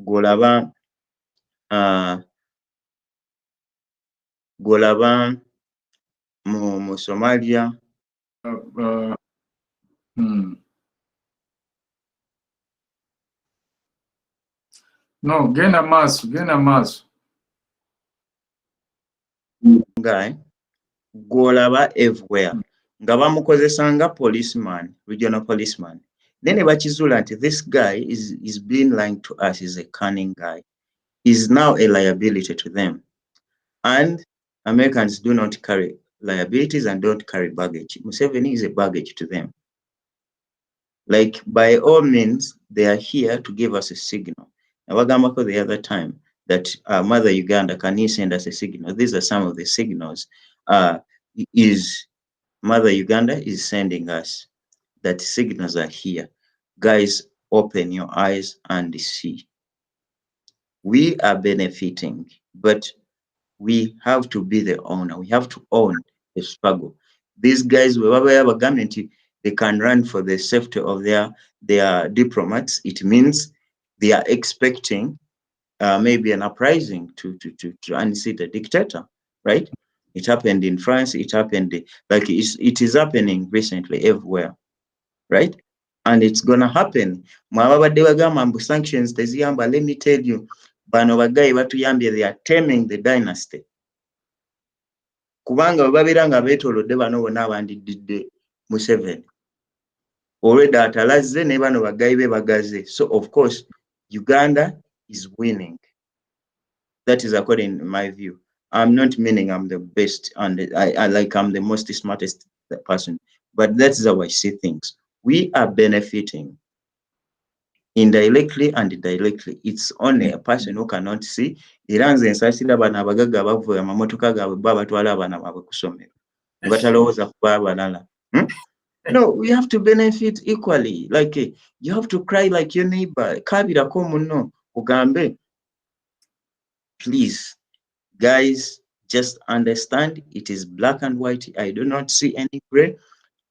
Golaba, mu Somalia. No, genda maaso. Guy, Golaba everywhere. Nga bamukozesa nga policeman, regional policeman. Then Ebachizula, this guy is being lying to us, is a cunning guy. Is now a liability to them. And Americans do not carry liabilities and don't carry baggage. Museveni is a baggage to them. Like, by all means, they are here to give us a signal. Nawagambako the other time that Mother Uganda, can you send us a signal? These are some of the signals. Is Mother Uganda is sending us that signals are here. Guys, open your eyes and see. We are benefiting, but we have to be the owner. We have to own the struggle. These guys, wherever they have a government, they can run for the safety of their diplomats. It means they are expecting maybe an uprising to unseat a dictator, right? It happened in France. It happened like it is happening recently everywhere, right? And it's gonna happen. Sanctions, let me tell you, they are taming the dynasty. Kubanga babiranga betolodde bano bonna abandidde Museveni. Already atalazze ne bano bagayi be bagaze. So of course, Uganda is winning. That is according to my view. I'm not meaning I'm the best and I'm the most smartest person, but that's how I see things. We are benefiting indirectly and directly. It's only a person who cannot see. Iranze ensasira bana abagaga bavuye amamotoka gaabwe babatwala abana baabwe ku ssomero. Batalowooza kuba abalala. No, we have to benefit equally. Like you have to cry like your neighbor. Kabirako munno ugambe. Please, guys, just understand it is black and white. I do not see any gray.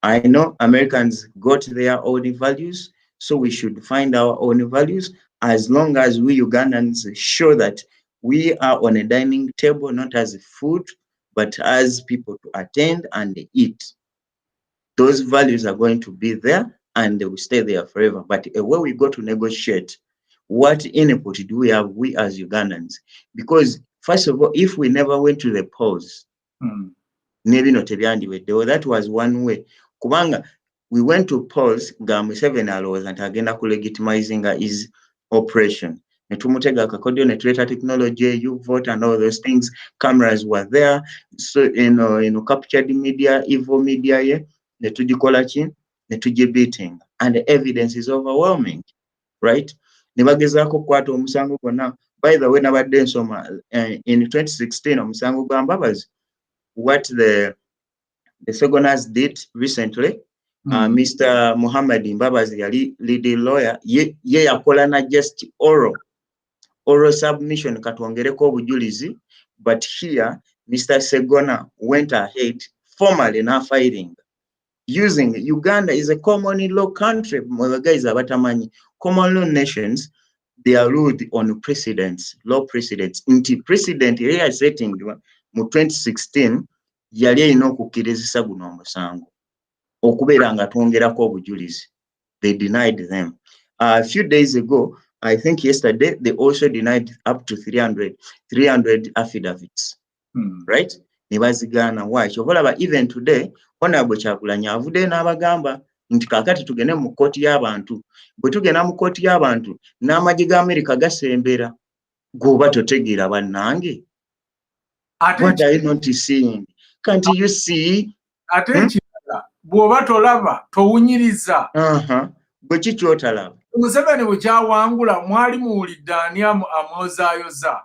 I know Americans got their own values, so we should find our own values as long as we Ugandans show that we are on a dining table, not as food, but as people to attend and eat. Those values are going to be there and they will stay there forever. But when we go to negotiate, what input do we have, we as Ugandans? Because first of all, if we never went to the polls, that was one way. Kubanga, we went to polls, Museveni allows and agenda legitimizing his operation. Netumutega kakodio netuleta technology, you vote and all those things. Cameras were there, so captured media, evil media, netujikola ki, netujibeating, and the evidence is overwhelming, right? Nebagezako kwata omusango gonna. By the way, nabadde nsoma in 2016 omusango gwa Mbabazi, what the Segoners did recently. Mr. Muhammad Mbabazi, yali leading lawyer, ye yakola na just oral submission katwongereko obujulizi, but here Mr. Segona went ahead formally now filing using Uganda is a common law country. Guys, abatamanyi common law nations, they are ruled on precedents, law precedents. Inti precedent here setting mu 2016 yali erina okukkirizisa guno omusango okubeera nga twongerako obujulizi. They denied them. A few days ago, I think yesterday, they also denied up to 300 affidavits, right? Nebazigana. Why? Chovolaba even today, Honorable Kyagulanyi avudde n'abagamba nti kakati tugende mu kkooti y'abantu. Bwe tugenda mu kkooti y'abantu, n'amagye ga America gasembera. Goba totegeera bannange. What are you not seeing? Can't you see? Bw'oba tolaba towunyiriza. Bwe ki ky'otalaba? Museveni bwe kyawangula mwali muwulidde ani amwozaayoza?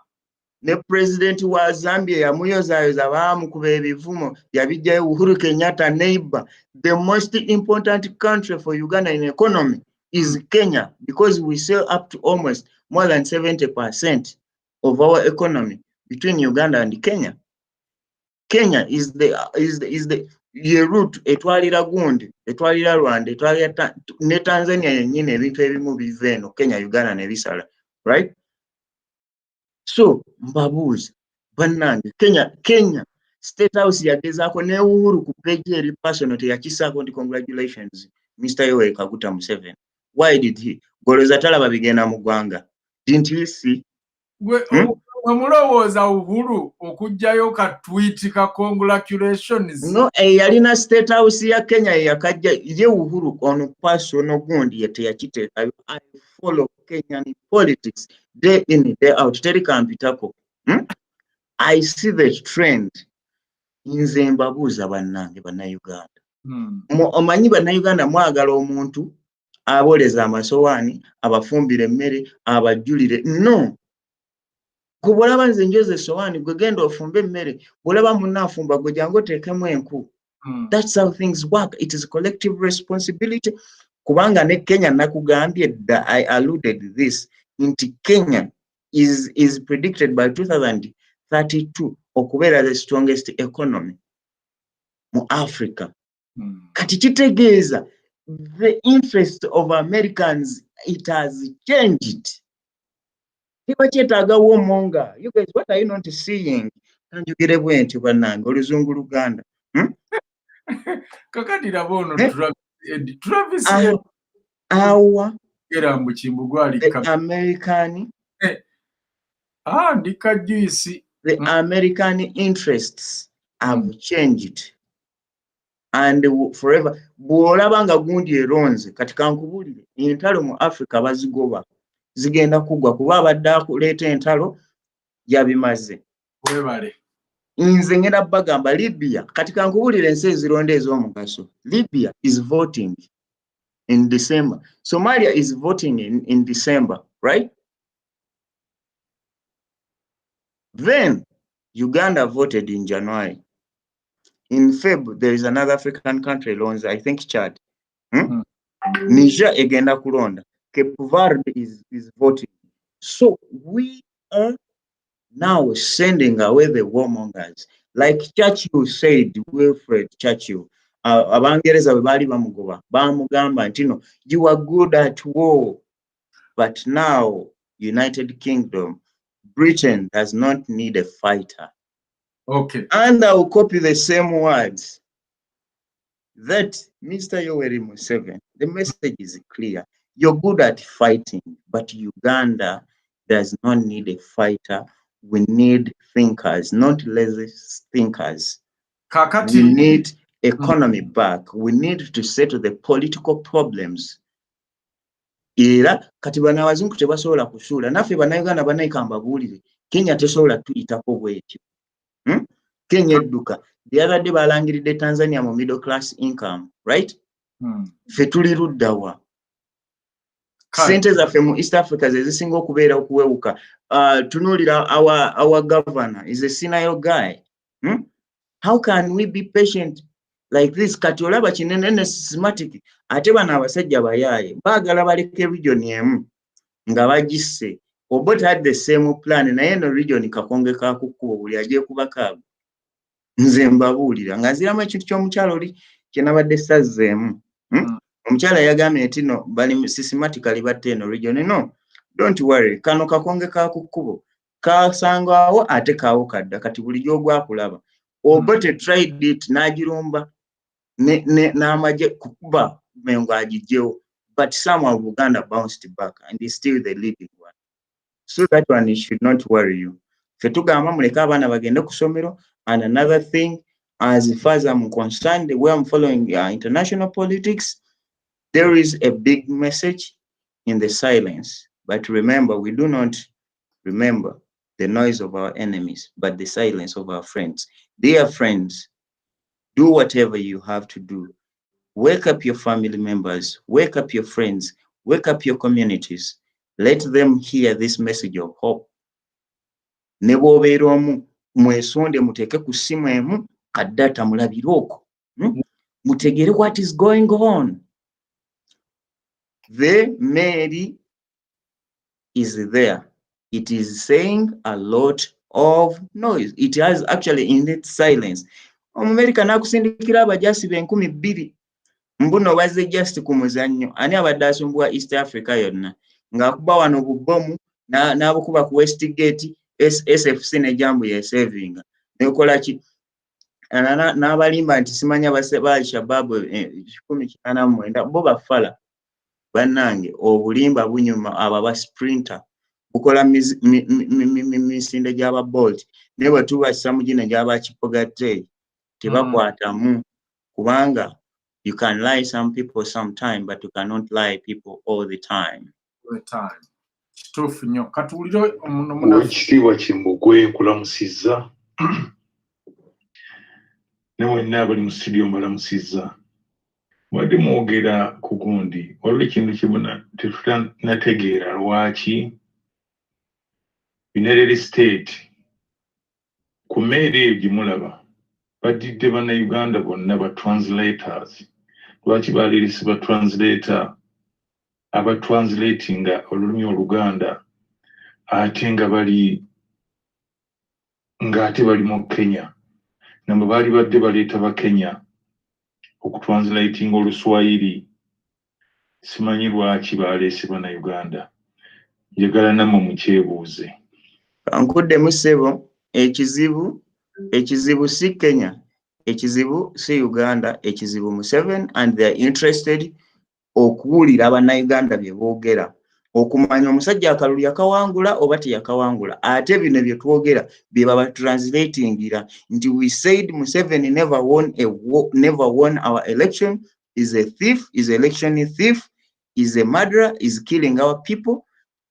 Ne president wa Zambia yamuyozaayoza baamukuba ebivumo yabijjayo. Uhuru Kenyatta neighbor. The most important country for Uganda in economy is Kenya, because we sell up to almost more than 70% of our economy between Uganda and Kenya. Kenya is the route etwalira gundi, etwalira Rwanda, etwalira ne Tanzania yennyini ebintu ebimu biva eno Kenya, Uganda ne bisala, right? So mbabuuza bannange, Kenya State House yagezaako ne Uhuru ku page eri personal teyakisaako nti congratulations Mr. Yoweri Kaguta Museveni. Why did he? Golooza talaba bigenda mu ggwanga. Didn't you see? Omulowooza Uhuru okujjayo ka tweet ka congratulations. No, yalina State House ya Kenya yakajja ye Uhuru on personal gundi yete yakiteeka. I follow Kenyan politics day in day out. Teri kampitako. I see the trend. Nze mbabuuza bannange bannayuganda. Omanyi bannayuganda mwagala omuntu aboleza amasowaani, abafumbira emmere, abajjulire. No. Kubulaba nze njoze essowaani gwe genda ofumbe emmere, bulaba munna afumba gwe jangu oteekemu enku. That's how things work. It is collective responsibility. Kubanga ne Kenya nakugambye, I alluded this, nti Kenya is predicted by 2032 okubeera the strongest economy mu Africa. Kati kitegeeza the interest of Americans, it has changed. Kiba kyetaagawo omonga. You guys, what are you not seeing? Kanjogere bwentyo bannange oluzungu Luganda. Kakati laba ono Travis Awa era mu Kimbugwe ali American ndika juice. The American interests have changed and forever. Bw'olaba nga gundi eronze kati kankubulire entalo mu Africa bazigoba zigenda kugwa kuba abadde akuleeta entalo yabimaze. Webale. Nze ngenda bagamba Libya kati kankubulire ensi ezironda ez'omugaso. Libya is voting in December. Somalia is voting in December, right? Then Uganda voted in January. In Feb, there is another African country, I think Chad. Niger egenda kulonda. Cape Verde is voting. So we are now sending away the warmongers. Like Churchill said, Wilfred Churchill, Abangereza bwe baali bamugoba bamugamba nti no, you are good at war, but now United Kingdom, Britain does not need a fighter. Okay. And I will copy the same words that Mr. Yoweri Museveni, the message is clear. You're good at fighting, but Uganda does not need a fighter. We need thinkers, not lazy thinkers. Kakati. We need economy back. We need to settle the political problems. Era kati bana abazungu tebasobola kusuula naffe bannayuganda bannayikamba buulire Kenya tesobola tuyitako bwetyo. Kenya edduka. The other day balangiridde Tanzania mu middle class income, right? Ffe tuli luddawa. Sente zaffe mu East Africa ze zisinga okubeera okuwewuka. Tunuulira our governor is a senior guy. How can we be patient like this? Kati olaba kinene ne systematic ate bano abasajja bayaaye baagala baleke region emu nga bagisse. Obote had the same plan naye no region kakonge kakukkubo buli agiye kubakaago. Nze mbabuulira nga nziramu ekintu ky'omukyalo oli kye nabadde sazzeemu. Omukyala yagambye nti no bali systematically batte eno region. No, don't worry, kano kakonge kakukkubo kasangaawo ate kaawo kadda kati buli gy'ogwakulaba. Obote tried it n'agirumba n'amagye kukuba mengo agijjewo, but somehow Uganda bounced back and is still the leading one. So that one it should not worry you. Fetugamba muleka abaana bagende ku ssomero. And another thing, as far as I'm concerned, the way I'm following international politics, there is a big message in the silence. But remember, we do not remember the noise of our enemies, but the silence of our friends. Dear friends, do whatever you have to do. Wake up your family members, wake up your friends, wake up your communities. Let them hear this message of hope. Ne bw'obeera omu mwesonde muteeke ku ssimu emu kaddata mulabire okwo. Mutegere what is going on. The Mary is there. It is saying a lot of noise. It has actually in its silence. Omumerika nakusindikira abajasi be 2,000 mbuno bazze just ku muzannyo. Ani abadde asumbuwa East Africa yonna ng'akuba wano bubomu n'abukuba ku Westgate. SFC ne jambu ya saving nekola ki n'abalimba nti simanya ba Al-Shabaab 19 bo bafala bannange obulimba bunyuma aba ba sprinter kukola misinde gy'aba Bolt ne bwe tubassa mu gino gy'aba Kipogatte tebakwatamu kubanga you can lie some people sometime but you cannot lie people all the time. Kituufu nnyo. Katuwulire omuntu Oweekitiibwa Kimbugwe nkulamusizza ne mwenna abali mu studio mbalamusizza. Mwadde mwogera ku gundi waliwo ekintu kimu tetutanategeera lwaki United States ku mmeeri eyo gye mulaba badidde bannayuganda bonna ba translators. Lwaki baleeresi ba translator abatranslatinga olulimi Oluganda ate nga bali mu Kenya nabo baali badde baleeta ba Kenya okutranslatinga Oluswayiri. Simanyi lwaki baleese bannayuganda. Njagala nammwe mukyebuuze. Kankuddemu ssebo, ekizibu si Kenya, ekizibu si Uganda, ekizibu Museveni and they are interested okuwulira bannayuganda bye boogera, okumanya omusajja akalulu yakawangula oba teyakawangula. Ate bino bye twogera bye baba translatingira nti we said Museveni never won our election, is a thief, is election thief, is a murderer, is killing our people.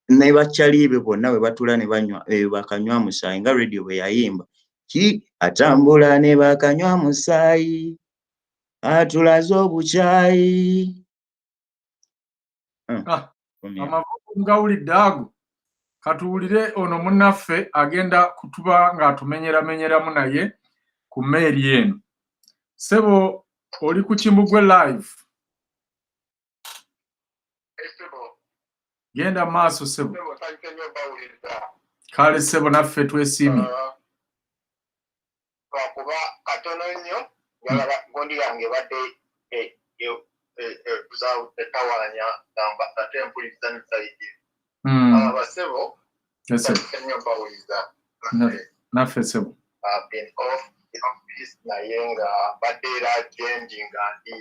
Ne bakyaliibe bonna bwe batula ne banywa bakanywa musaayi nga radio bwe yayimba ki atambula ne bakanywa musaayi atulaze obukyayi. Amavubu ngawulidde ago. Katuwulire ono munnaffe agenda kutuba ng'atumenyeramenyeramu naye ku mmeeri eno. Ssebo oli ku Kimbugwe live. Genda maaso ssebo. Kale ssebo naffe twesiimye. Lwakuba katono nnyo njagala gondi yange badde etawanya gamba ate mpuliriza n'ensayidi. Basebo nnyo bawuliza naffe ssebo. I've been off the office naye nga badde era gendi nga ndi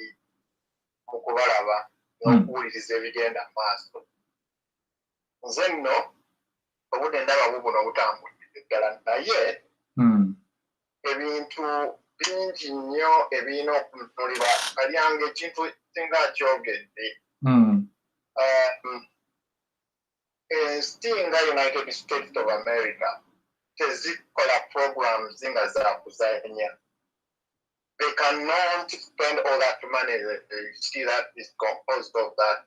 mu kubalaba n'okuwuliriza ebigenda mu maaso. Nze nno obudde ndaba bubuno obutambulidde ddala naye ebintu bingi nnyo ebirina okununulibwa kalyange ekintu singa kyogedde ensi nga United States of America tezikola programs nga za kuzanya. They cannot spend all that money that they see that is composed of that.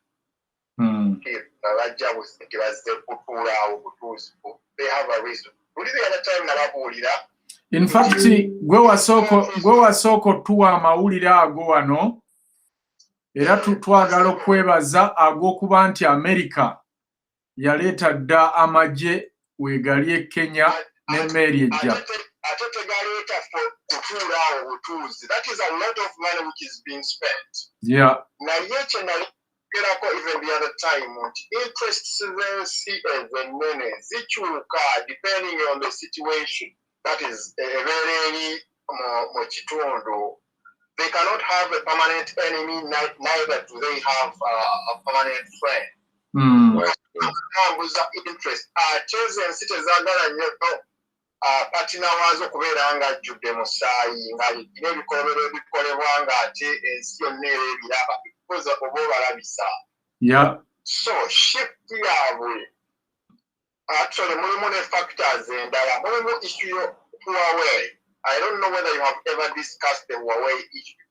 They have a reason. In fact, gwe wasoko tuwa amawulire ago wano era twagala okwebaza ag'okuba nti America yaleeta dda amagye weegali e Kenya n'emmeeri ejja. Ate tegaleeta kutuula awo butuuzi. That is a lot of money which is being spent. Yeah. Naye kye nali even the other time, interests depending on the situation. That is very mochitondo. They cannot have a permanent enemy, neither do they have a permanent friend. Interest. Chosen citizens patina wazo kubeera nga ajjudde musaayi nga ebikolebwa ng'ate ensi yonna era ebiraba because oba obalabisa. Yeah. So shift yaabwe actually mulimu ne factors endala mulimu issue yo Huawei. I don't know whether you have ever discussed the Huawei issue.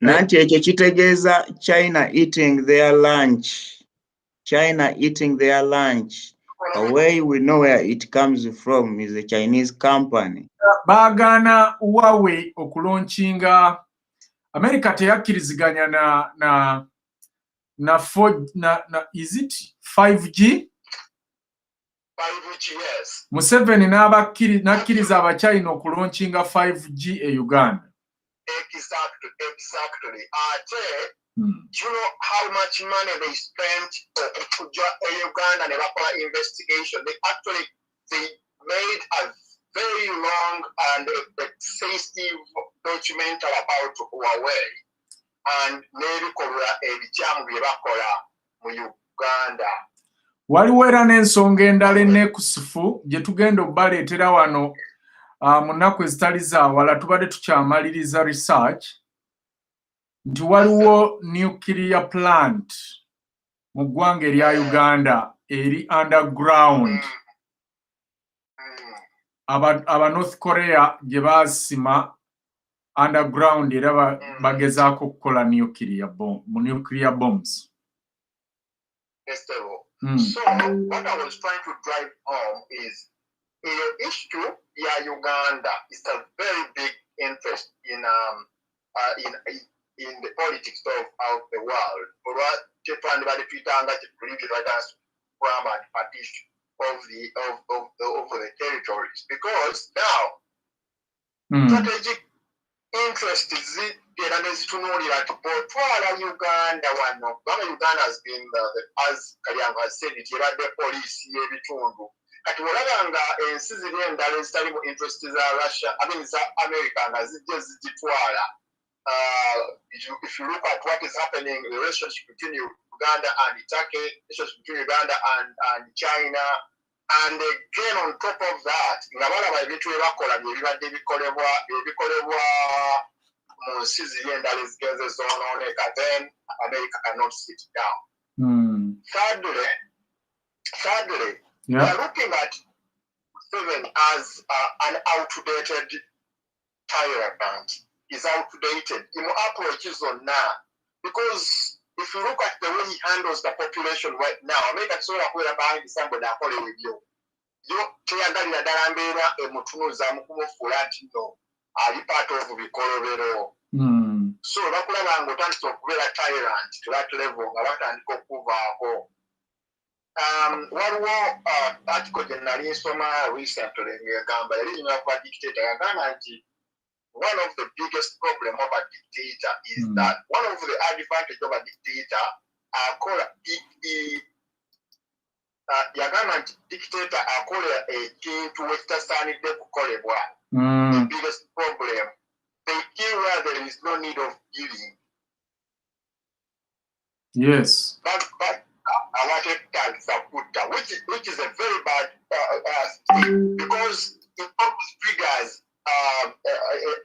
Nanti ekyo kitegeeza China eating their lunch. China eating their lunch. Huawei, we know where it comes from, is a Chinese company. Bagana Huawei okulaunchinga America teyakkiriziganya na is it 5G? 5G, yes. Museveni n'akkiriza abachina okulaunchinga 5G e Uganda. Exactly. Do you know how much money they spent to Uganda and a investigation? They made a very long and extensive documentary about Huawei and maybe Ebichamu Bibakola mu Uganda. waliwo era n'ensonga endala ennekusifu gye tugenda obbaleetera wano mu nnaku ezitali zaawala tubadde tukyamaliriza research nti waliwo nuclear plant mu ggwanga erya Uganda eri underground aba North Korea gye baasima underground era bagezaako okukola nuclear bombs. So what I was trying to drive home is the issue Uganda is a very big interest in the politics of the world. For what partition of the territories, because now strategic interest is Uganda Uganda has been as Kalyango has said it, the police kati olabanga ensi ziri endala ezitali mu interest za Russia, I mean za America nga zijja zigitwala. If you look at what is happening, the relationship between Uganda and Turkey, the relationship between Uganda and China, and again on top of that, nga balaba ebintu bye bakola bye bibadde bikolebwa mu nsi ziri endala ezigenze zoonooneka, then America cannot sit down. Thirdly, we are looking at Museveni as an outdated tyrant. Is outdated. In approaches on now, because if you look at the way he handles the population right now, America is all behind somebody that follow with you. You can't get a dambeira a mutunuza mukumofulanti no. Are you part of the Colorado? So Rakula Angotan to be a tyrant to that level, and Kokuva. What war article generally Soma recently in Gamba, a dictator, one of the biggest problems of a dictator is that one of the advantages of a dictator Yagama dictator a king to Western the biggest problem. They kill where there is no need of killing. Yes. But I wanted to which is a very bad thing, because it almost triggers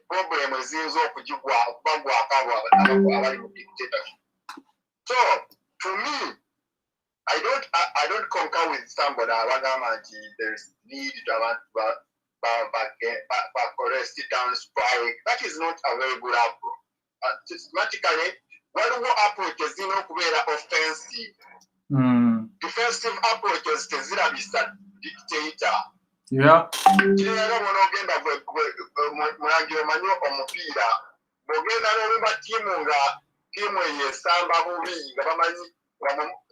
problem eziyinza okugibwa abali mu dictatorship. So to me, I don't concur with somebody abagamba nti there is need to have arrest down strike. That is not a very good approach. Systematically, waliwo approaches zirina okubeera offensive. Defensive approaches tezirabisa dictator. Yeah. Kirera ogenda mulangira omanyi omupiira bw'ogenda n'olumba tiimu eyo esamba bubi nga bamanyi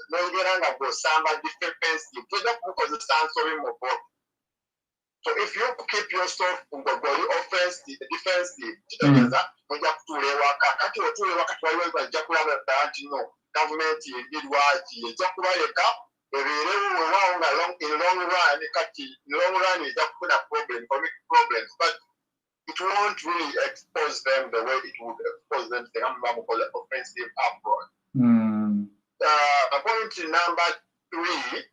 n'ogera nga bw'osamba defensive tojja kubukozesa nsobi mu bbo. So if you keep yourself offensive, defensive, kitegeeza ojja kutuula ewaka. Kati otuula ewaka twaliwo bajja kulaba ddala nti no gavumenti erirwaki ejja kubaleka ebeerewo weewaawo nga in long run ejja kufuna problems, but it won't really expose them the way it would expose them to the offensive approach. Point number 3,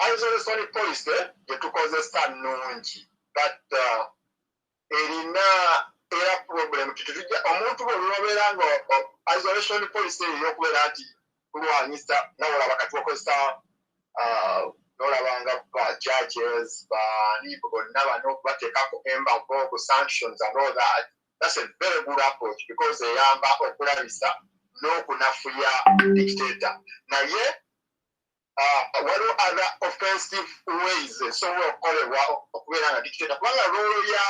isolation policy yetukozesa nnungi, but erina era problem tutujja omuntu bw'obeera nga isolation policy ey'okubeera nti kulwanyisa nawola wakati wakozesa nolabanga ba judges bani bonna bano bateekako embargo ku sanctions and all that. That's a very good approach because eyamba okulabisa n'okunafuya dictator. Naye waliwo other offensive ways esobola okukolebwa okubeera nga dictator, kubanga loolo ya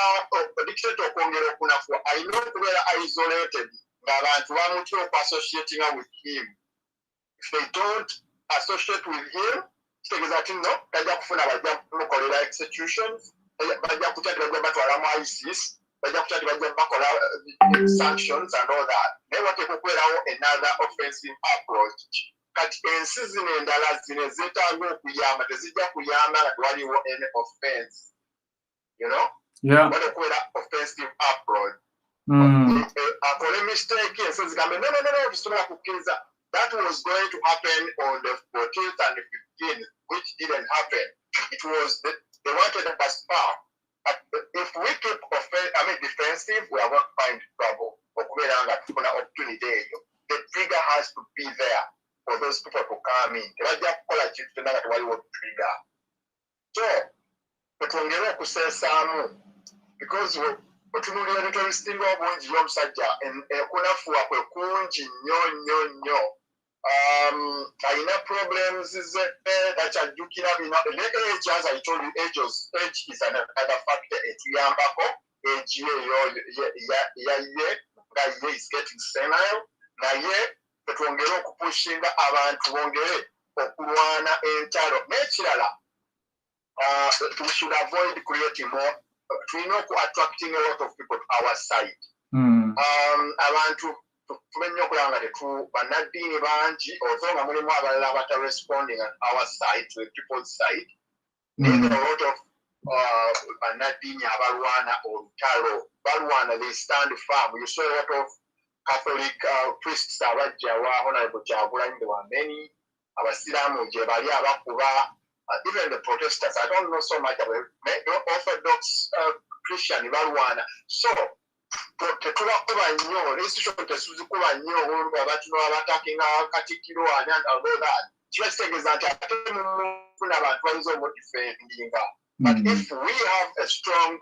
dictator okwongera okunafuwa alina okubeera isolated ng'abantu bamutya oku-associatinga with him. If they don't associate with him, kitegeeza ati no tajja kufuna bajja kumukolera executions, bajja kutya nti bajja batwala mu ISIS, bajja kutya nti bajja bakola sanctions and all that. Naye wateekwa okubeerawo another offensive approach. Kati ensi zino endala zino zeetaaga okuyamba tezijja kuyamba nga tewaliwo any offense. You know? Yeah. Waliwo okubeera offensive approach. Akole mistake ensi zigambe no tusobola kukkiriza. that was going to happen on the 14th and 15th, which didn't happen. It was they wanted a far. But if we keep defensive, we are going to find trouble. Opportunity. The trigger has to be there for those people to come in. So, twongere okusesaamu because otunulira ebintu ebisinga obungi y'omusajja okunafuwa kwe kungi nnyo alina problems takyajjukira bino ne age, as I told you, age is another factor etuyambako. Age yaye nga ye is getting senile, naye twongere okupushinga abantu bongere okulwana entalo n'ekirala. We should avoid creating more. We know attracting a lot of people to our side. Abantu tumenya okulanga tetu bannaddiini bangi although nga mulimu abalala abata responding on our side, to the people's side. There's a lot of bannaddiini abalwana olutalo balwana, they stand firm. You saw a lot of Catholic priests abajja wa Honorable Kyagulanyi, there were many. Abasiraamu gye bali abakuba. Even the Protestants, I don't know so much about the Orthodox Christian Ibaruana. So, institution tesuzikuba nnyo abantu attacking Katikiro and all that. Just take example, but if we have a strong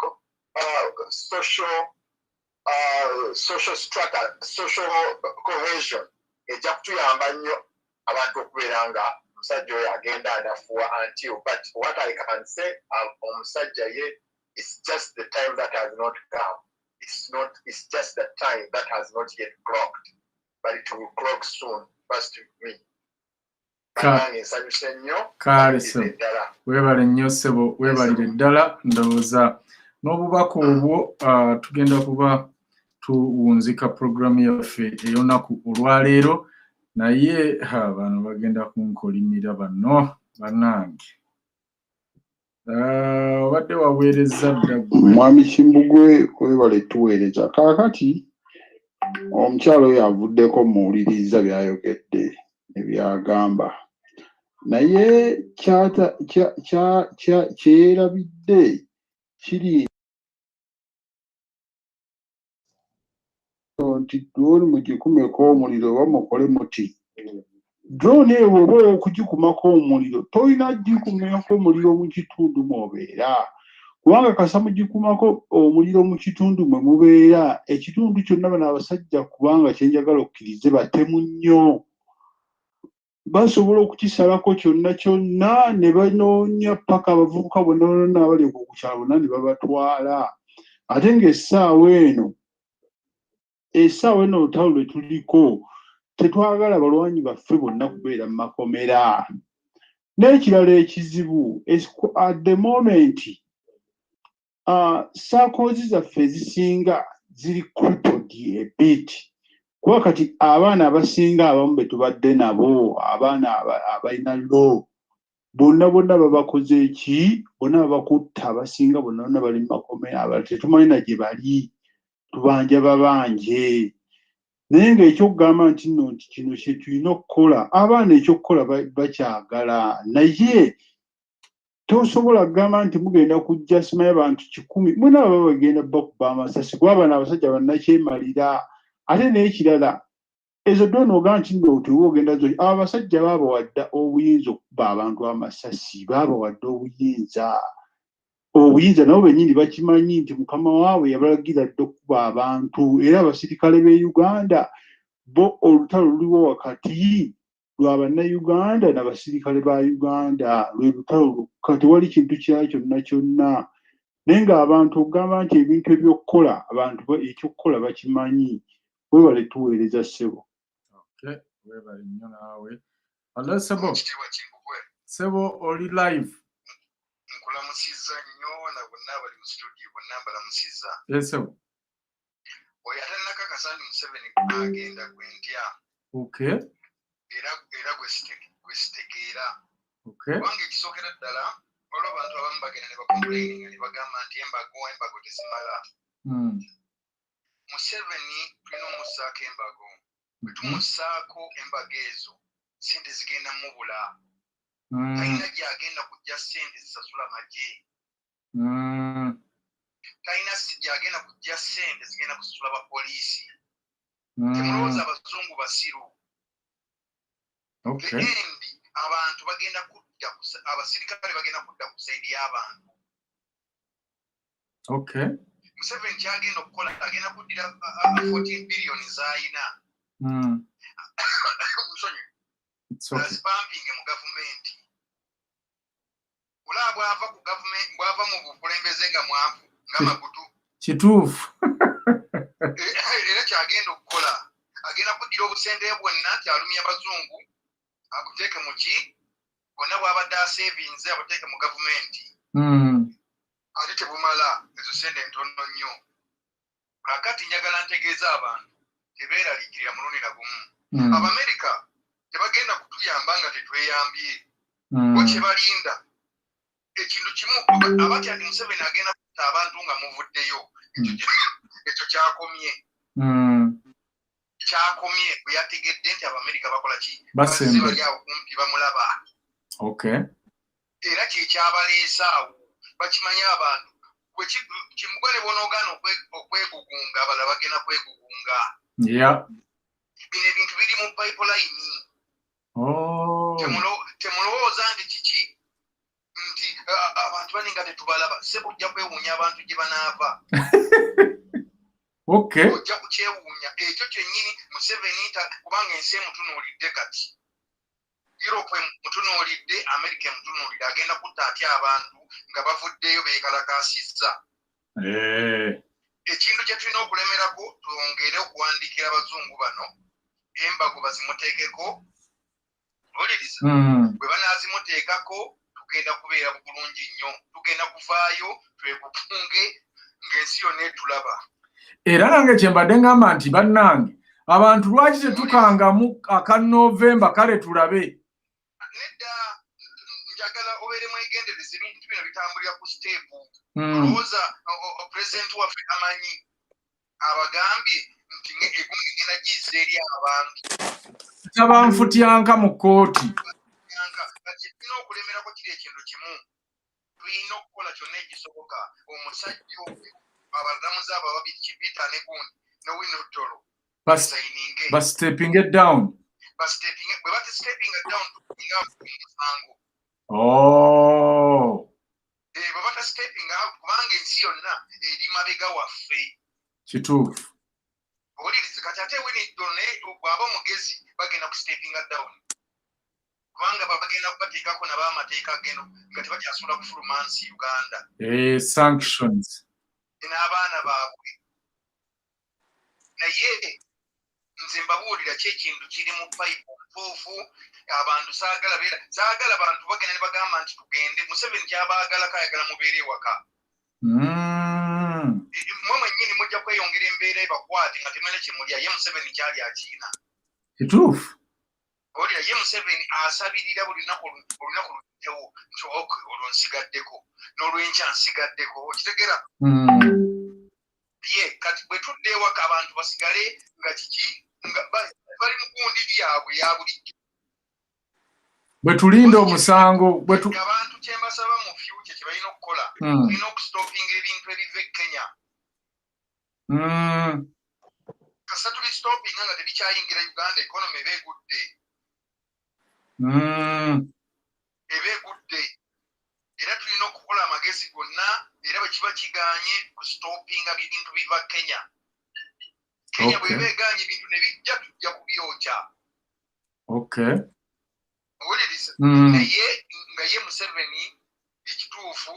social strata, social cohesion, ejja kutuyamba nnyo abantu okubeera nga omusajja oyo agenda anafuwa until, but what I can say omusajja ye, it's just the time that has not come. It's just the time that has not yet clocked, but it will clock soon. First me. Kale so weebale nnyo ssebo, weebalire ddala. Ndowooza n'obubaka obwo tugenda kuba tuwunzika programu yaffe ey'olunaku olwaleero, naye bano bagenda kunkolimira bano bannange. Obadde waweereza dda Mwami Kimbugwe, weebale tuweereza. Kaakati omukyalo oyo avuddeko muwuliriza by'ayogedde ne by'agamba, naye kyerabidde kiri nti drone mugikumeko omuliro oba mukole muti. Drone eyo bw'oba okugikumako omuliro tolina gikumako omuliro mu kitundu mw'obeera, kubanga kasa mugikumako omuliro mu kitundu mwe mubeera, ekitundu kyonna bano abasajja kubanga kyenjagala okkirize batemu nnyo, basobola okukisalako kyonna kyonna ne banoonya paka abavubuka bonna abali ku kyalo bonna ne babatwala. Ate ng'essaawa eno olutalo lwe tuliko tetwagala balwanyi baffe bonna kubeera mu makomera. N'ekirala ekizibu at the moment saakoozi zaffe ezisinga ziri crippled a bit, kuba kati abaana abasinga abamu be tubadde nabo, abaana abalina lo bonna babakoze eki, bonna babakutta, abasinga bonna bali mu makomera, abalala tetumanyi na gye bali, tubanja babanje. Naye ng'ekyokugamba nti nno nti kino kye tulina okukola, abaana ekyokukola bakyagala, naye tosobola kugamba nti mugenda kujja simanyi abantu 100 mwena baba bagenda bakuba amasasi, kuba bano abasajja bannakyemalira. Ate n'ekirala ezo drone ogamba nti nno tuliwo ogenda zo, abo abasajja baabawadde obuyinza okuba abantu amasasi, baabawadde obuyinza nabo bennyini bakimanyi nti mukama waabwe yabalagira dde okuba abantu. Era abasirikale b'e Uganda bo olutalo luliwo wakati lwa bannayuganda n'abasirikale ba Uganda, lwe lutalo kati wali kintu kya kyonna. Naye ng'abantu okugamba nti ebintu ebyokukola abantu ekyokukola bakimanyi. Weebale tuweereza ssebo. Weebale nnyo naawe. Hello Sebo, oli live. Nkulamusizza nnyo na bonna abali mu studio bonna mbalamusizza. Yes Sebo. Oyo atannakakasa nti Museveni agenda gwentya. Okay. Era gwesitegeera. Okay. Kubanga ekisookera ddala waliwo abantu abamu bagenda ne bakomplaininga ne bagamba nti embago tezimala. Museveni tulina omussaako embago. bwe tumussaako embaga ezo sente zigenda mubula talina gyagenda kujja sente zisasula magye talina gyagenda kujja sente zigenda kusasula bapoliisi temulowooza abazungu basiru endi abantu bagenda kudda abasirikale bagenda kudda ku saidi y'abantu Museveni kyagenda okukola agenda kuddira 14 billion z'ayina pumping mu gavumenti olaba bw'ava ku gavumenti bw'ava mu bukulembeze nga mwavu ng'amakutu kituufu era kyagenda okukola agenda kuddira obusente bwonna kyalumya abazungu abuteeke mu ki bonna bw'abadde asevinze abuteeke mu gavumenti ate tebumala ezo sente ntono nnyo kakati njagala ntegeeza abantu tebeeraliikirira mulundi na gumu abamerika tebagenda kutuyamba nga tetweyambye bo kyebalinda ekintu kimu abatya nti Museveni agenda kutta abantu nga muvuddeyo ekyo kyakomye bwe yategedde nti abamerika bakola ki bali awo kumpi bamulaba era kyekyabaleesa awo bakimanye abantu Kimbugwe ne bonogaana okwegugunga abalala bagenda kwegugunga bino ebintu biri mu pipeline temulowooza nti kiki nti abantu baninga tetubalaba sebujja kwewuunya abantu gye banaava ojja kukyewuunya ekyo kyennyini Museveni kubanga ensi emutunuulidde kati Europe emutunuulidde America emutunuulidde agenda kutta atya abantu nga bavuddeyo beekalakaasizza ekintu kye tulina okulemerako twongere okuwandiikira abazungu bano embago bazimuteekeko oliriza bwe banaazimuteekako tugenda kubeera bulungi nnyo tugenda kuvaayo twegugunge ng'ensi yonna etulaba era nange kyembadde ngamba nti bannange abantu lwaki tetukangamu aka Novemba kale tulabe nedda njagala obeere mwegendereza ebintu bino bitambulira ku steepu olowooza pulezidenti waffe amanyi abagambye nti egumu igenda giyisa eri abantu tabanfutyanka mu kkooti tulina okulemerako kiri ekintu kimu tulina okukola kyonna ekisoboka omusajja oyo abalamuzi abo ababiri Kibita ne gundi ne Winotolo basteping it down bwe batestepping down tukulinga musango bwe batestepping out kubanga ensi yonna eri mabega waffe kituufu owuliriza kati ate Winotolo naye bw'aba mugezi bagenda kusteppinga down kubanga bagenda kubateekako nabo amateeka geno nga tebakyasobola kufuluma nsi Uganda sanctions n'abaana baabwe naye nze mbabuulira ki ekintu kiri mu payipu ntuufu abantu saagala abantu bagenda ne bagamba nti tugende Museveni kyabaagalako ayagala mubeere ewaka mwe mwennyini mujja kweyongera embeera ebakwate nga temwene kyemulya ye Museveni kyali akiina kituufu owulira ye Museveni asabirira buli lunaku lujjawo nti olwo nsigaddeko n'olwenkya nsigaddeko okitegera ye kati bwe tudde ewaka abantu basigale nga kiki nga bali mu gundi byabwe ya bulijjo bwe tulinda omusango abantu kye mbasaba mu future kye balina okukola tulina okusitopinga ebintu ebiva e Kenya kasa tubisitopinga nga tebikyayingira Uganda economy eba egudde era tulina okukola amagezi gonna era bwe kiba kiganye kusitopinga bintu biva Kenya bweba eganye ebintu ne bijja tujja kubyokya owuliriza naye nga ye Museveni ekituufu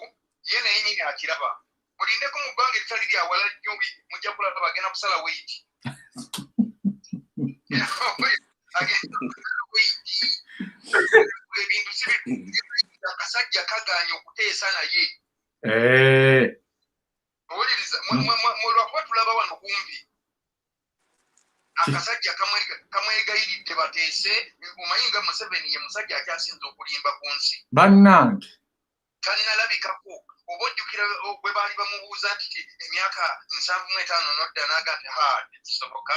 ye naye nyini akiraba mulindeko mu bbanga eritali lyawala nnyo mujja kulaba bagenda kusala weiti ebintu akasajja kaganye okuteesa naye owuliriza mwelwakuba tulaba wano kumpi akasajja kamwegayiridde bateese omanyi nga Museveni ye musajja akyasinza okulimba ku nsi bannange tannalabikako oba ojjukira bwe baali bamubuuza nti emyaka 75 nodda n'aga nti tekisoboka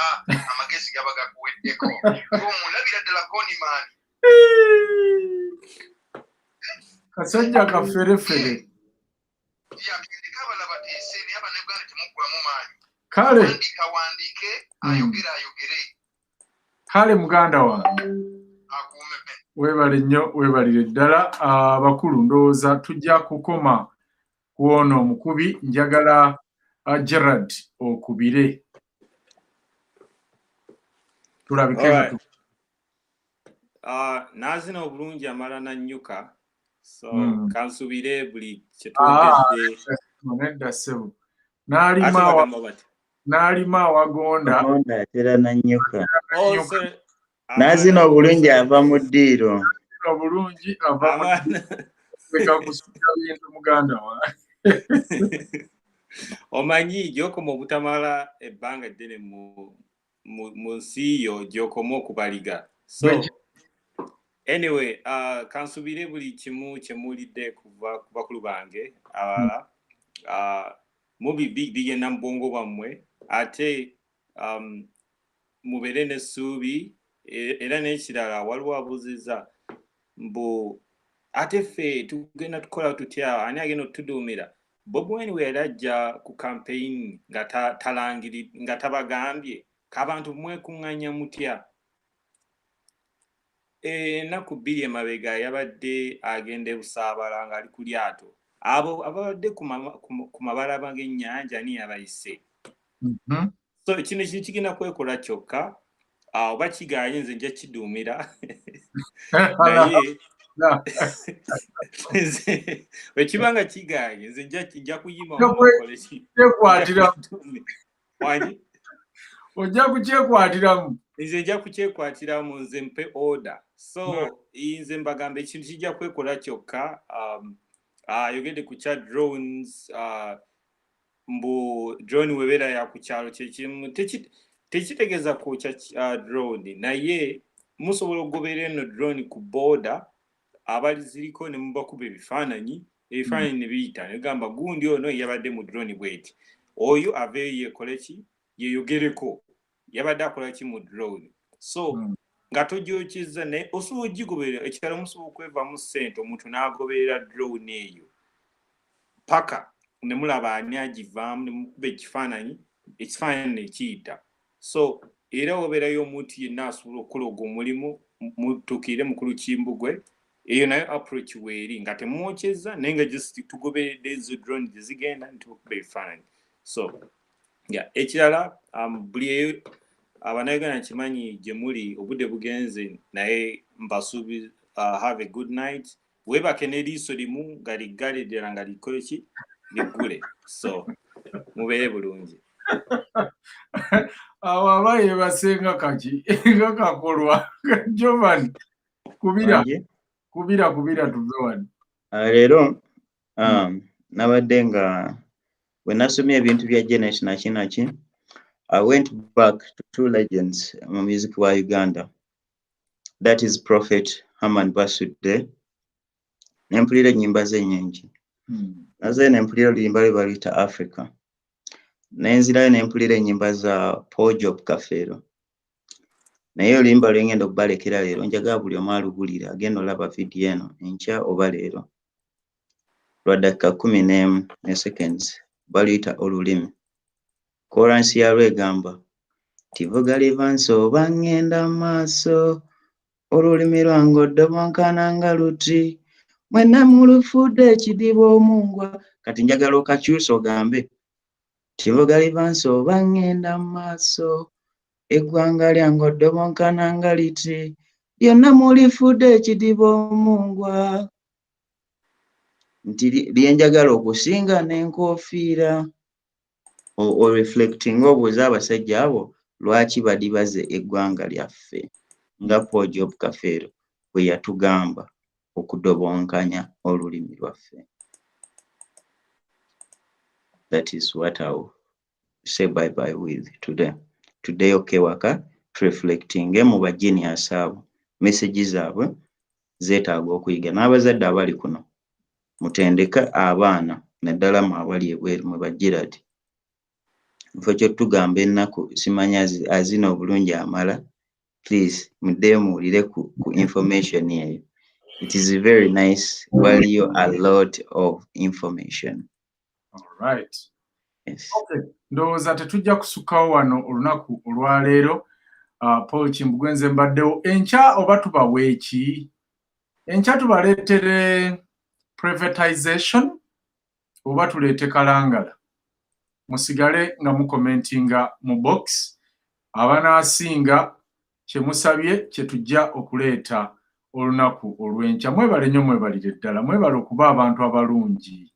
amagezi gaba gakuweddeko ng'omulabira ddala konimaani kasajja kaferefere yakindika abala bateese naye abanayuganda temuggwamu maanyi kale wandiike ayogere kale muganda wange weebale nnyo weebalire ddala abakulu ndowooza tujja kukoma ku ono omukubi njagala Gerard okubire tulabike nga naazina obulungi amala nannyuka so kansubire buli kyetwogedde nedda ssebo n'alima awagonda atera nannyuka naazina obulungi ava mu ddiiro obulungi ava kusubira bintu muganda wa omanyi gy'okoma obutamala ebbanga ddene mu nsi yo gy'okoma okubaliga so anyway kansubire buli kimu kyemuwulidde kuva ku bakulu bange abalala bigenda mu bwongo bwammwe ate mubeere n'essuubi era n'ekirala waliwo abuuzizza mbu ate ffe tugenda tukola tutya ani agenda otuduumira Bobi Wine we yali ajja ku campaign nga tabagambye k'abantu mwekuŋŋanya mutya ennaku 2 emabega yabadde agenda ebusaabala ng'ali ku lyato abo ababadde ku mabalama g'ennyanja ani yabayise so kino kintu kigenda kwekola kyokka oba kigaanye nze nja kiduumira naye wekibanga kigaanye nze nja kuyima ojja kukyekwatiramu nze nja kukyekwatiramu nze mpe order so nze mbagamba ekintu kijja kwekola kyokka ayogedde ku kya drones mbu drone webeera ya ku kyalo kyekimu tekitegeeza kwokya drone naye musobola okugoberera eno drone ku border abali ziriko ne mubakuba ebifaananyi ne biyita negamba gundi ono yabadde mu drone bweti oyo aveeyo yekole ki yeyogereko yabadde akola ki mu drone so nga togyokizza naye osobola ogigoberera ekirala musobola okwevamu ssente omuntu n'agoberera drone eyo paka ne mulaba ani agivaamu ne mukuba ekifaananyi nekiyita so era obeerayo omuntu yenna asobola okukola ogwo omulimu mutuukire mukulu Kimbugwe eyo nayo approach weeri nga temwokyeza naye nga just tugoberedde ezo drone gye zigenda nitukuba ebifaananyi so ekirala buli abannayuganda kimanyi gye muli obudde bugenze naye mbasuubi have a good night weebake n'eriiso limu nga liggale ddala nga likole ki liggule so mubeere bulungi awo aba yeebasenga kaki nga kakolwa Jovan kubira tuve wano leero nabadde nga bwe nasomye ebintu bya Genesis nakinaki I went back to 2 legends mu music wa Uganda, that is Prophet Herman Basudde nempulira ennyimba ze nnyingi naze nempulira oluyimba lwe baluyita Africa nenzirayo nempulira ennyimba za Paul Job Kafeero naye oluyimba lwe ngenda okubalekera leero njagala buli omu alubulira agenda olaba vidiyo eno enkya oba leero lwa dakika 10 ne seconds baluyita olulimi koransi yalwo egamba tivuga livansi oba ngenda maaso olulimi lwange oddobonkana nga luti mwenna mulufudde ekidiba omungwa kati njagala okakyusa ogambe tivuga livansi oba ngenda maaso eggwanga lyange oddobonkana nga liti lyonna mulifudde ekidiba omungwa nti lyenjagala okusinga n'enkofiira reflecting obuuza abasajja abo lwaki badibaze eggwanga lyaffe nga Paul Job Kafeero bwe yatugamba okudobonkanya olulimi lwaffe. That is what I will say bye bye with today okewaka reflecting mu ba genius abo message zaabwe zeetaaga okuyiga n'abazadde abali kuno mutendeka abaana naddala mu abali ebweru mwe bajjira ati mufo kyo tugamba ennaku simanya azina obulungi amala. Please muddeyo muwulire ku information eyo. It is very nice. Waliyo a lot of information. All right. Yes. Okay. Ndowooza tetujja kusukkawo wano olunaku olwaleero. Paul Kimbugwe nze mbaddewo. Enkya oba tubawa eki? Enkya tubaleetere privatization oba tuleete kalangala. Musigale nga mukomentinga mu box. Abanaasinga kye musabye kye tujja okuleeta olunaku olw'enkya. Mwebale nnyo, mwebalire ddala. Mwebale okuba abantu abalungi.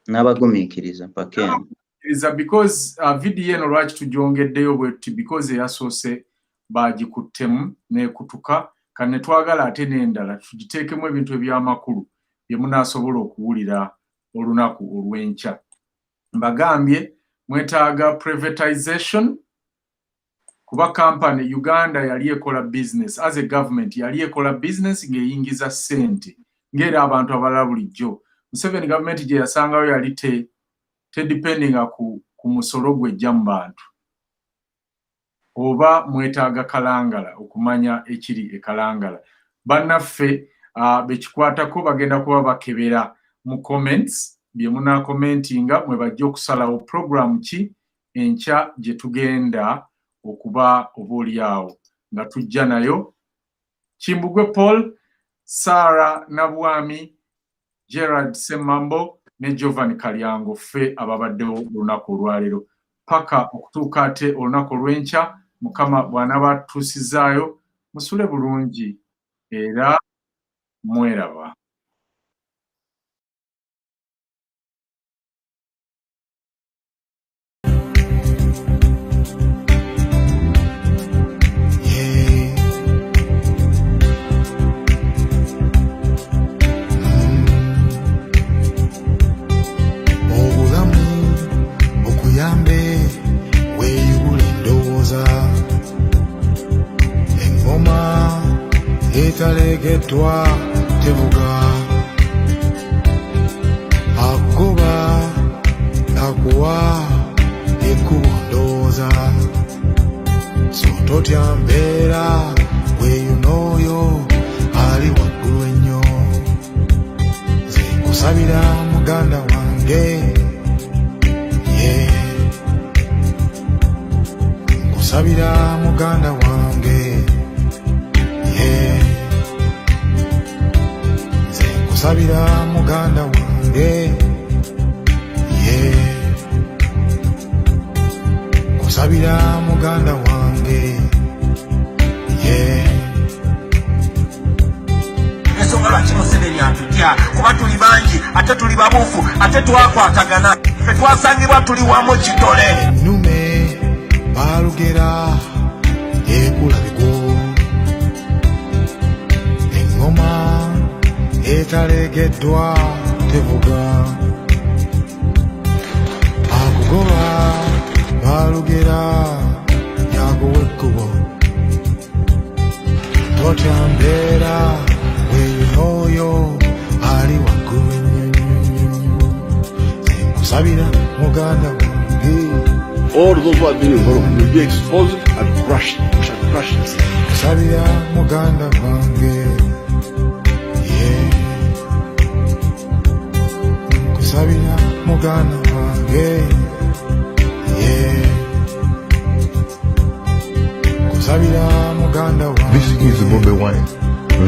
N'abagumiikiriza pakeni. Because video eno lwaki tugyongeddeyo bwe tuti because eyasoose baagikuttemu n'ekutuka kane twagala ate n'endala tugiteekemu ebintu eby'amakulu bye munaasobola okuwulira olunaku olw'enkya. Mbagambye mwetaaga privatization kuba company Uganda yali ekola business as a government yali ekola business ng'eyingiza ssente ng'era abantu abalala bulijjo. Museveni government gye yasangayo yali dependinga ku musolo gw'ejja mu bantu. Oba mwetaaga kalangala okumanya ekiri ekalangala. Bannaffe bekikwatako bagenda kuba bakebera mu comments bye munaakomentinga mwe bajja okusalawo program ki enkya gye tugenda okuba oboolyawo nga tujja nayo. Kimbugwe Paul, Sarah Nabwami, Gerard Semambo ne Jovan Kalyango ffe ababaddewo olunaku olwaleero. Paka okutuuka ate olunaku olw'enkya, Mukama bw'anaaba atuusizaayo, musule bulungi era mweraba. Etalegetwa tevuga agoba akuwa ekubondoza sototya mbeera weyunooyo ali waggulu ennyo nze nkusabira muganda wange nkusabira muganda wange Sabira muganda wange Kusabira muganda wange ensonga lwaki Museveni atutya kuba tuli bangi ate tuli babuufu ate twakwatagana ffe twasangibwa tuli wamu kitole ennume baalugera ekulabigo engoma etalegeddwa tevuga akugoba baalugera yagowa ekkubo totya mbeera weyunooyo ali waggulu ennyo nkusabira muganda wange. All those who have been involved will be exposed and crushed. We shall crush them. Nkusabira muganda wange Sabina muganda wange Kusabira muganda wange. This is Bobi Wine,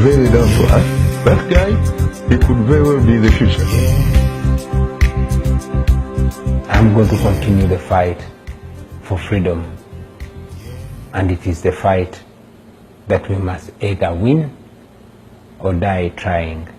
very down to earth. That guy, he could very well be the future. I'm going to continue the fight for freedom, and it is the fight that we must either win or die trying.